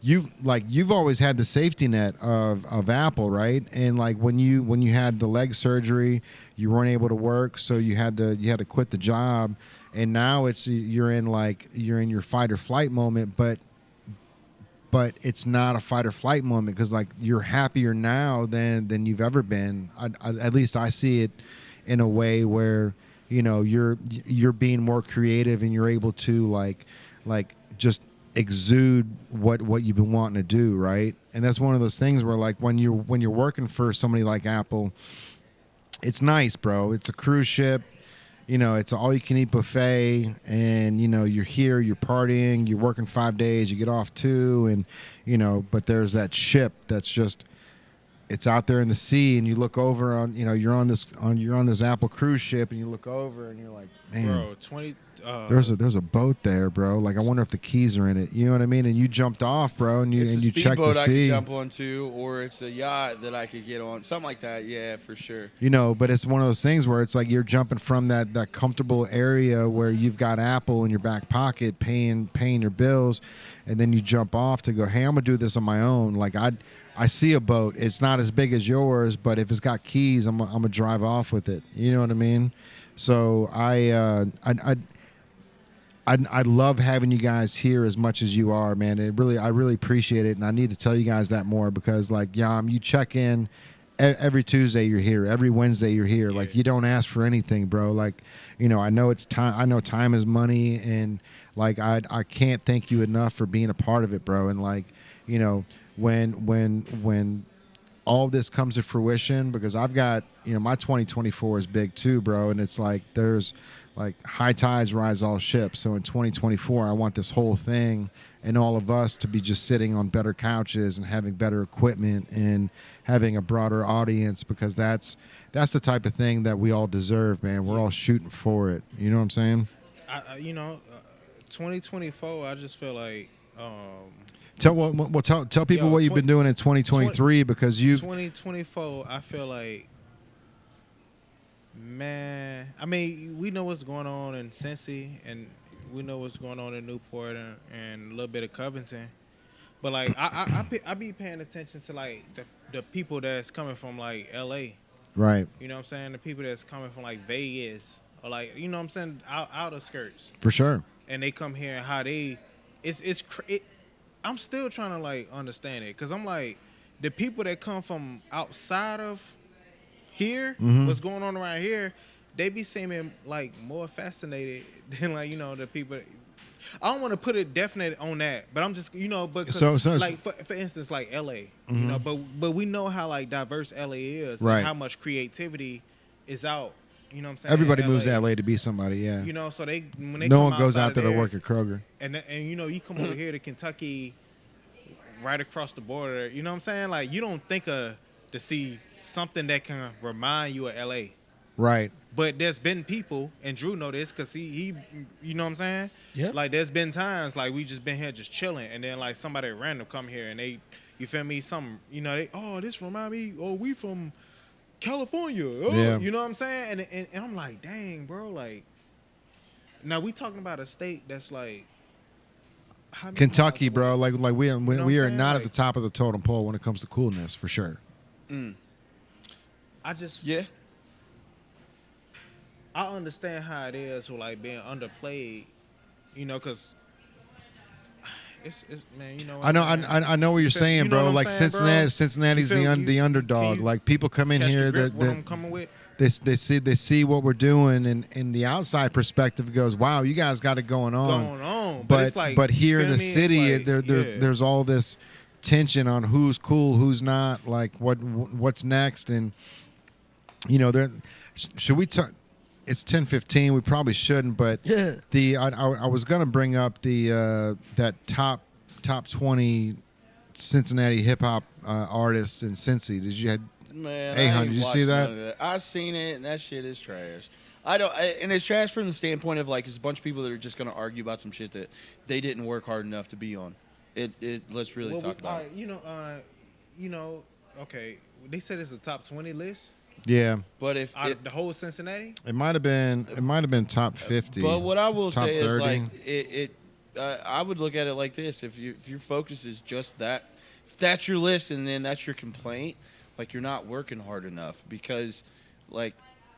you've always had the safety net of Apple, right? And like when you had the leg surgery, you weren't able to work, so you had to quit the job, and now you're in your fight or flight moment, but it's not a fight or flight moment, because like you're happier now than you've ever been. At least I see it in a way where, you know, you're being more creative, and you're able to like just exude what you've been wanting to do, right? And that's one of those things where like when you're working for somebody like Apple, it's nice, bro. It's a cruise ship. You know, it's an all-you-can-eat buffet, and, you know, you're here, you're partying, you're working 5 days, you get off 2, and, you know, but there's that ship that's just, it's out there in the sea, and you look over on, you know, you're on this Apple cruise ship, and you look over, and you're like, man, Bro, there's a boat there, bro. Like, I wonder if the keys are in it. You know what I mean? And you jumped off, bro, and you It's a checked the speedboat I could sea. jump onto, or it's a yacht that I could get on. Something like that, yeah, for sure. You know, but it's one of those things where it's like you're jumping from that comfortable area where you've got Apple in your back pocket paying your bills, and then you jump off to go, hey, I'm gonna do this on my own. Like I see a boat. It's not as big as yours, but if it's got keys, I'm gonna drive off with it. You know what I mean? So I love having you guys here as much as you are, man. I really appreciate it, and I need to tell you guys that more, because like Yam, you check in every Tuesday, you're here. Every Wednesday, you're here. Like you don't ask for anything, bro. Like, you know, I know it's time. I know time is money, and like I can't thank you enough for being a part of it, bro. And like, you know, when all this comes to fruition, because I've got, you know, my 2024 is big too, bro, and it's like there's like high tides rise all ships. So in 2024, I want this whole thing and all of us to be just sitting on better couches and having better equipment and having a broader audience, because that's the type of thing that we all deserve, man. We're all shooting for it. You know what I'm saying? you know, 2024, I just feel like Tell people what you've been doing in 2023, because you've 2024, I feel like, man, I mean, we know what's going on in Cincy, and we know what's going on in Newport, and a little bit of Covington. But like, I be paying attention to like the people that's coming from like LA. right, You know what I'm saying? The people that's coming from like Vegas, or like, you know what I'm saying, outer skirts, for sure. and they come here and how they, I'm still trying to like understand it, because I'm like, the people that come from outside of here, what's going on around here, they be seeming like more fascinated than like, you know, the people. I don't want to put it definite on that, but I'm just but So- like for instance, like LA, but we know how like diverse LA is, Right. and how much creativity is out. You know what I'm saying? Everybody in moves to LA to be somebody. Yeah. So when they No come one goes outside out of there to work at Kroger. and you come over here to Kentucky, right across the border. You know what I'm saying? Like you don't think to see something that can remind you of LA. Right. But there's been people, and Drew know this because he, you know what I'm saying? Yeah. Like there's been times like we just been here just chilling, and then like somebody random come here and they, you feel me? This remind me. Oh, we from California. Oh, Yeah. You know what I'm saying? And I'm like, dang, bro. Like, now we talking about a state that's like how many Kentucky, miles bro. away? Like we know what we I'm are saying? not at Like- the top of the totem pole when it comes to coolness, for sure. I just Yeah. I understand how it is with like being underplayed, because it's man, I know, man. I know what you're feel- saying, you know bro. what I'm Like saying, bro? Cincinnati's You feel- the underdog. can you Like people come in catch the here grip what I'm that coming with. they see what we're doing, and in the outside perspective goes, wow, you guys got it going on. But it's like, but here in feel the me? It's city, like, there's all this tension on who's cool, who's not, like what's next, and there. Should we talk? It's 10:15. We probably shouldn't, but Yeah. I was gonna bring up the that top 20 Cincinnati hip hop artists in Cincy. Did you had? Man, Hey, I hon, ain't did you see watched that? none of that? I seen it, and that shit is trash. And it's trash from the standpoint of like it's a bunch of people that are just gonna argue about some shit that they didn't work hard enough to be on. Let's really talk about it. Okay, they said it's a top 20 list Yeah, But if out of the whole Cincinnati. it might have been top 50. But what I will top say is 30. like I would look at it like this: if your focus is just that, if that's your list and then that's your complaint, like you're not working hard enough because, like,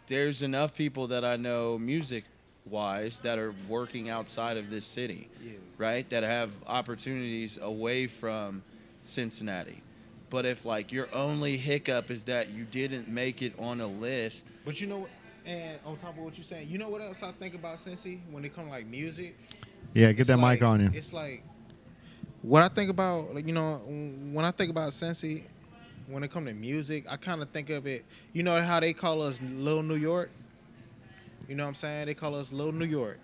there's enough people that I know music wise that are working outside of this city, right? That have opportunities away from Cincinnati. But if like your only hiccup is that you didn't make it on a list, But you know what? And on top of what you're saying, you know what else I think about Cincy when it comes to like music? Yeah, get It's that like- mic on you. It's like what I think about, like, when I think about Cincy, when it comes to music, I kind of think of it. You know how they call us Little New York? You know what I'm saying? They call us Little New York.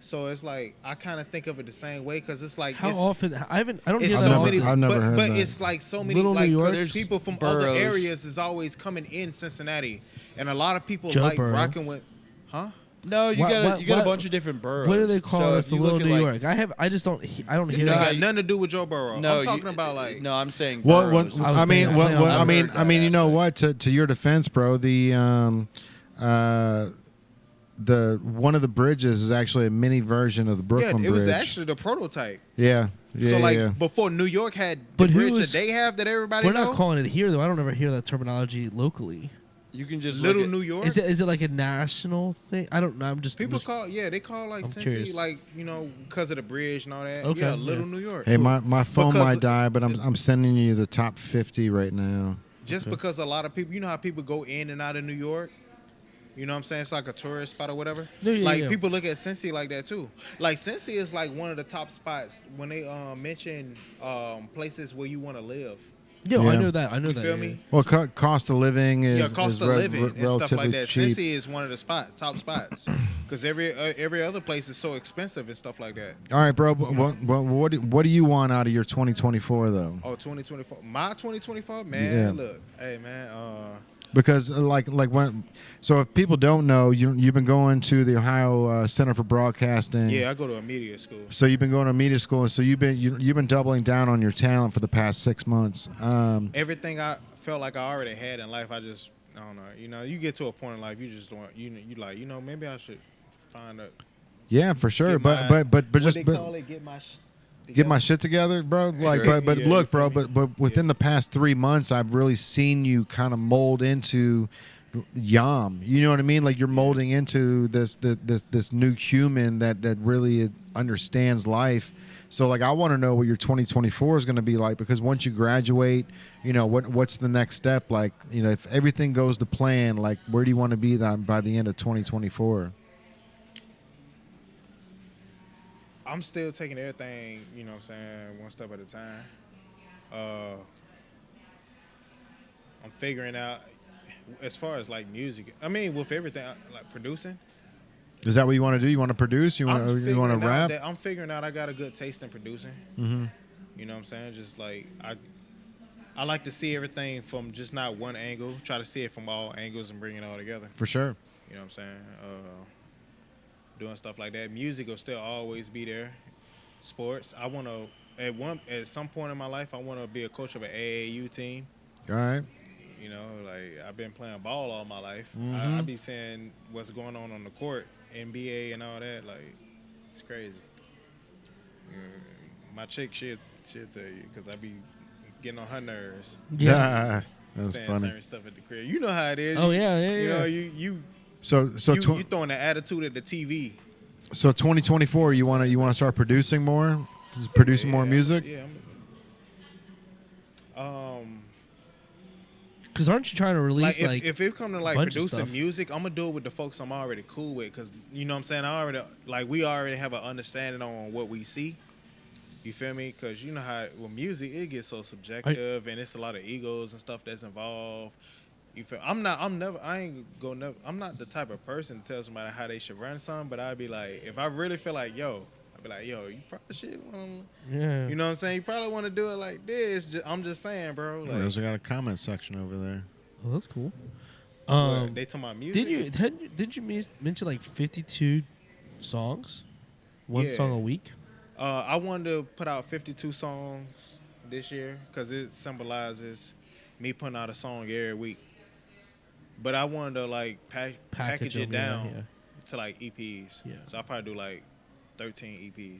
So it's like I kind of think of it the same way because it's like How it's, often? I don't it's hear I've that never- often. I've never heard but that. it's like so many Little New like York? 'cause There's people from other boroughs. areas is always coming in Cincinnati, and a lot of people Joe like Burrow. rocking with, huh? no, you What- got what- you got what- a bunch of different boroughs. What do they call So us? if The you Little look New at, like, York. I just don't. I don't This hear ain't that. got nothing to do with Joe Burrow. No, I'm talking about like no, I'm saying Well, boroughs. I was I mean, thinking- well, I've well, I mean, heard I mean, that you know aspect. what? To your defense, bro, the one of the bridges is actually a mini version of the Brooklyn yeah, it Bridge. was actually the prototype. yeah, yeah, So like yeah. before New York had the But who bridge was- that they have that everybody We're know. not calling it here though. I don't ever hear that terminology locally. you can just Little look at, New York. Is it like a national thing? I don't know. I'm just People call they call like I'm Cincy curious. like because of the bridge and all that. Okay, Yeah, Little yeah. New York. Hey, my phone Because- might die, but I'm sending you the top 50 right now. Just because a lot of people, you know how people go in and out of New York. You know what I'm saying? It's like a tourist spot or whatever. Yeah, yeah, like yeah. people look at Cincy like that too. Like Cincy is like one of the top spots when they mention places where you want to live. Yo, Yeah. I know that. I know You that. feel yeah, me? Well, cost of living is Yeah, cost is of living and stuff relatively like that. cheap. Cincy is one of the top spots because every other place is so expensive and stuff like that. All right, bro. What do you want out of your 2024 though? Oh, 2024. My 2024, man. Yeah. Look, hey, man. Because like when, so if people don't know, you've been going to the Ohio Center for Broadcasting. Yeah, I go to a media school. So you've been going to media school, and so you've been doubling down on your talent for the past 6 months. Everything I felt like I already had in life, I don't know. You know, you get to a point in life, you just don't. You like, maybe I should find a. Yeah, for sure. Get But my- but what just they but call it, get my shit together, bro. Like, Yeah, but you look, feel bro. me? But within the past 3 months, I've really seen you kind of mold into Yam. You know what I mean? Like you're molding into this new human that really understands life. So like I want to know what your 2024 is going to be like, because once you graduate, what's the next step? Like, if everything goes to plan, like where do you want to be by the end of 2024? I'm still taking everything, you know what I'm saying, one step at a time. I'm figuring out as far as like music. I mean, with everything like producing, Is that what you want to do? You want to produce? You want to rap? I'm figuring out I got a good taste in producing. Mm-hmm. You know what I'm saying? Just like I like to see everything from just not one angle. Try to see it from all angles and bring it all together. For sure. You know what I'm saying? Doing stuff like that. Music will still always be there. Sports. I want to at some point in my life I want to be a coach of an AAU team. All right. You know, like I've been playing ball all my life. Mm-hmm. I be seeing what's going on the court, NBA and all that. Like it's crazy. My chick, she'll tell you because I be getting on her nerves. Yeah. That's saying funny. certain stuff at the crib. You know how it is. Oh yeah, yeah, You yeah. know you So you throwing the attitude at the TV. So 2024, you want to start producing more, producing more music. Yeah. Because aren't you trying to release Like if it come to like bunch of producing stuff? music, I'm gonna do it with the folks I'm already cool with, cause you know what I'm saying. We already have an understanding on what we see. You feel me? Cause you know how with music it gets so subjective and it's a lot of egos and stuff that's involved. You feel? I'm not the type of person to tell somebody how they should run something, but I'd be like, if I really feel like, yo, I'd be like, yo, you probably should. Yeah. You know what I'm saying? You probably want to do it like this. I'm just saying, bro. Like, We also got a comment section over there. Oh, that's cool. they talking about music. Didn't you mention like 52 songs, one Yeah. song a week? I wanted to put out 52 songs this year because it symbolizes me putting out a song every week. But I wanted to like package it them, down yeah. to like EPs. Yeah. So I probably do like 13 EPs. You know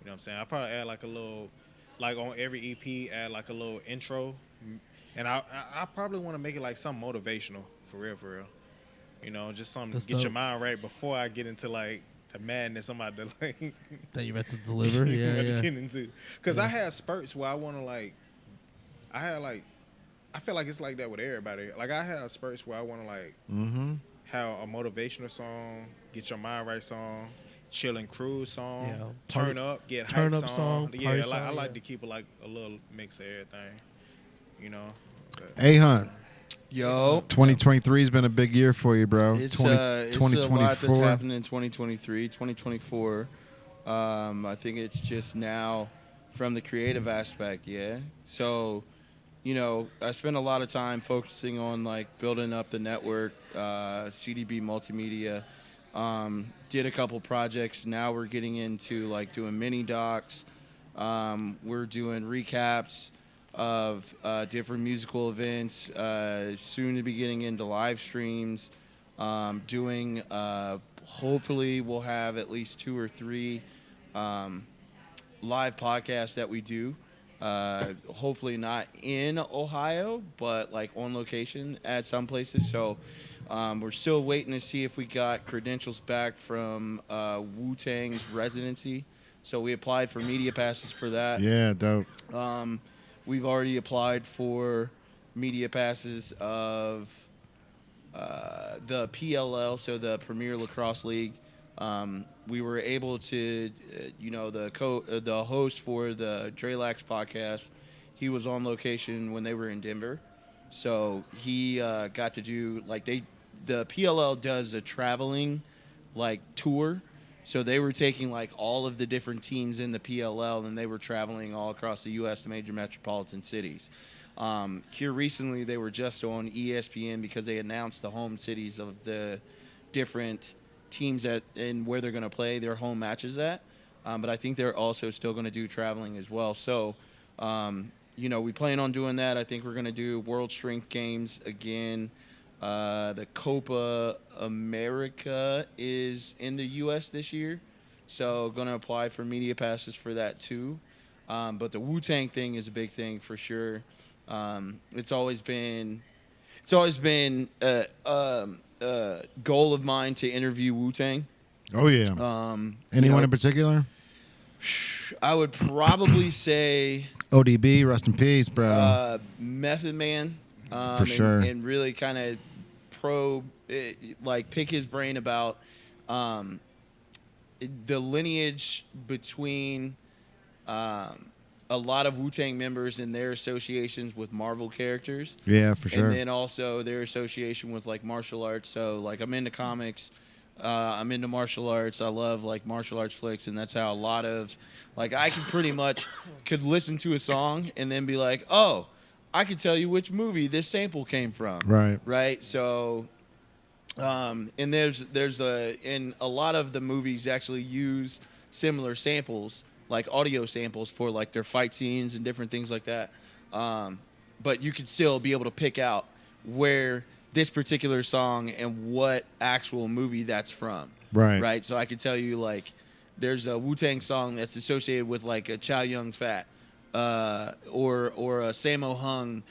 what I'm saying? I probably add like a little, like on every EP, add like a little intro. And I probably want to make it like something motivational, for real. You know, just something That's to get your dope. mind right before I get into like the madness I'm about to like That you have to deliver. Yeah, about to yeah. get into. Because Yeah. I have spurts where I want to like, I feel like it's like that with everybody. Like I have spurts where I want to like Mm-hmm. have a motivational song, get your mind right song, chill and cruise song, Yeah. turn up, get turn hype up song. song, Yeah, party I song, like yeah. to keep it like a little mix of everything. You know. But, Hey Hunt, Yo, 2023 has been a big year for you, bro. it's a lot that's 2024. happening in 2023, 2024. I think it's just now from the creative aspect, yeah. So, you know, I spent a lot of time focusing on like building up the network, CDB Multimedia. Did a couple projects. Now we're getting into like doing mini docs. We're doing recaps of different musical events. Soon to be getting into live streams. Doing hopefully we'll have at least 2 or 3 live podcasts that we do. Hopefully not in Ohio, but like on location at some places. So we're still waiting to see if we got credentials back from Wu-Tang's residency. So we applied for media passes for that. Yeah, dope. We've already applied for media passes of the PLL, so the Premier Lacrosse League. We were able to, the host for the Drelax podcast, he was on location when they were in Denver. So he got to do, like, the PLL does a traveling, like, tour. So they were taking, like, all of the different teams in the PLL, and they were traveling all across the U.S. to major metropolitan cities. Here recently, they were just on ESPN because they announced the home cities of the different teams and where they're going to play their home matches at. But I think they're also still going to do traveling as well. So, we plan on doing that. I think we're going to do World Strength Games again. The Copa America is in the U.S. this year, so going to apply for media passes for that too. But the Wu-Tang thing is a big thing for sure. It's always been a goal of mine to interview Wu-Tang. Oh yeah. Anyone in particular? I would probably say ODB, rest in peace, bro. Method Man. For sure. And really kind of pick his brain about the lineage between a lot of Wu-Tang members and their associations with Marvel characters. Yeah, for sure. And then also their association with like martial arts. So like I'm into comics, I'm into martial arts. I love like martial arts flicks, and that's how a lot of like I can pretty much could listen to a song and then be like, oh, I could tell you which movie this sample came from. Right. Right. So, and there's and a lot of the movies actually use similar samples, like audio samples for like their fight scenes and different things like that. But you could still be able to pick out where this particular song and what actual movie that's from. Right. Right. So I could tell you like there's a Wu-Tang song that's associated with like a Chow Yun Fat or a Sammo Hung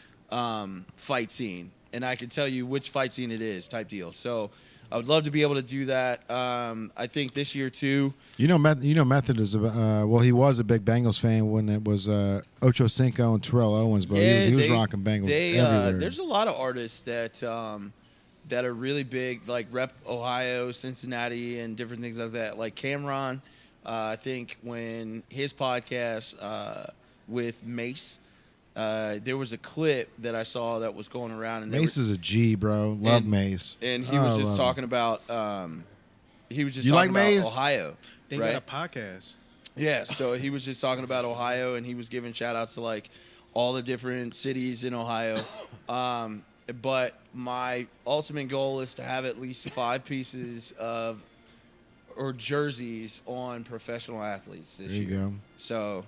fight scene, and I could tell you which fight scene it is type deal. So I would love to be able to do that. I think this year too. Method is well, he was a big Bengals fan when it was Ocho Cinco and Terrell Owens, bro. He was rocking Bengals everywhere. There's a lot of artists that are really big, like rep Ohio, Cincinnati, and different things like that. Like Cameron, I think when his podcast with Mace. There was a clip that I saw that was going around. And Mace is a G, bro. Love Mace. And he was just talking about. He was just you talking like about Mace? Ohio. They right? got a podcast. Yeah, so he was just talking about Ohio, and he was giving shout outs to like all the different cities in Ohio. But my ultimate goal is to have at least 5 pieces of or jerseys on professional athletes this year. There you go. So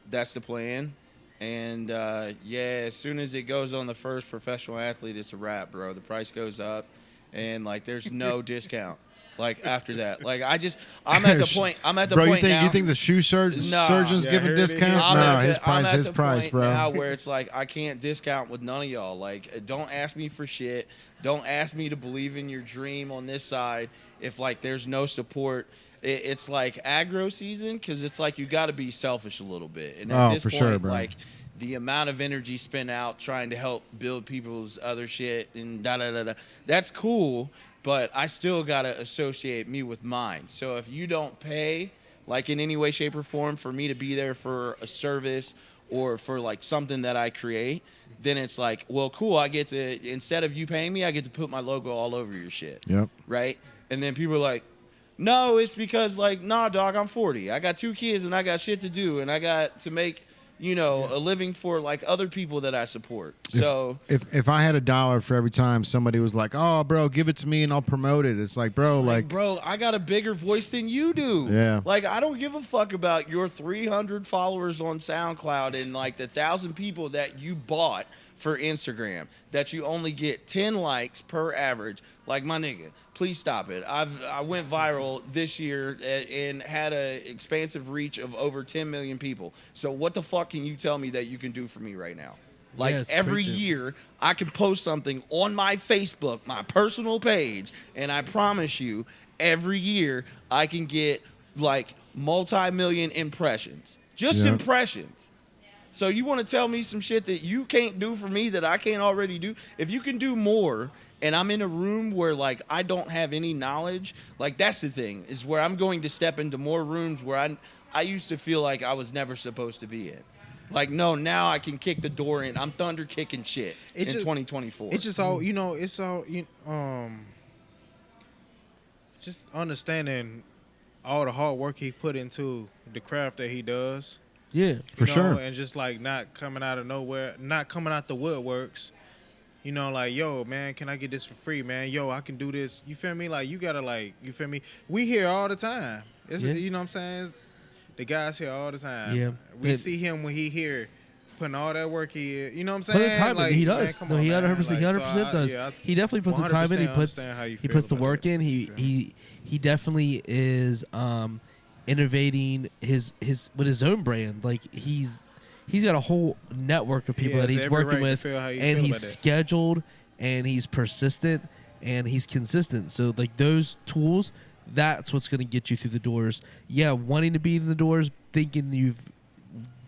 that's the plan. And, as soon as it goes on the first professional athlete, it's a wrap, bro. The price goes up, and, like, there's no discount. Like, after that. Like, I'm at the point bro, point now. You think the shoe surgeon's giving discounts? No, his price, bro. Now where it's like, I can't discount with none of y'all. Like, don't ask me for shit. Don't ask me to believe in your dream on this side if, like, there's no support. It's like aggro season because it's like you got to be selfish a little bit. And at this point, sure, bro. like the amount of energy spent out trying to help build people's other shit and da-da-da-da, that's cool, but I still got to associate me with mine. So if you don't pay, like in any way, shape, or form for me to be there for a service or for like something that I create, then it's like, well, cool, I get to, instead of you paying me, I get to put my logo all over your shit. Yep. Right? And then people are like, no, it's because, like, nah, dog, I'm 40. I got 2 kids and I got shit to do and I got to make, a living for, like, other people that I support. So if I had $1 for every time somebody was like, oh, bro, give it to me and I'll promote it. It's like, bro, bro, I got a bigger voice than you do. Yeah. Like, I don't give a fuck about your 300 followers on SoundCloud and, like, the 1,000 people that you bought for Instagram, that you only get 10 likes per average. Like, my nigga, please stop it. I went viral this year and had an expansive reach of over 10 million people. So what the fuck can you tell me that you can do for me right now? Like, every year, I can post something on my Facebook, my personal page, and I promise you, every year, I can get, like, multi-million impressions. Just impressions. So you want to tell me some shit that you can't do for me that I can't already do? If you can do more and I'm in a room where, like, I don't have any knowledge, like, that's the thing, is where I'm going to step into more rooms where I used to feel like I was never supposed to be in. Like, no, now I can kick the door in. I'm thunder kicking shit in 2024. It's just all, it's all, just understanding all the hard work he put into the craft that he does. Yeah, for sure. And just like not coming out of nowhere, not coming out the woodworks. Like, yo, man, can I get this for free, man? Yo, I can do this. You feel me? Like, you gotta, like, you feel me? We hear all the time. You know what I'm saying? The guys here all the time. Yeah. We see him when he here putting all that work here. You know what I'm saying? Put the time like, in. He does. Man, No, he 100%, like, 100% does. Yeah, he definitely puts the time in. He puts the work in. He definitely is innovating his with his own brand. Like, he's got a whole network of people that he's working with, and he's scheduled, and he's persistent, and he's consistent. So, like, those tools, that's what's going to get you through the doors. Yeah, wanting to be in the doors, thinking you've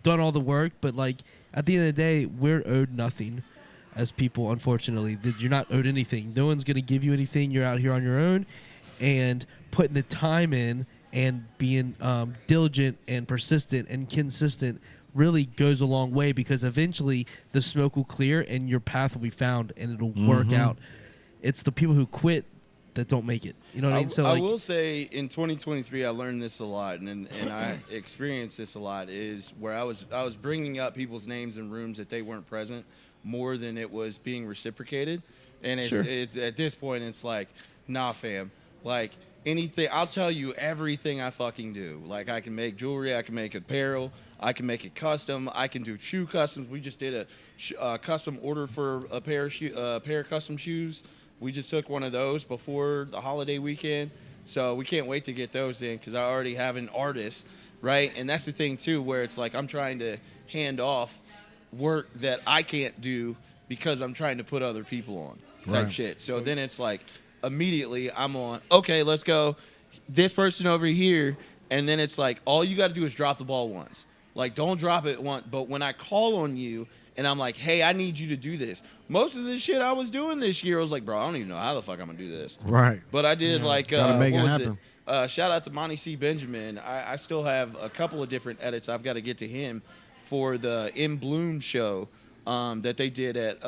done all the work, but, like, at the end of the day, we're owed nothing as people, unfortunately. You're not owed anything. No one's going to give you anything. You're out here on your own, and putting the time in and being diligent and persistent and consistent really goes a long way, because eventually the smoke will clear and your path will be found and it'll work out. It's the people who quit that don't make it. You know what I mean? So I will say in 2023, I learned this a lot, and I experienced this a lot, is where I was bringing up people's names in rooms that they weren't present more than it was being reciprocated. And it's at this point, it's like, nah, fam. Like, anything, I'll tell you everything I fucking do. Like, I can make jewelry, I can make apparel, I can make it custom, I can do shoe customs. We just did a custom order for a pair of custom shoes. We just took one of those before the holiday weekend. So we can't wait to get those in, because I already have an artist, right? And that's the thing, too, where it's like I'm trying to hand off work that I can't do because I'm trying to put other people on type shit. So then it's like immediately I'm on, okay, let's go. This person over here. And then it's like, all you got to do is drop the ball once. Like, don't drop it once. But when I call on you and I'm like, hey, I need you to do this. Most of the shit I was doing this year, I was like, bro, I don't even know how the fuck I'm going to do this. Right. But I did Gotta make what it was happen. it? Shout out to Monty C. Benjamin. I still have a couple of different edits I've got to get to him for the In Bloom show that they did at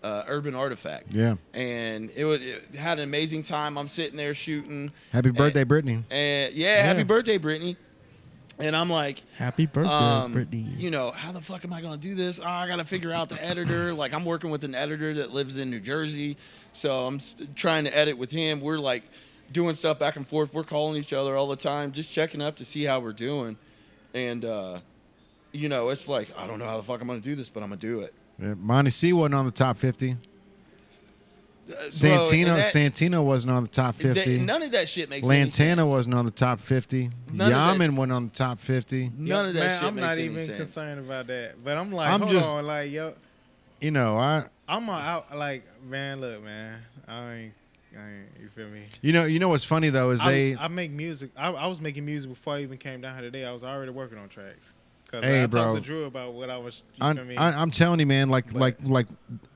Urban Artifact. Yeah. And it had an amazing time. I'm sitting there shooting. Happy birthday, Brittany. And happy birthday, Brittany. And I'm like, happy birthday, Brittany. you know, how the fuck am I going to do this? Oh, I got to figure out the editor. Like, I'm working with an editor that lives in New Jersey. So I'm trying to edit with him. We're like doing stuff back and forth. We're calling each other all the time, just checking up to see how we're doing. And, you know, it's like, I don't know how the fuck I'm going to do this, but I'm going to do it. Yeah, Monty C wasn't on the top 50. Santino wasn't on the top 50. None of that shit makes any sense. Lantana wasn't on the top 50. None of Yaman wasn't on the top 50. None of that Man, shit I'm makes not any even sense. concerned about that. But I'm like, I'm hold just- on, like, yo, You know, I'm out, like, man, look, man, I ain't, you feel me? you know what's funny though is I make music. I was making music before I even came down here today. I was already working on tracks. Cause Hey, I bro. talked to Drew about what I was. You feel me? I'm telling you, man. Like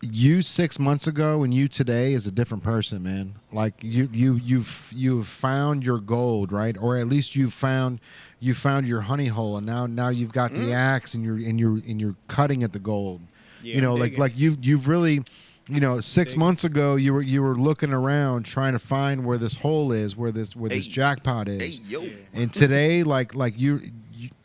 you 6 months ago and you today is a different person, man. Like you've found your gold, right? Or at least you found your honey hole, and now you've got the axe and you're cutting at the gold. Yeah, you know, I'm like digging. like you've really. You know, 6 months ago, you were looking around trying to find where this hole is, where this jackpot is. Hey, yo. And today, like you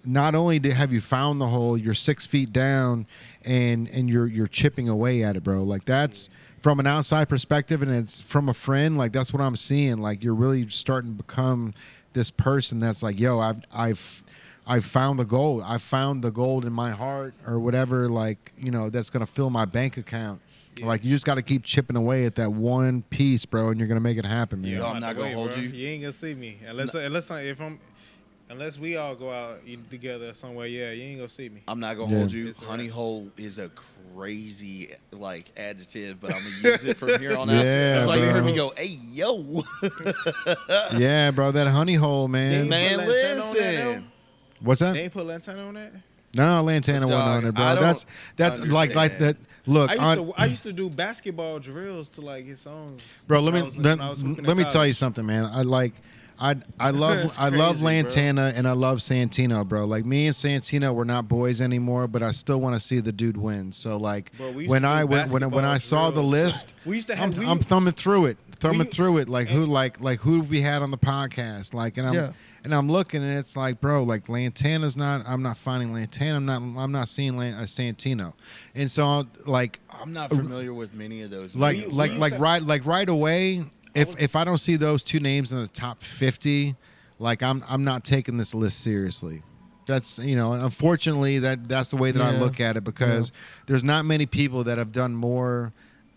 not only have you found the hole, you're 6 feet down, and you're chipping away at it, bro. Like, that's from an outside perspective, and it's from a friend. Like, that's what I'm seeing. Like, you're really starting to become this person that's like, yo, I've found the gold. I found the gold in my heart, or whatever. Like, you know, that's gonna fill my bank account. Yeah. Like, you just got to keep chipping away at that one piece, bro, and you're gonna make it happen, man. Yeah. I'm not gonna hold bro. you. You ain't gonna see me unless we all go out together somewhere. Yeah, you ain't gonna see me. I'm not gonna Yeah. hold you. It's all Honey right. hole is a crazy like adjective, but I'm gonna use it from here on out. Yeah, It's like you bro. heard me go, "Hey yo, Yeah, bro, that honey hole, man. man, Put Lantana on that, listen." What's that? They ain't put Lantana on that. No, Lantana But, wasn't dog, on it, I bro. don't That's like understand. that. Look, I used to do basketball drills to like his songs. bro. when I was hooping Let me in tell you college. something, man. I love It's I love crazy, Lantana and I love Santino, bro. Like, me and Santino, we're not boys anymore, but I still want to see the dude win. So like, Bro, we used when to do I basketball saw the drills. list, We used to have. I'm thumbing through it. Like, who and- who we had on the podcast, like, and I'm looking, and it's like, bro, like, Lantana's not. I'm not finding Lantana. I'm not seeing Santino, and so like I'm not familiar with many of those. like names. right away. If I don't see those two names in the top 50, like, I'm not taking this list seriously. That's, you know, and unfortunately that's the way that I Yeah. look at it, because there's not many people that have done more.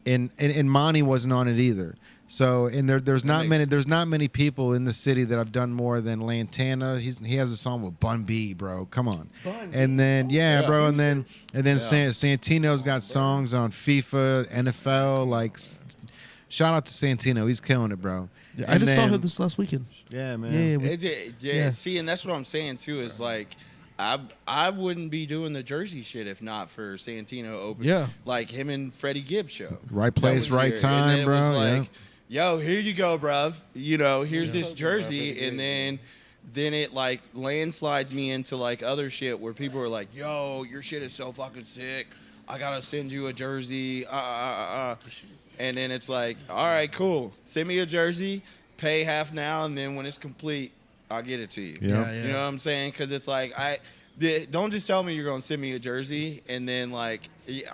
And Monty wasn't on it either. So, and there's not many people in the city that have done more than Lantana. He has a song with Bun B, bro. Come on. And then bro, and then Santino's got songs on FIFA, NFL. Like, shout out to Santino. He's killing it, bro. Yeah, I And just saw then- him this last weekend. Yeah, man. Yeah, Yeah. See, and that's what I'm saying too. Is like, I wouldn't be doing the Jersey shit if not for Santino open. Yeah. Like him and Freddie Gibbs show. Right That place, was right here. time, and then bro. It was like, yo, here you go, bruv. You know, here's this Yeah. jersey, and then it like landslides me into like other shit where people are like, yo, your shit is so fucking sick. I gotta send you a jersey. And then it's like, all right, cool. Send me a jersey, pay half now, and then when it's complete, I'll get it to you. Yeah. You know what I'm saying? Because it's like don't just tell me you're gonna send me a jersey and then like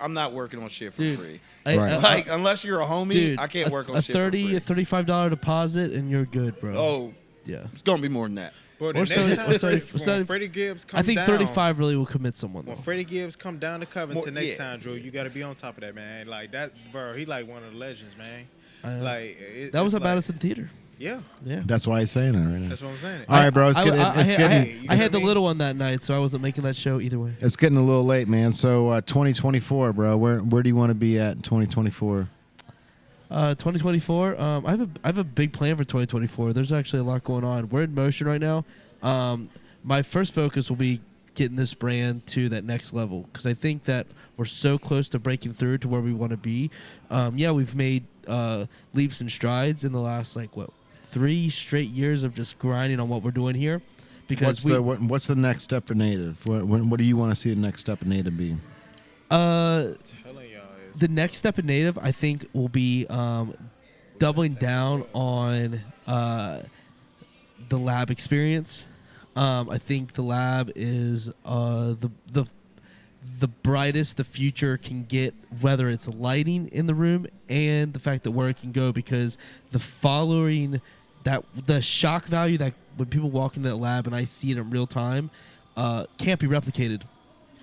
I'm not working on shit for Dude, free. Right. Like unless you're a homie, dude, I can't work on a shit 30 for free. $35 deposit and you're good, bro. Oh, yeah. it's gonna be more than that. But the Or next so- time or so- when or so- Freddie Gibbs comes I think down, 35 really will commit someone When though. Freddie Gibbs come down to Covington More- next yeah. time, Drew, you got to be on top of that, man. Like that, bro. He like one of the legends, man. I know. Like That was it's at like, Madison Theater. Yeah, Yeah. That's why he's saying it right now. that's what I'm saying. All right, bro. It's getting, I it's had- getting, I You know had what the I mean? little one that night, so I wasn't making that show either way. it's getting a little late, man. So 2024, bro. Where do you want to be at in 2024? 2024. I have a big plan for 2024. There's actually a lot going on. We're in motion right now. My first focus will be getting this brand to that next level because I think that we're so close to breaking through to where we want to be. Yeah, we've made leaps and strides in the last 3 straight years of just grinding on what we're doing here. Because What's the next step for Native? What do you want to see the next step of Native be? Telling y'all is the next step in Native, I think, will be doubling down on the lab experience. I think the lab is the brightest the future can get, whether it's lighting in the room and the fact that where it can go, because the shock value that when people walk into that lab and I see it in real time can't be replicated.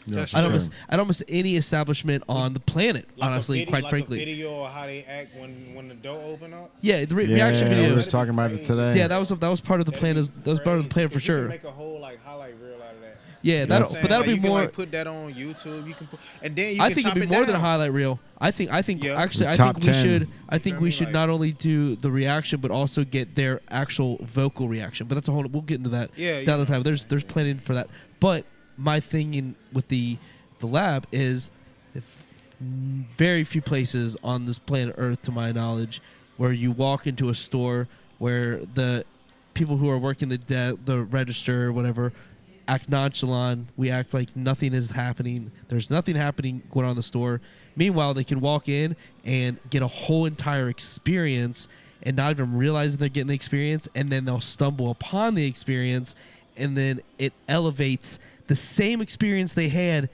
That's At true. almost any establishment on the planet, like honestly, a quite frankly. a video of how they act when the door open up. Yeah, the reaction we were videos. just talking about it today. Yeah, that was part of the plan. That was part of the plan for You sure. can make a whole highlight reel out of that. Yeah, That's- that'll be you can, more. put that on YouTube. You can put, and then you I can think chop it'd be it more than a down. highlight reel. I think Yeah. actually The I top think we 10. should. I think know what I we mean? should Like- not only do the reaction but also get their actual vocal reaction. But that's a whole. We'll get into that Yeah, down the time. There's planning for that. But my thing with the lab is very few places on this planet Earth, to my knowledge, where you walk into a store where the people who are working the register or whatever act nonchalant. We act like nothing is happening. There's nothing happening going on in the store. Meanwhile, they can walk in and get a whole entire experience and not even realizing they're getting the experience, and then they'll stumble upon the experience, and then it elevates the same experience they had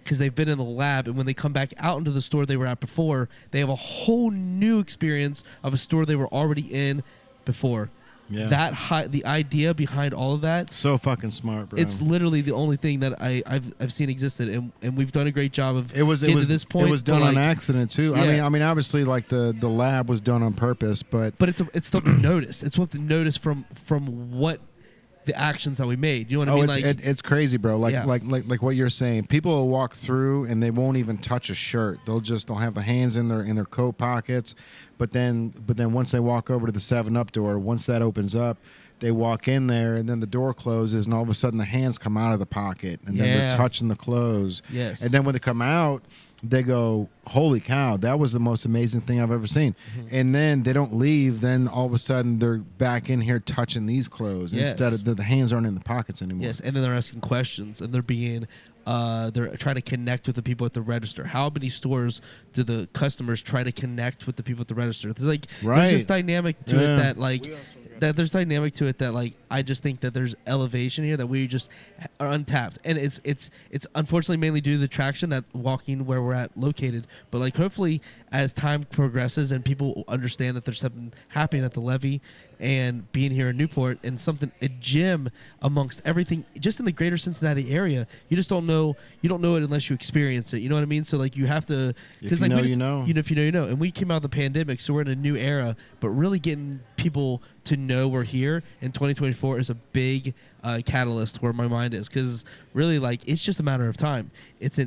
because they've been in the lab, and when they come back out into the store they were at before, they have a whole new experience of a store they were already in before. Yeah. The idea behind all of that, So fucking smart, bro. it's literally the only thing that I've seen existed, and we've done a great job of It was getting to this point. It was done but, on like, accident too. Yeah. I mean, obviously, like the lab was done on purpose, but it's something noticed. It's something noticed from what the actions that we made. You know what I mean? it's crazy, bro. Like Yeah. like what you're saying. People will walk through and they won't even touch a shirt. They'll have the hands in their coat pockets, but then once they walk over to the 7-Up door, once that opens up, they walk in there and then the door closes and all of a sudden the hands come out of the pocket and then Yeah. they're touching the clothes. Yes. And then when they come out, they go, "Holy cow, that was the most amazing thing I've ever seen." Mm-hmm. And then they don't leave. Then all of a sudden they're back in here touching these clothes Yes. instead of the hands aren't in the pockets anymore. Yes, and then they're asking questions, and they're trying to connect with the people at the register. How many stores do the customers try to connect with the people at the register? There's Right. there's this dynamic to Yeah. it that We also got- that there's dynamic to it that I just think that there's elevation here that we just are untapped, and it's unfortunately mainly due to the traction that walking where we're at located. But hopefully as time progresses and people understand that there's something happening at the levee and being here in Newport and a gym amongst everything just in the greater Cincinnati area, you just don't know it unless you experience it. You know what I mean? So you have to, If you know, you know. You know, if you know, you know. And we came out of the pandemic, so we're in a new era. But really getting people to know we're here in 2024 is a big catalyst where my mind is, because really it's just a matter of time. It's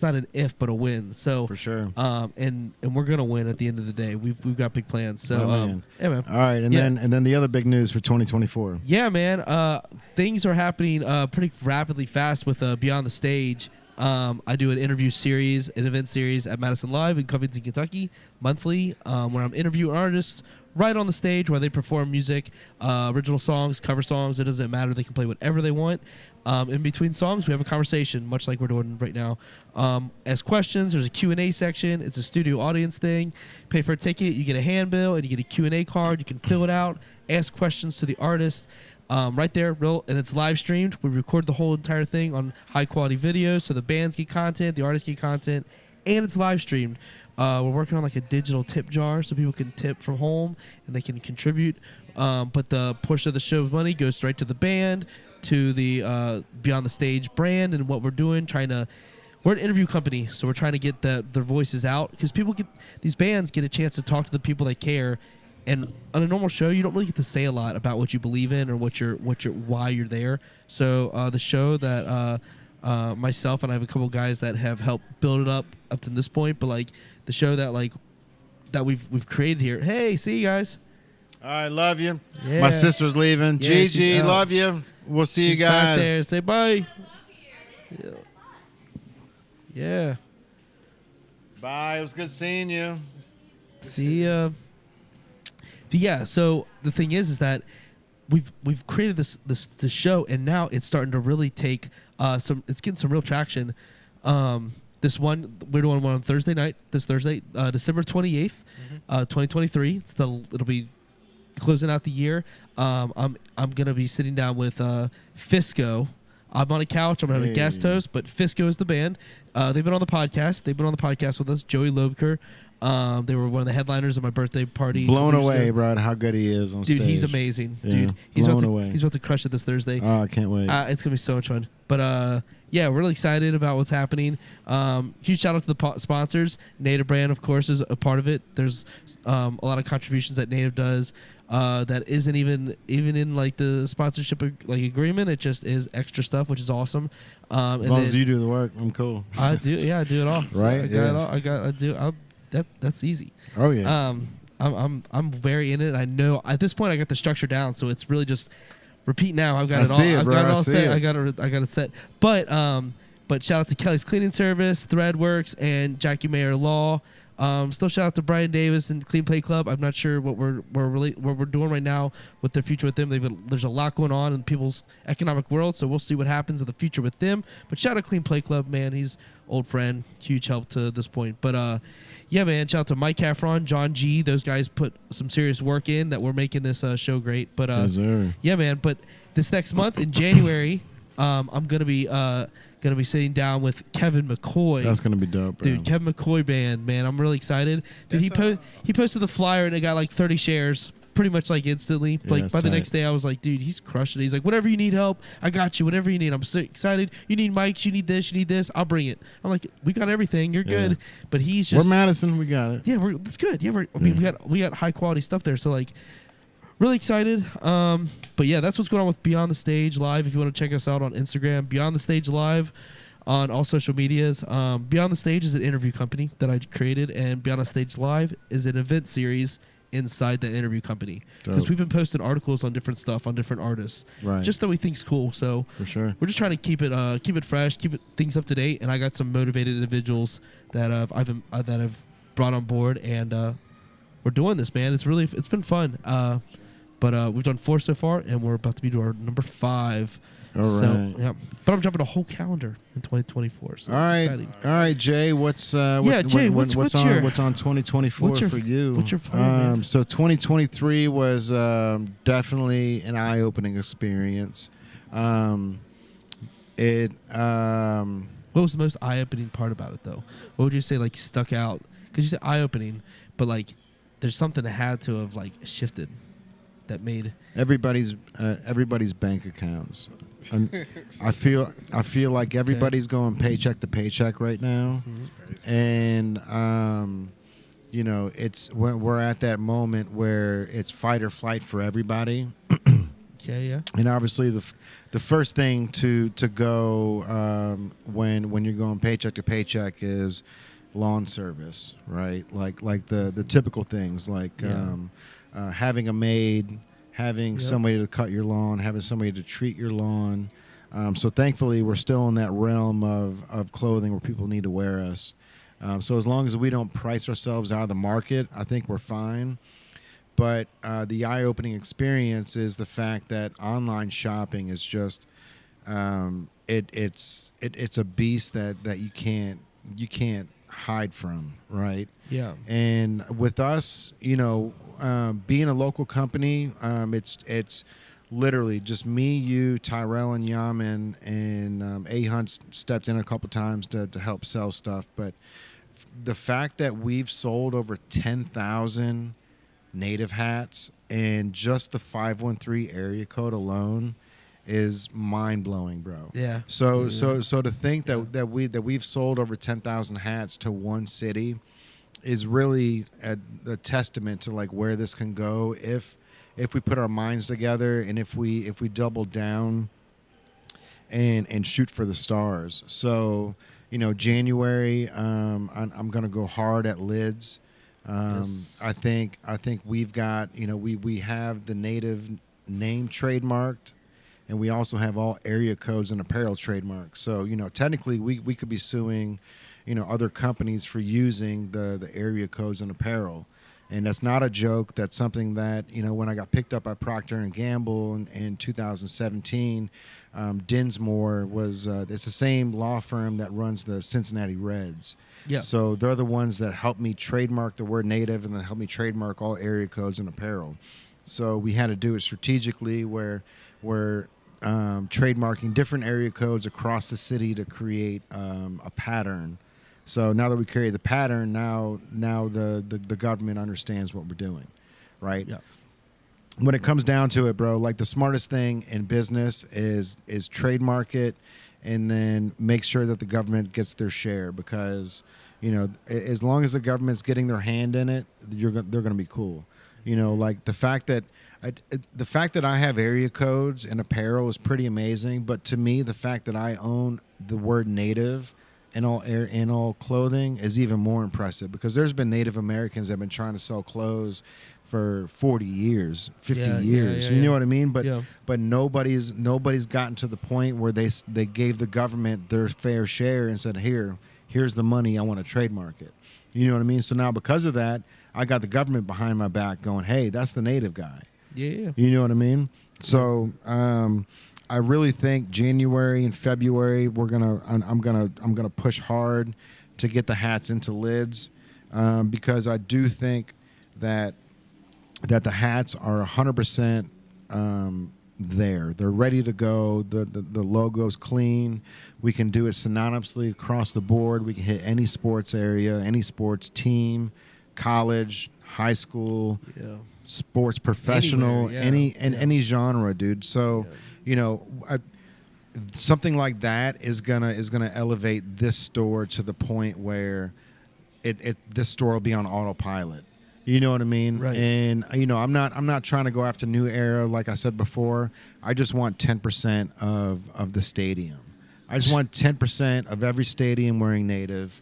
not an if but a win. So For sure. and we're gonna win at the end of the day. We've got big plans. So Oh, man. yeah, man. All right, and Yeah. then the other big news for 2024. Yeah, man. Things are happening pretty rapidly fast with Beyond the Stage. I do an interview series, an event series at Madison Live in Covington, Kentucky, monthly, where I'm interviewing artists right on the stage where they perform music, original songs, cover songs. It doesn't matter. They can play whatever they want. In between songs, we have a conversation, much like we're doing right now. Ask questions. There's a Q&A section. It's a studio audience thing. Pay for a ticket. You get a handbill, and you get a Q&A card. You can fill it out, ask questions to the artist. Right there, and it's live streamed. We record the whole entire thing on high quality videos, so the bands get content, the artists get content, and it's live streamed. We're working on like a digital tip jar so people can tip from home and they can contribute. But the portion of the show's money goes straight to the band, to the Beyond the Stage brand, and what we're doing. We're an interview company, so we're trying to get their voices out, because these bands get a chance to talk to the people that care. And on a normal show, you don't really get to say a lot about what you believe in or why you're there. So the show that myself and I have a couple guys that have helped build it up to this point, but like the show that we've created here. Hey, see you guys. All right, love you. Yeah. My sister's leaving. Yeah, Gigi, she's out. love you. We'll see you She's back guys. there. Say bye. Yeah. Bye. It was good seeing you. See ya. But yeah, so the thing is that we've created this show, and now it's starting to really take it's getting some real traction. This one, we're doing one on Thursday night, this Thursday, December 28th, 2023. It'll be closing out the year. I'm gonna be sitting down with Fisco. I'm on a couch. I'm gonna have a guest host, but Fisco is the band. They've been on the podcast. They've been on the podcast with us. Joey Lobker. They were one of the headliners of my birthday party. Blown away, bro, how good he is on stage. Dude, he's amazing. Yeah, Dude, he's about to crush it this Thursday. Oh, I can't wait. It's gonna be so much fun. But yeah, we're really excited about what's happening. Huge shout out to the sponsors. Native Brand, of course, is a part of it. There's a lot of contributions that Native does that isn't even in like the sponsorship agreement. It just is extra stuff, which is awesome. As long as you do the work, I'm cool. I do. Yeah, I do it all. Right? I got it all. That's easy. Oh yeah. I'm very in it. I know at this point I got the structure down, so it's really just repeat now. I've got it all. I've got it all set. I got it set. But shout out to Kelly's Cleaning Service, Threadworks, and Jackie Mayer Law. Still shout out to Brian Davis and Clean Play Club. I'm not sure what we're doing right now with the future with them. There's a lot going on in people's economic world, so we'll see what happens in the future with them. But shout out to Clean Play Club, man. He's old friend, huge help to this point. But yeah, man, shout out to Mike Caffron, John G. Those guys put some serious work in that we're making this show great. But yeah, man. But this next month in January, I'm gonna be sitting down with Kevin McCoy. That's gonna be dope, bro. Dude. Kevin McCoy band, man. I'm really excited. Dude, he posted the flyer and it got like 30 shares pretty much like instantly. Yeah, Like by the next day, I was like, dude, he's crushing it. He's like, whatever you need help, I got you. Whatever you need, I'm so excited. You need mics, you need this, I'll bring it. I'm like, we got everything. You're good. But he's just we're Madison. We got it. Yeah, that's good. Yeah, I mean, we got high quality stuff there. So like, really excited. But yeah, that's what's going on with Beyond the Stage Live. If you want to check us out on Instagram, Beyond the Stage Live, on all social medias. Beyond the Stage is an interview company that I created, and Beyond the Stage Live is an event series inside the interview company. Because we've been posting articles on different stuff, on different artists, right? Just that we think's cool. So for sure, we're just trying to keep it fresh, keep things up to date. And I got some motivated individuals that I've brought on board, and we're doing this, man. It's been fun. But we've done 4 so far, and we're about to be to our number 5. All right. Yeah. But I'm jumping a whole calendar in 2024. So all right. exciting. All right, Jay. What's what's on 2024 for you? What's your plan, man? So 2023 was definitely an eye-opening experience. What was the most eye-opening part about it, though? What would you say like stuck out? Because you said eye-opening, but like there's something that had to have like shifted that made everybody's bank accounts. I feel like everybody's going paycheck to paycheck right now, and you know, we're at that moment where it's fight or flight for everybody. Yeah. And obviously the first thing to go when you're going paycheck to paycheck is lawn service, right? Like the typical things like having a maid, having somebody to cut your lawn, having somebody to treat your lawn, So thankfully, we're still in that realm of clothing where people need to wear us. So as long as we don't price ourselves out of the market, I think we're fine. But the eye-opening experience is the fact that online shopping is just it's a beast that you can't hide from, right? Yeah. And with us, being a local company, it's literally just me, you, Tyrell, and Yaman, and A Hunt stepped in a couple times to help sell stuff. But the fact that we've sold over 10,000 native hats and just the 513 area code alone is mind blowing, bro. Yeah. So to think that we've sold over 10,000 hats to one city is really a testament to like where this can go if we put our minds together and if we double down and shoot for the stars. So January, I'm gonna go hard at lids. Yes. I think we've got we have the native name trademarked, and we also have all area codes and apparel trademarked. So technically we could be suing other companies for using the area codes and apparel. And that's not a joke. That's something that, when I got picked up by Procter & Gamble in 2017, Dinsmore was, it's the same law firm that runs the Cincinnati Reds. Yeah. So they're the ones that helped me trademark the word native and then helped me trademark all area codes and apparel. So we had to do it strategically where we're trademarking different area codes across the city to create a pattern. So now that we create the pattern, now the government understands what we're doing, right? Yeah. When it comes down to it, bro, like the smartest thing in business is trademark it, and then make sure that the government gets their share, because as long as the government's getting their hand in it, they're going to be cool. Like the fact that I have area codes and apparel is pretty amazing, but to me, the fact that I own the word native in all clothing is even more impressive, because there's been Native Americans that have been trying to sell clothes for 40 years, 50 years. Yeah, you know yeah. what I mean? Yeah. But nobody's gotten to the point where they gave the government their fair share and said, here's the money, I want to trademark it. You know what I mean? So now because of that, I got the government behind my back going, hey, that's the native guy. Yeah. You know what I mean? So I really think January and February I'm gonna push hard to get the hats into lids, because I do think that the hats are 100% there. They're ready to go. The logo's clean. We can do it synonymously across the board. We can hit any sports area, any sports team, college, high school, sports professional, Anywhere, any genre, dude. So, something like that is gonna elevate this store to the point where this store will be on autopilot. You know what I mean? Right. And I'm not trying to go after New Era, like I said before. I just want 10% of the stadium. I just want 10% of every stadium wearing native,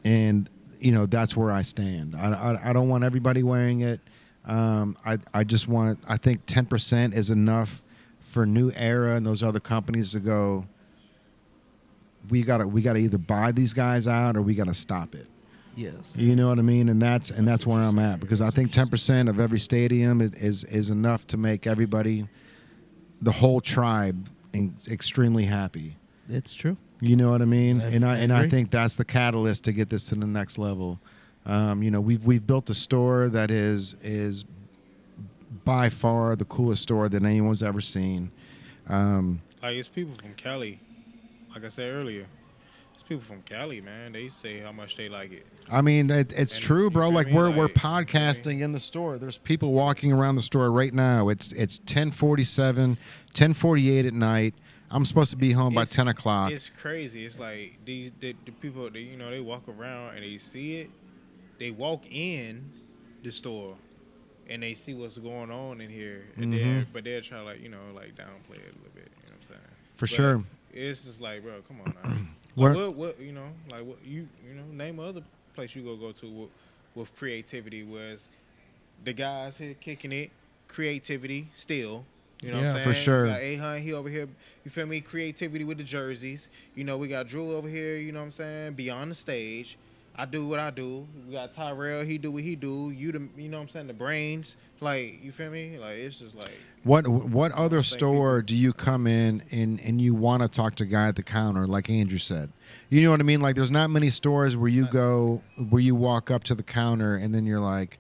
and that's where I stand. I don't want everybody wearing it. I just want it. I think 10% is enough for New Era and those other companies to go, we gotta either buy these guys out or we gotta stop it. Yes. You know what I mean? And that's where I'm at, because I think 10% of every stadium is enough to make everybody, the whole tribe, extremely happy. It's true. You know what I mean? I I agree. think that's the catalyst to get this to the next level. We've built a store that is by far the coolest store that anyone's ever seen. Like, it's people from Cali. Like I said earlier, it's people from Cali, man. They say how much they like it. I mean, it's And true, you bro. feel Like me? we're Like, podcasting in the store. There's people walking around the store right now. It's 10:47, 10:48 at night. I'm supposed to be home by 10 o'clock. It's crazy. It's like the people, they walk around and they see it. They walk in the store and they see what's going on in here. And they're trying to like downplay it a little bit. You know what I'm saying? For But sure. It's just like, bro, come on now. Where- what name another place you go to with creativity was the guys here kicking it, creativity still. You know what Yeah, I'm saying? for sure. We got A-Hunt, he over here, you feel me? Creativity with the jerseys. You know, we got Drew over here, you know what I'm saying? Beyond the stage. I do what I do. We got Tyrell, he do what he do. You know what I'm saying? The brains. Like, you feel me? Like, it's just like. What other think store do you come in and you want to talk to a guy at the counter, like Andrew said? You know what I mean? Like, there's not many stores where you go, where you walk up to the counter and then you're like,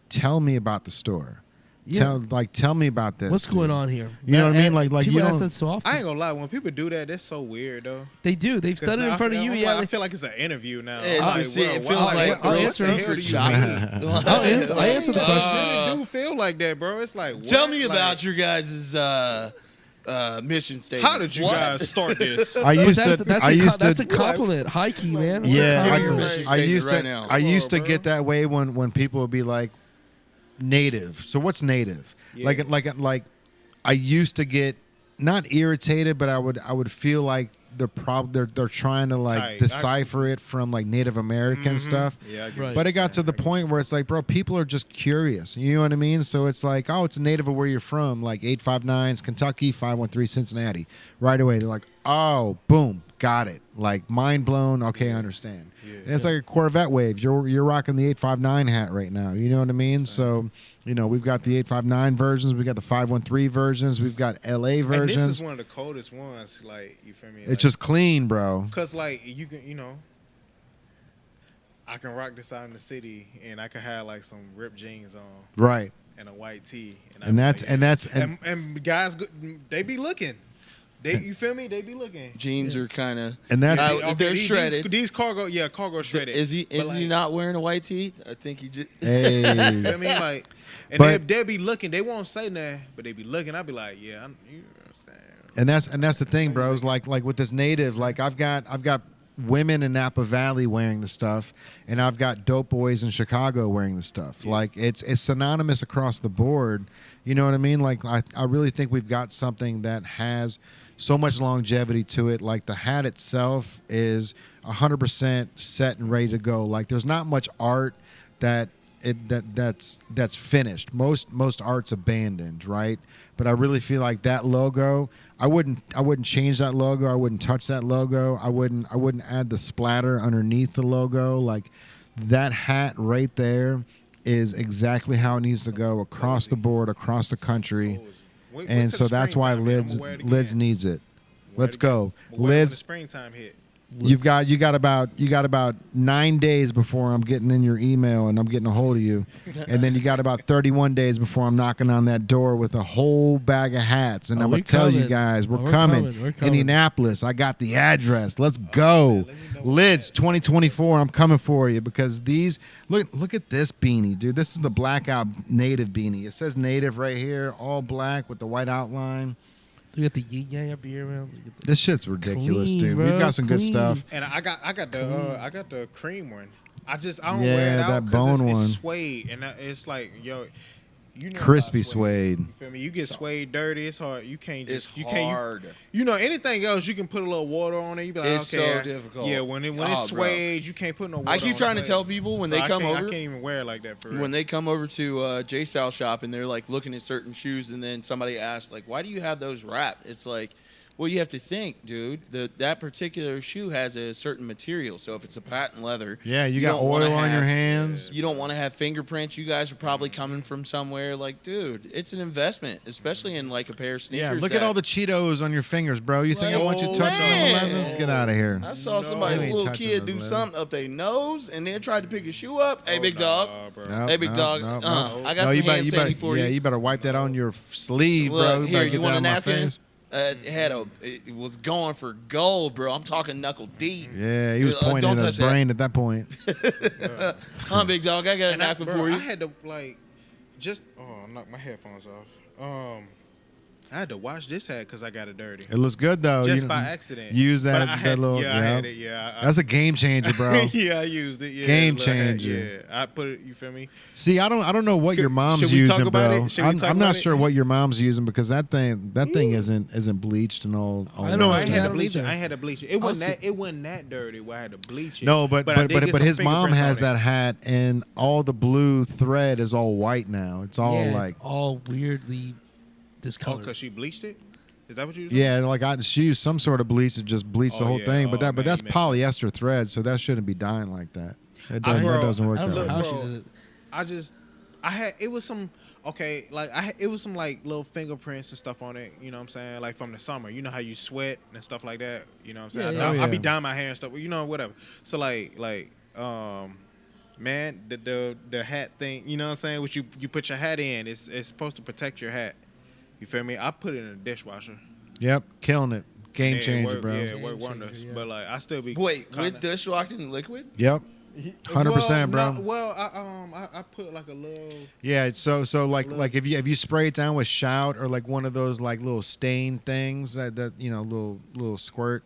tell me about the store. Yeah. Tell me about this. What's dude. going on here? You know what I mean? And Like people you ask don't. that so often. I ain't gonna lie, when people do that, that's so weird, though. They do. They've 'Cause done it now in front of you. Yeah. I feel like it's an interview now. It's I'm just- like, it bro, feels what- like I'll real answer it. secret I'll shocking. I'll answer the question. It do feel like that, bro. It's like, Tell what? me Like, about your guys' mission statement. how did you What? guys start this? I But used that's, to. that's, I a, used that's to. a compliment. High key, man. That's a Yeah, Give me your compliment. mission I used statement to. right now. I used to Come on, get bro. that way when people would be like, native. So what's native? Yeah. Like, I used to get not irritated, but I would feel like they're trying to like Tight. decipher it from like Native American stuff. Yeah, I get Right. what But it you're got to saying. the point where it's like, bro, people are just curious. You know what I mean? So it's like, oh, it's a native of where you're from. Like 859's Kentucky, 513 Cincinnati. Right away, they're like, oh, boom, got it. Like mind blown. Okay, I understand. Yeah. And it's like a Corvette wave. You're rocking the 859 hat right now. You know what I mean? So, you know, we've got the 859 versions. We got the 513 versions. We've got LA And this versions. is one of the coldest ones. Like, you feel me? It's just clean, bro. because like you can, you know, I can rock this out in the city, and I can have like some ripped jeans on Right. and a white tee, And I'd be that's like, and and guys, they be looking. You feel me? They be looking. Jeans are kind of. and that's They're shredded. These cargo shredded. Is he But, like, not wearing a white tee? I think he just. You feel hey. me? Like, and But- they'll be looking. They won't say nothing, but they be looking. I'll be like, yeah, you know what I'm saying? And that's the thing, bros. Like with this native, like I've got women in Napa Valley wearing the stuff, and I've got dope boys in Chicago wearing the stuff. Yeah. Like it's synonymous across the board. You know what I mean? Like I really think we've got something that has so much longevity to it. Like the hat itself is 100% set and ready to go. Like there's not much art that's finished. Most art's abandoned, right? But I really feel like that logo, I wouldn't change that logo. I wouldn't touch that logo. I wouldn't add the splatter underneath the logo. Like that hat right there is exactly how it needs to go across the board, across the country. Wait And till so the that's why springtime hit. lids I'ma wear it lids again. needs it. Wear it Let's again. go. I'ma wear it when the Lids. springtime hit. You got about 9 days before I'm getting in your email and I'm getting a hold of you, and then you got about 31 days before I'm knocking on that door with a whole bag of hats, and Oh, I'm we gonna tell you coming. guys we're, Oh, we're coming. coming. We're coming. Indianapolis, I got the address. Let's go. let me know Lids 2024. I'm coming for you because these look at this beanie, dude. This is the blackout native beanie. It says native right here, all black with the white outline. We got the yin yang up here, man. This shit's ridiculous, Clean, dude. bro, We've got some good clean. stuff. And I got the cream one. I don't Yeah, wear it out that 'cause bone it's one. suede, and it's like, yo, you know, Crispy about suede. You feel me? You get suede dirty, it's hard. You can't It's just you can't hard. you know anything else you can put a little water on it. You be like, It's okay, so difficult. Yeah, when it's Oh, bro. suede, you can't put no water. I keep on trying to suede. tell people when So they I come can't- over. I can't even wear it like that for real. When they come over to J Style shop and they're like looking at certain shoes, and then somebody asks like, "Why do you have those wrapped?" It's like, well, you have to think, dude. That particular shoe has a certain material, so if it's a patent leather, Yeah, you got don't wanna oil on your have- hands. You don't want to have fingerprints. You guys are probably coming from somewhere. Like, dude, it's an investment, especially in like a pair of sneakers. Yeah, look at all the Cheetos on your fingers, bro. You think I want you Like, touching man. those leathers? Get out of here. I saw No. somebody's You ain't little touching kid those do leathers. something up their nose, and then tried to pick his shoe up. Hey, Oh, big nah, dog. bro. No, Hey, big no, dog. no, no. I got No, some you better, hand you better, sandy for yeah, you. you better wipe that on your sleeve, Look, bro. You here, better you get want that a on my napkin? face. It was going for gold, bro. I'm talking knuckle deep. Yeah, he was Don't pointing at his touch that. brain at that point. Huh, big dog? I got a And I, napkin bro, for you. I had to like just I knocked my headphones off. I had to wash this hat because I got it dirty. It looks good though. Just You by accident. Use But that, I that had, little. yeah, I had it. Yeah, That's a game changer, bro. yeah, I used it. Yeah, Game little hat, changer. Yeah, I put it. You feel me? See, I don't know what your mom's should we talk using, about bro. it? Should we talk I'm not about it? sure what your mom's using because that thing isn't bleached and all. I know, No, I I ain't had to don't bleach it. either. I ain't had to bleach it. It was wasn't that. It wasn't that dirty where I had to bleach it. No, but I did get some his mom fingerprints has on it. that hat and all the blue thread is all white now. It's all yeah, like it's all weirdly discolored. because she bleached it. Is that what you? Yeah, like she used some sort of bleach to just bleach the Oh, whole yeah. thing, but Oh, man, that's you messed polyester thread, so that shouldn't be dying like that. That doesn't work I don't that know way. how she Bro, did it. I had it was some it was some like little fingerprints and stuff on it. You know what I'm saying? Like from the summer. You know how you sweat and stuff like that. You know what I'm saying? Yeah, yeah. I be dyeing my hair and stuff. You know, whatever. So man, the hat thing. You know what I'm saying? Which you put your hat in. It's supposed to protect your hat. You feel me? I put it in a dishwasher. Yep, killing it. Game Yeah, changer, work, bro. Yeah, it Game worked changer, wonders. yeah. But like, I still be Wait, kinda, with dishwashing liquid? Yep, 100%, bro. I put like a little. Yeah, so like if you spray it down with shout or like one of those like little stain things that little squirt.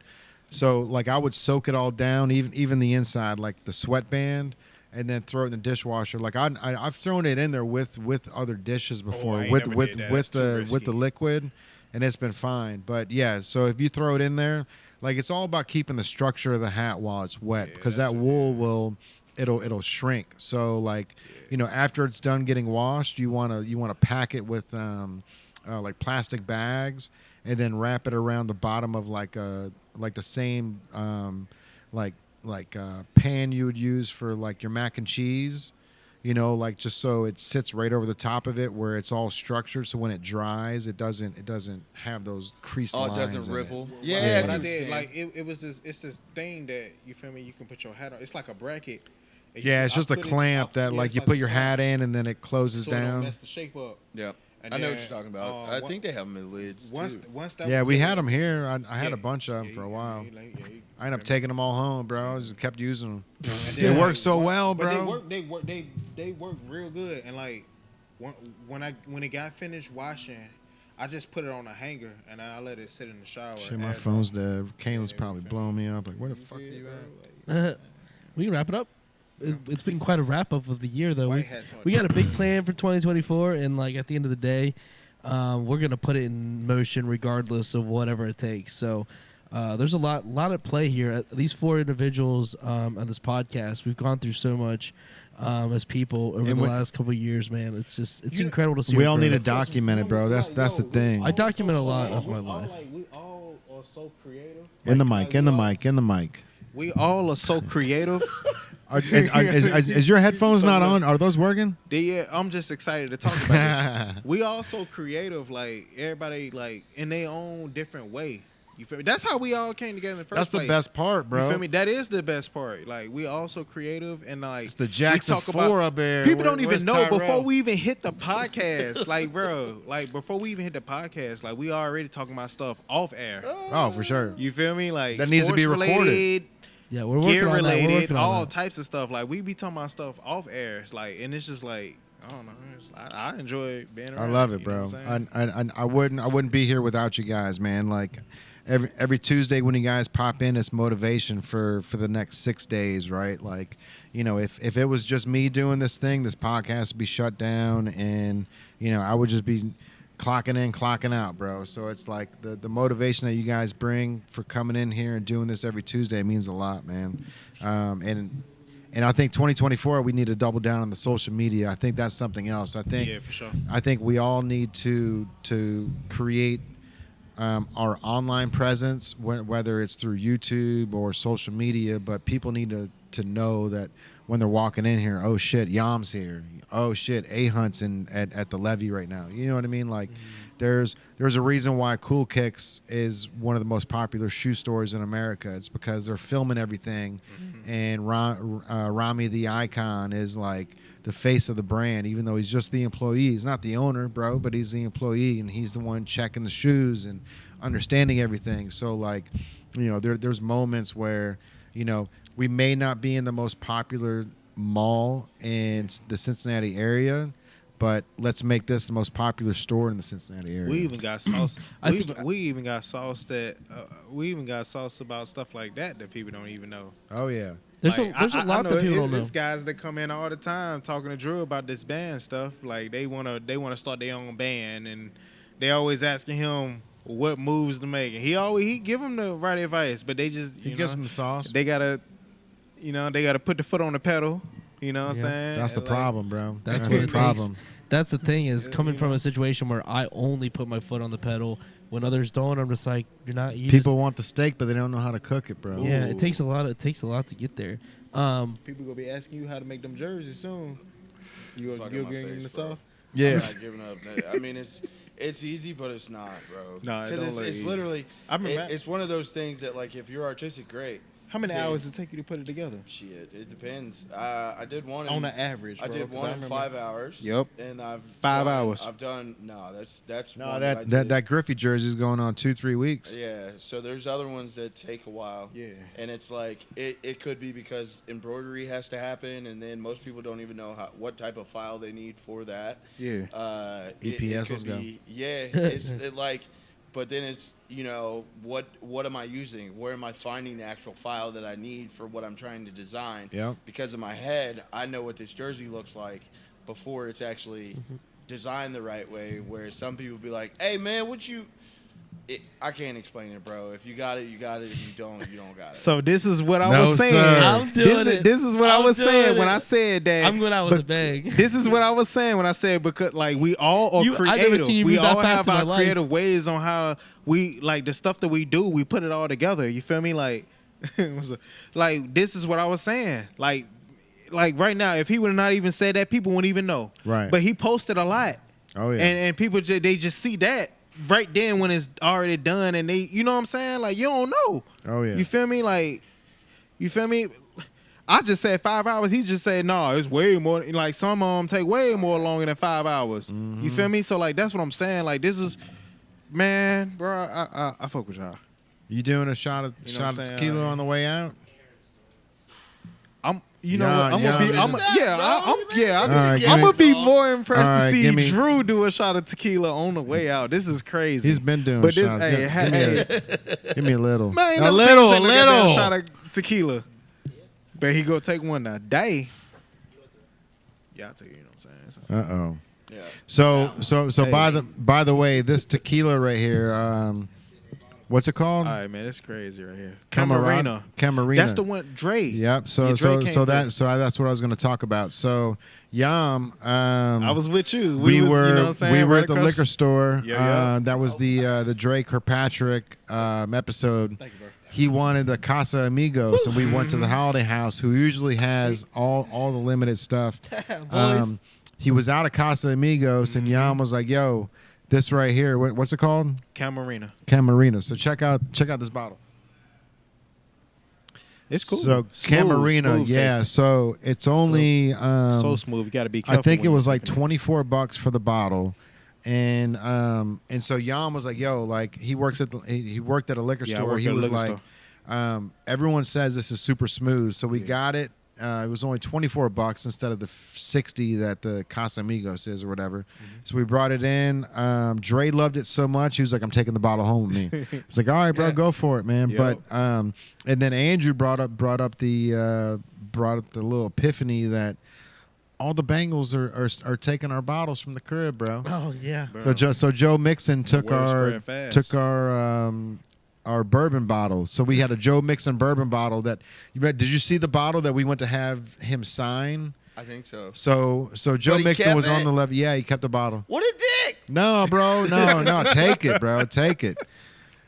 So like I would soak it all down, even the inside, like the sweatband, and then throw it in the dishwasher. Like I've thrown it in there with other dishes before I ain't with never did that. with That's too the risky. with the liquid, and it's been fine. But yeah, so if you throw it in there, like it's all about keeping the structure of the hat while it's wet, Yeah, because that's that what- wool it'll shrink. So like after it's done getting washed, you wanna pack it with like plastic bags, and then wrap it around the bottom of like the same pan you would use for like your mac and cheese, like just so it sits right over the top of it where it's all structured, so when it dries it doesn't have those creased Oh, it lines doesn't in ripple. it. Yeah, Yeah. that's What I what did, I'm like saying. it was it's this thing that you feel me. You can put your hat on. It's like a bracket. And Yeah, it's I just a put it- clamp that yeah, like it's you like put a your clamp, hat in and then it closes so it don't down. mess the shape up. Yep. And I know what then, you're talking about. I think they have them in lids once too. once that Yeah, was we lit, had them here. I had yeah, a bunch of them yeah, for a yeah, while. yeah, you I ended up feel me? taking them all home, bro. I just kept using them. And It then, works so well, but bro. they work real good. And like when it got finished washing, I just put it on a hanger and I let it sit in the shower. Shit, my as- phone's dead. Kayla's Yeah, probably you feel blowing me up. Like, where the You fuck are see it, you bro? at? Like, We can wrap it up. It's been quite a wrap up of the year, though. White hats on. We got a big plan for 2024, and like at the end of the day, we're gonna put it in motion regardless of whatever it takes. So there's a lot at play here. These four individuals on this podcast, we've gone through so much as people over And the we- last couple of years, man. It's You- incredible to see. We our all need to growth. document it, bro. That's the thing. I document a lot of my life. We all are so creative. In the Like, mic, in the we all- mic, in the mic. We all are so creative. Is your headphones not on? Are those working? Yeah, I'm just excited to talk about this. We all so creative, like everybody, like in their own different way. You feel me? That's how we all came together in the first That's place. the best part, bro. You feel me? That is the best part. Like we all so creative and like It's the Jackson we talk 4 up there. People don't Where's even know Tyrell? before we even hit the podcast. Like, bro, like before we even hit the podcast, like we already talking about stuff off air. Oh, for sure. You feel me? Like That needs to be sports recorded. related, Yeah, we're working gear on that. We're related, working on all that. types of stuff. Like we be talking about stuff off air. It's like, and it's just like I don't know. I enjoy being around. I love it, you know bro. what I'm saying? I wouldn't be here without you guys, man. Like every Tuesday when you guys pop in, it's motivation for the next 6 days, right? Like, if it was just me doing this thing, this podcast would be shut down, and I would just be clocking in, clocking out, bro. So it's like the motivation that you guys bring for coming in here and doing this every Tuesday means a lot, man. And I think 2024 we need to double down on the social media. I think that's something else. Yeah, for sure. I think we all need to create our online presence, whether it's through YouTube or social media. But people need to know that when they're walking in here, oh shit, Yam's here. Oh shit, A Hunt's at the levee right now. You know what I mean? Like, there's a reason why Cool Kicks is one of the most popular shoe stores in America. It's because they're filming everything, and Rami the Icon is like the face of the brand, even though he's just the employee. He's not the owner, bro, but he's the employee, and he's the one checking the shoes and understanding everything. So like, there's moments where, we may not be in the most popular mall in the Cincinnati area, but let's make this the most popular store in the Cincinnati area. We even got sauce. I we, think- even, we even got sauce that we even got sauce about stuff like that people don't even know. Oh yeah. There's Like, a lot that people don't know. There's guys that come in all the time talking to Drew about this band stuff. Like they wanna start their own band, and they always asking him what moves to make. And he give them the right advice, but they just He gives them the sauce. they gotta put the foot on the pedal. You know what I'm Yeah. saying? That's the Like, problem, bro. That's That's what the it problem. takes. That's the thing is coming from a situation where I only put my foot on the pedal when others don't. I'm just like, you're not. You People want the steak, but they don't know how to cook it, bro. yeah, it takes a lot. It takes a lot to get there. People gonna be asking you how to make them jerseys soon. You'll Fucking my get in face, the bro. south. Yeah. I'm not giving up. I mean, it's easy, but it's not, bro. Nah, it because don't look it's easy. literally. I remember- It's one of those things that like if you're artistic, great. How many Yeah. hours does it take you to put it together? Shit, it depends. I did one On in, the average, I bro, did 'cause one I in remember- 5 hours. Yep. And I've 5 done- hours. I've done that's No, one that I that did. Griffey jersey is going on 2-3 weeks. Yeah, so there's other ones that take a while. Yeah. And it's like it could be because embroidery has to happen, and then most people don't even know what type of file they need for that. Yeah. EPS, let's go. Yeah, it's like, but then it's what am I using? Where am I finding the actual file that I need for what I'm trying to design? Yep. Because in my head, I know what this jersey looks like before it's actually designed the right way. Where some people be like, "Hey man, I can't explain it, bro. If you got it, you got it. If you don't, you don't got it." So this is what I No, was saying. sir. I'm doing it. This is what I I'm was saying doing when it. I said that. I'm going out with a bang. This is what I was saying when I said because like we all are I've never creative. seen you We move that all fast have in my our life. creative ways on how we like the stuff that we do. We put it all together. You feel me? Like, like this is what I was saying. Like right now, if he would have not even said that, people wouldn't even know. Right. But he posted a lot. Oh yeah. And people they just see that right then when it's already done, and they, you know what I'm saying? Like you don't know. Oh yeah. You feel me? Like, you feel me? I just said 5 hours. He just said, no, it's way more. Like, some of them take way more longer than 5 hours. You feel me? So, like, that's what I'm saying. Like, this is, man, bro, I fuck with y'all. You doing a shot of You know what I'm saying? tequila on the way out? You know Yeah, what? I'm yeah, gonna be, I'm All right, give I'm me- gonna be more impressed All to right, see give me- Drew do a shot of tequila on the way out. This is crazy. He's been doing But this, shots. hey, Give me a little. Man, I ain't a never little, seen a him take goddamn little. shot of tequila. But he go take one a day. Yeah, I'll tell you, you know what I'm saying? So, Uh-oh. Yeah. So Hey. by the way, this tequila right here, what's it called? all right, man, it's crazy right here. Camarena. Camarena. That's the one, Dre. Yep. So Yeah, Dre came through. that's what I was going to talk about. So Yam, I was with you. we was, were you know what I'm saying? we were right at the across- liquor store. Yeah. That was the Dre Kirkpatrick episode. Thank you, bro. He wanted the Casa Amigo, so we went to the Holiday House, who usually has all the limited stuff. Boys. He was out of Casa Amigos, and Yam was like, "Yo, this right here, what's it called? Camarena. Camarena." So check out this bottle. It's cool. So Smooth, Camarena, smooth yeah. tasting. So it's only So smooth. You got to be careful. I think it when was you're like drinking it. $24 for the bottle. And so Yam was like, "Yo, like he worked at a liquor Yeah, I store. worked He at a was liquor like, everyone says this is super smooth, so we got it. It was only $24 instead of the 60 that the Casamigos is or whatever. Mm-hmm. So we brought it in. Dre loved it so much, he was like, "I'm taking the bottle home with me." It's like, "All right, bro, go for it, man." Yep. But and then Andrew brought up the little epiphany that all the Bengals are taking our bottles from the crib, bro. Oh yeah. Bro. So Joe Mixon took word spread fast. our bourbon bottle. So we had a Joe Mixon bourbon bottle that did you see the bottle that we went to have him sign? I think so. So Joe But he Mixon kept was on it? the level. Yeah, he kept the bottle. What a dick! No, bro, no, take it, bro, take it.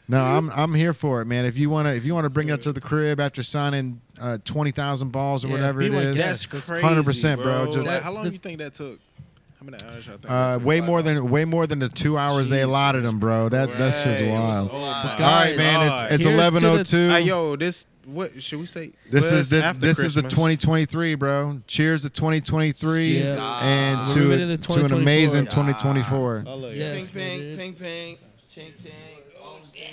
No, I'm here for it, man. If you wanna bring it to the crib after signing 20,000 balls or Yeah, whatever be it my is, guest. That's crazy, 100%, bro. Just- Like, how long do That's- you think that took? How many hours y'all think that took? way more than the 2 hours they allotted him, bro. That's just Right. wild. Oh, All my right, man. God. It's Here's to 11:02. Hey, yo, this what should we say? This Well, is it's after this is the Christmas. 2023, bro. Cheers to 2023 Yeah. and We're to moving into to an amazing 2024. 2024. I love you. Yes, Ping, ping, dude. ping, ping, ting, ting. Oh, ting.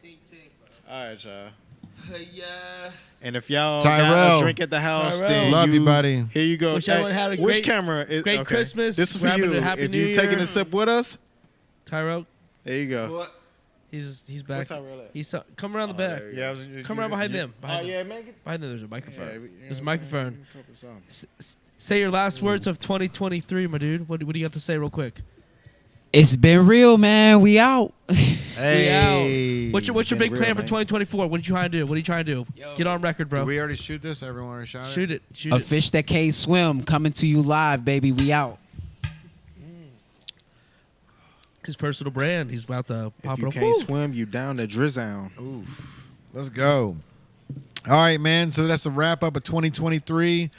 Ting, ting. All right, y'all. Yeah. And if y'all Tyrell. got a drink at the house, Tyrell. then Love you, buddy. Here you go. Wish everyone had a which great- camera is great okay. Christmas. This is We're for having you. a Happy If New you're taking Year. a sip with us, Tyro, there you go. What? he's Where back. Tyrell at? He's come around the back. Yeah, Come around behind them. Oh Behind them. yeah, man. Get, Behind them, there's a microphone. yeah, There's a microphone. Say your last words of 2023, my dude. What do you got to say real quick? It's been real, man. We out. Hey, What's your it's big been plan real, for man. 2024? What are you trying to do? What are you trying to do? Get on record, bro. Did we already shoot this? Everyone already shot it? Shoot it. Shoot A it. fish that can't swim coming to you live, baby. We out. His personal brand. He's about to pop If you it up. can't Woo. swim, you down the drizzle. Oof. Let's go. All right, man. So that's a wrap up of 2023.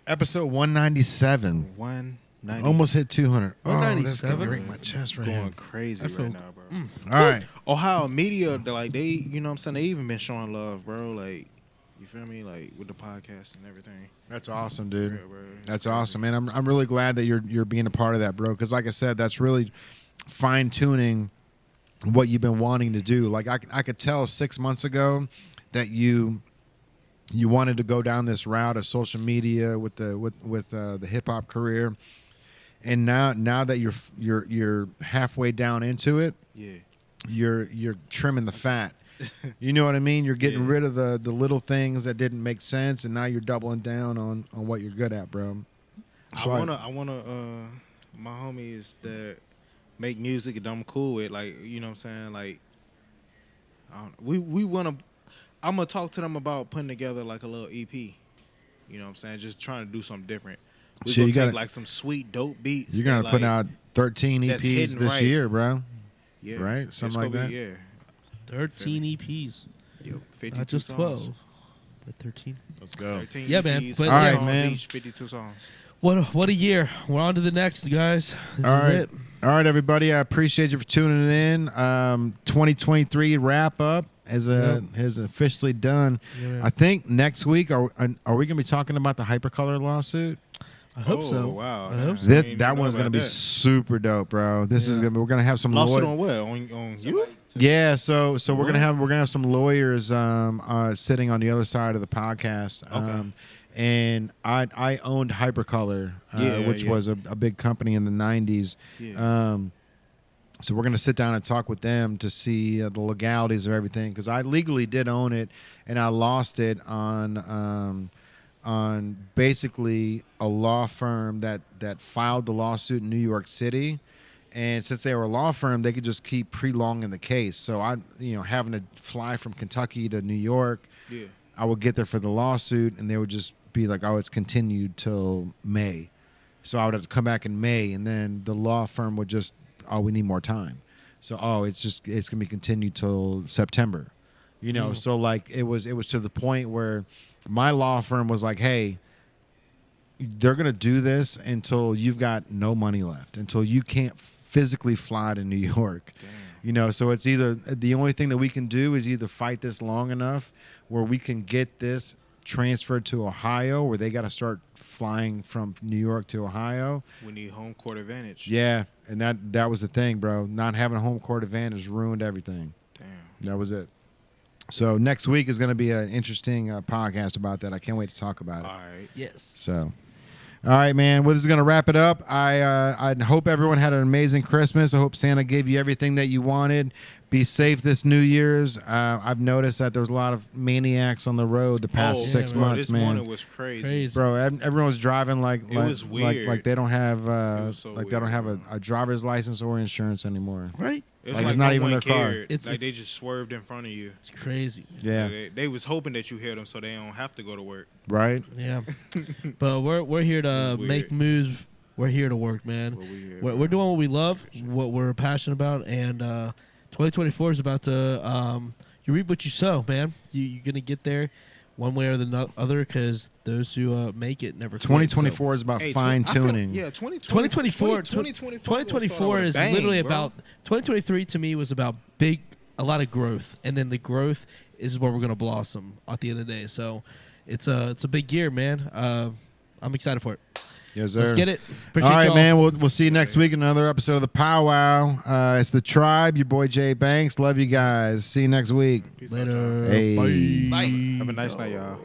Episode 197. 190. Almost hit 200. Oh, that's going to 197? break my chest right going here. crazy I feel- right now, bro. All right. Ohio media, like they, you know what I'm saying, they even been showing love, bro. Like, you feel me? Like with the podcast and everything. That's awesome, dude. Yeah, bro. It's That's crazy. awesome, man. I'm really glad that you're being a part of that, bro. Because like I said, that's really fine tuning what you've been wanting to do. Like I could tell 6 months ago that you wanted to go down this route of social media with the hip hop career, and now that you're halfway down into it, Yeah. you're trimming the fat. You know what I mean? You're getting Yeah. rid of the little things that didn't make sense, and now you're doubling down on what you're good at, bro. So I wanna my homies that make music that I'm cool with, like, you know what I'm saying, like, we wanna. I'm gonna talk to them about putting together like a little EP. You know what I'm saying? Just trying to do something different. We So gonna you take gotta- like some sweet dope beats. you're gonna that, put like, out 13 that's EPs hidden this right. year, bro. yeah, right? It's Something like gonna that? be, yeah. 13 EPs. Yep, 52 Not just songs. 12. But 13. Let's go. 13 Yeah, man, EPs, but 50 All right, songs man. Each, 52 songs. What a year. We're on to the next, guys. This All is right. it. All right, everybody. I appreciate you for tuning in. 2023 wrap up has officially done. Yeah. I think next week are we gonna be talking about the Hypercolor lawsuit? I hope Oh, so. wow. I hope so. I That, didn't that know one's about gonna be that. super dope, bro. This is Yeah. we're gonna have some Lawsuit law- on what? On you? Yeah, so we're gonna have some lawyers sitting on the other side of the podcast. Okay. And I owned Hypercolor, which yeah. was a big company in the 90s. Yeah. So we're gonna sit down and talk with them to see the legalities of everything, because I legally did own it, and I lost it on basically a law firm that filed the lawsuit in New York City. And since they were a law firm, they could just keep prolonging the case. So having to fly from Kentucky to New York, Yeah. I would get there for the lawsuit, and they would just be like, "Oh, it's continued till May." So I would have to come back in May, and then the law firm would just, "Oh, we need more time." So, it's gonna be continued till September. So like it was to the point where my law firm was like, "Hey, they're gonna do this until you've got no money left, until you can't physically fly to New York." Damn. So it's either the only thing that we can do is either fight this long enough where we can get this transferred to Ohio, where they got to start flying from New York to Ohio. We need home court advantage. Yeah, and that was the thing, bro. Not having a home court advantage ruined everything. Damn. That was it. So next week is going to be an interesting podcast about that. I can't wait to talk about it. All right. Yes. So, all right, man. Well, this is going to wrap it up. I hope everyone had an amazing Christmas. I hope Santa gave you everything that you wanted. Be safe this New Year's. I've noticed that there was a lot of maniacs on the road the past 6 man. months, This man. morning was crazy. Crazy. Bro, everyone was driving like was weird. like they don't have was so they weird, don't have bro. a driver's license or insurance anymore. Right? It was Like, like, it's not no even one their car. cared. It's- Like they just swerved in front of you. It's crazy. Yeah, They was hoping that you hit them so they don't have to go to work. right. Yeah. But we're here to It's weird. make moves. We're here to work, man. But we here, We're doing what we love, what we're passionate about, and 2024 is about to you reap what you sow, man. You're gonna get there one way or the other, because those who make it never quit. 2024 is about Hey, fine tuning. Yeah, 2024 2024 is literally about 2023 to me was about a lot of growth, and then the growth is where we're gonna blossom at the end of the day. So it's a big year, man. I'm excited for it. Yes, sir. Let's get it. Appreciate All right, y'all. man. We'll see you next week in another episode of the PowWow. It's the Tribe. Your boy Jay Banks. Love you guys. See you next week. Peace out, y'all. Later. Hey. Bye. Bye. Have a nice night, y'all.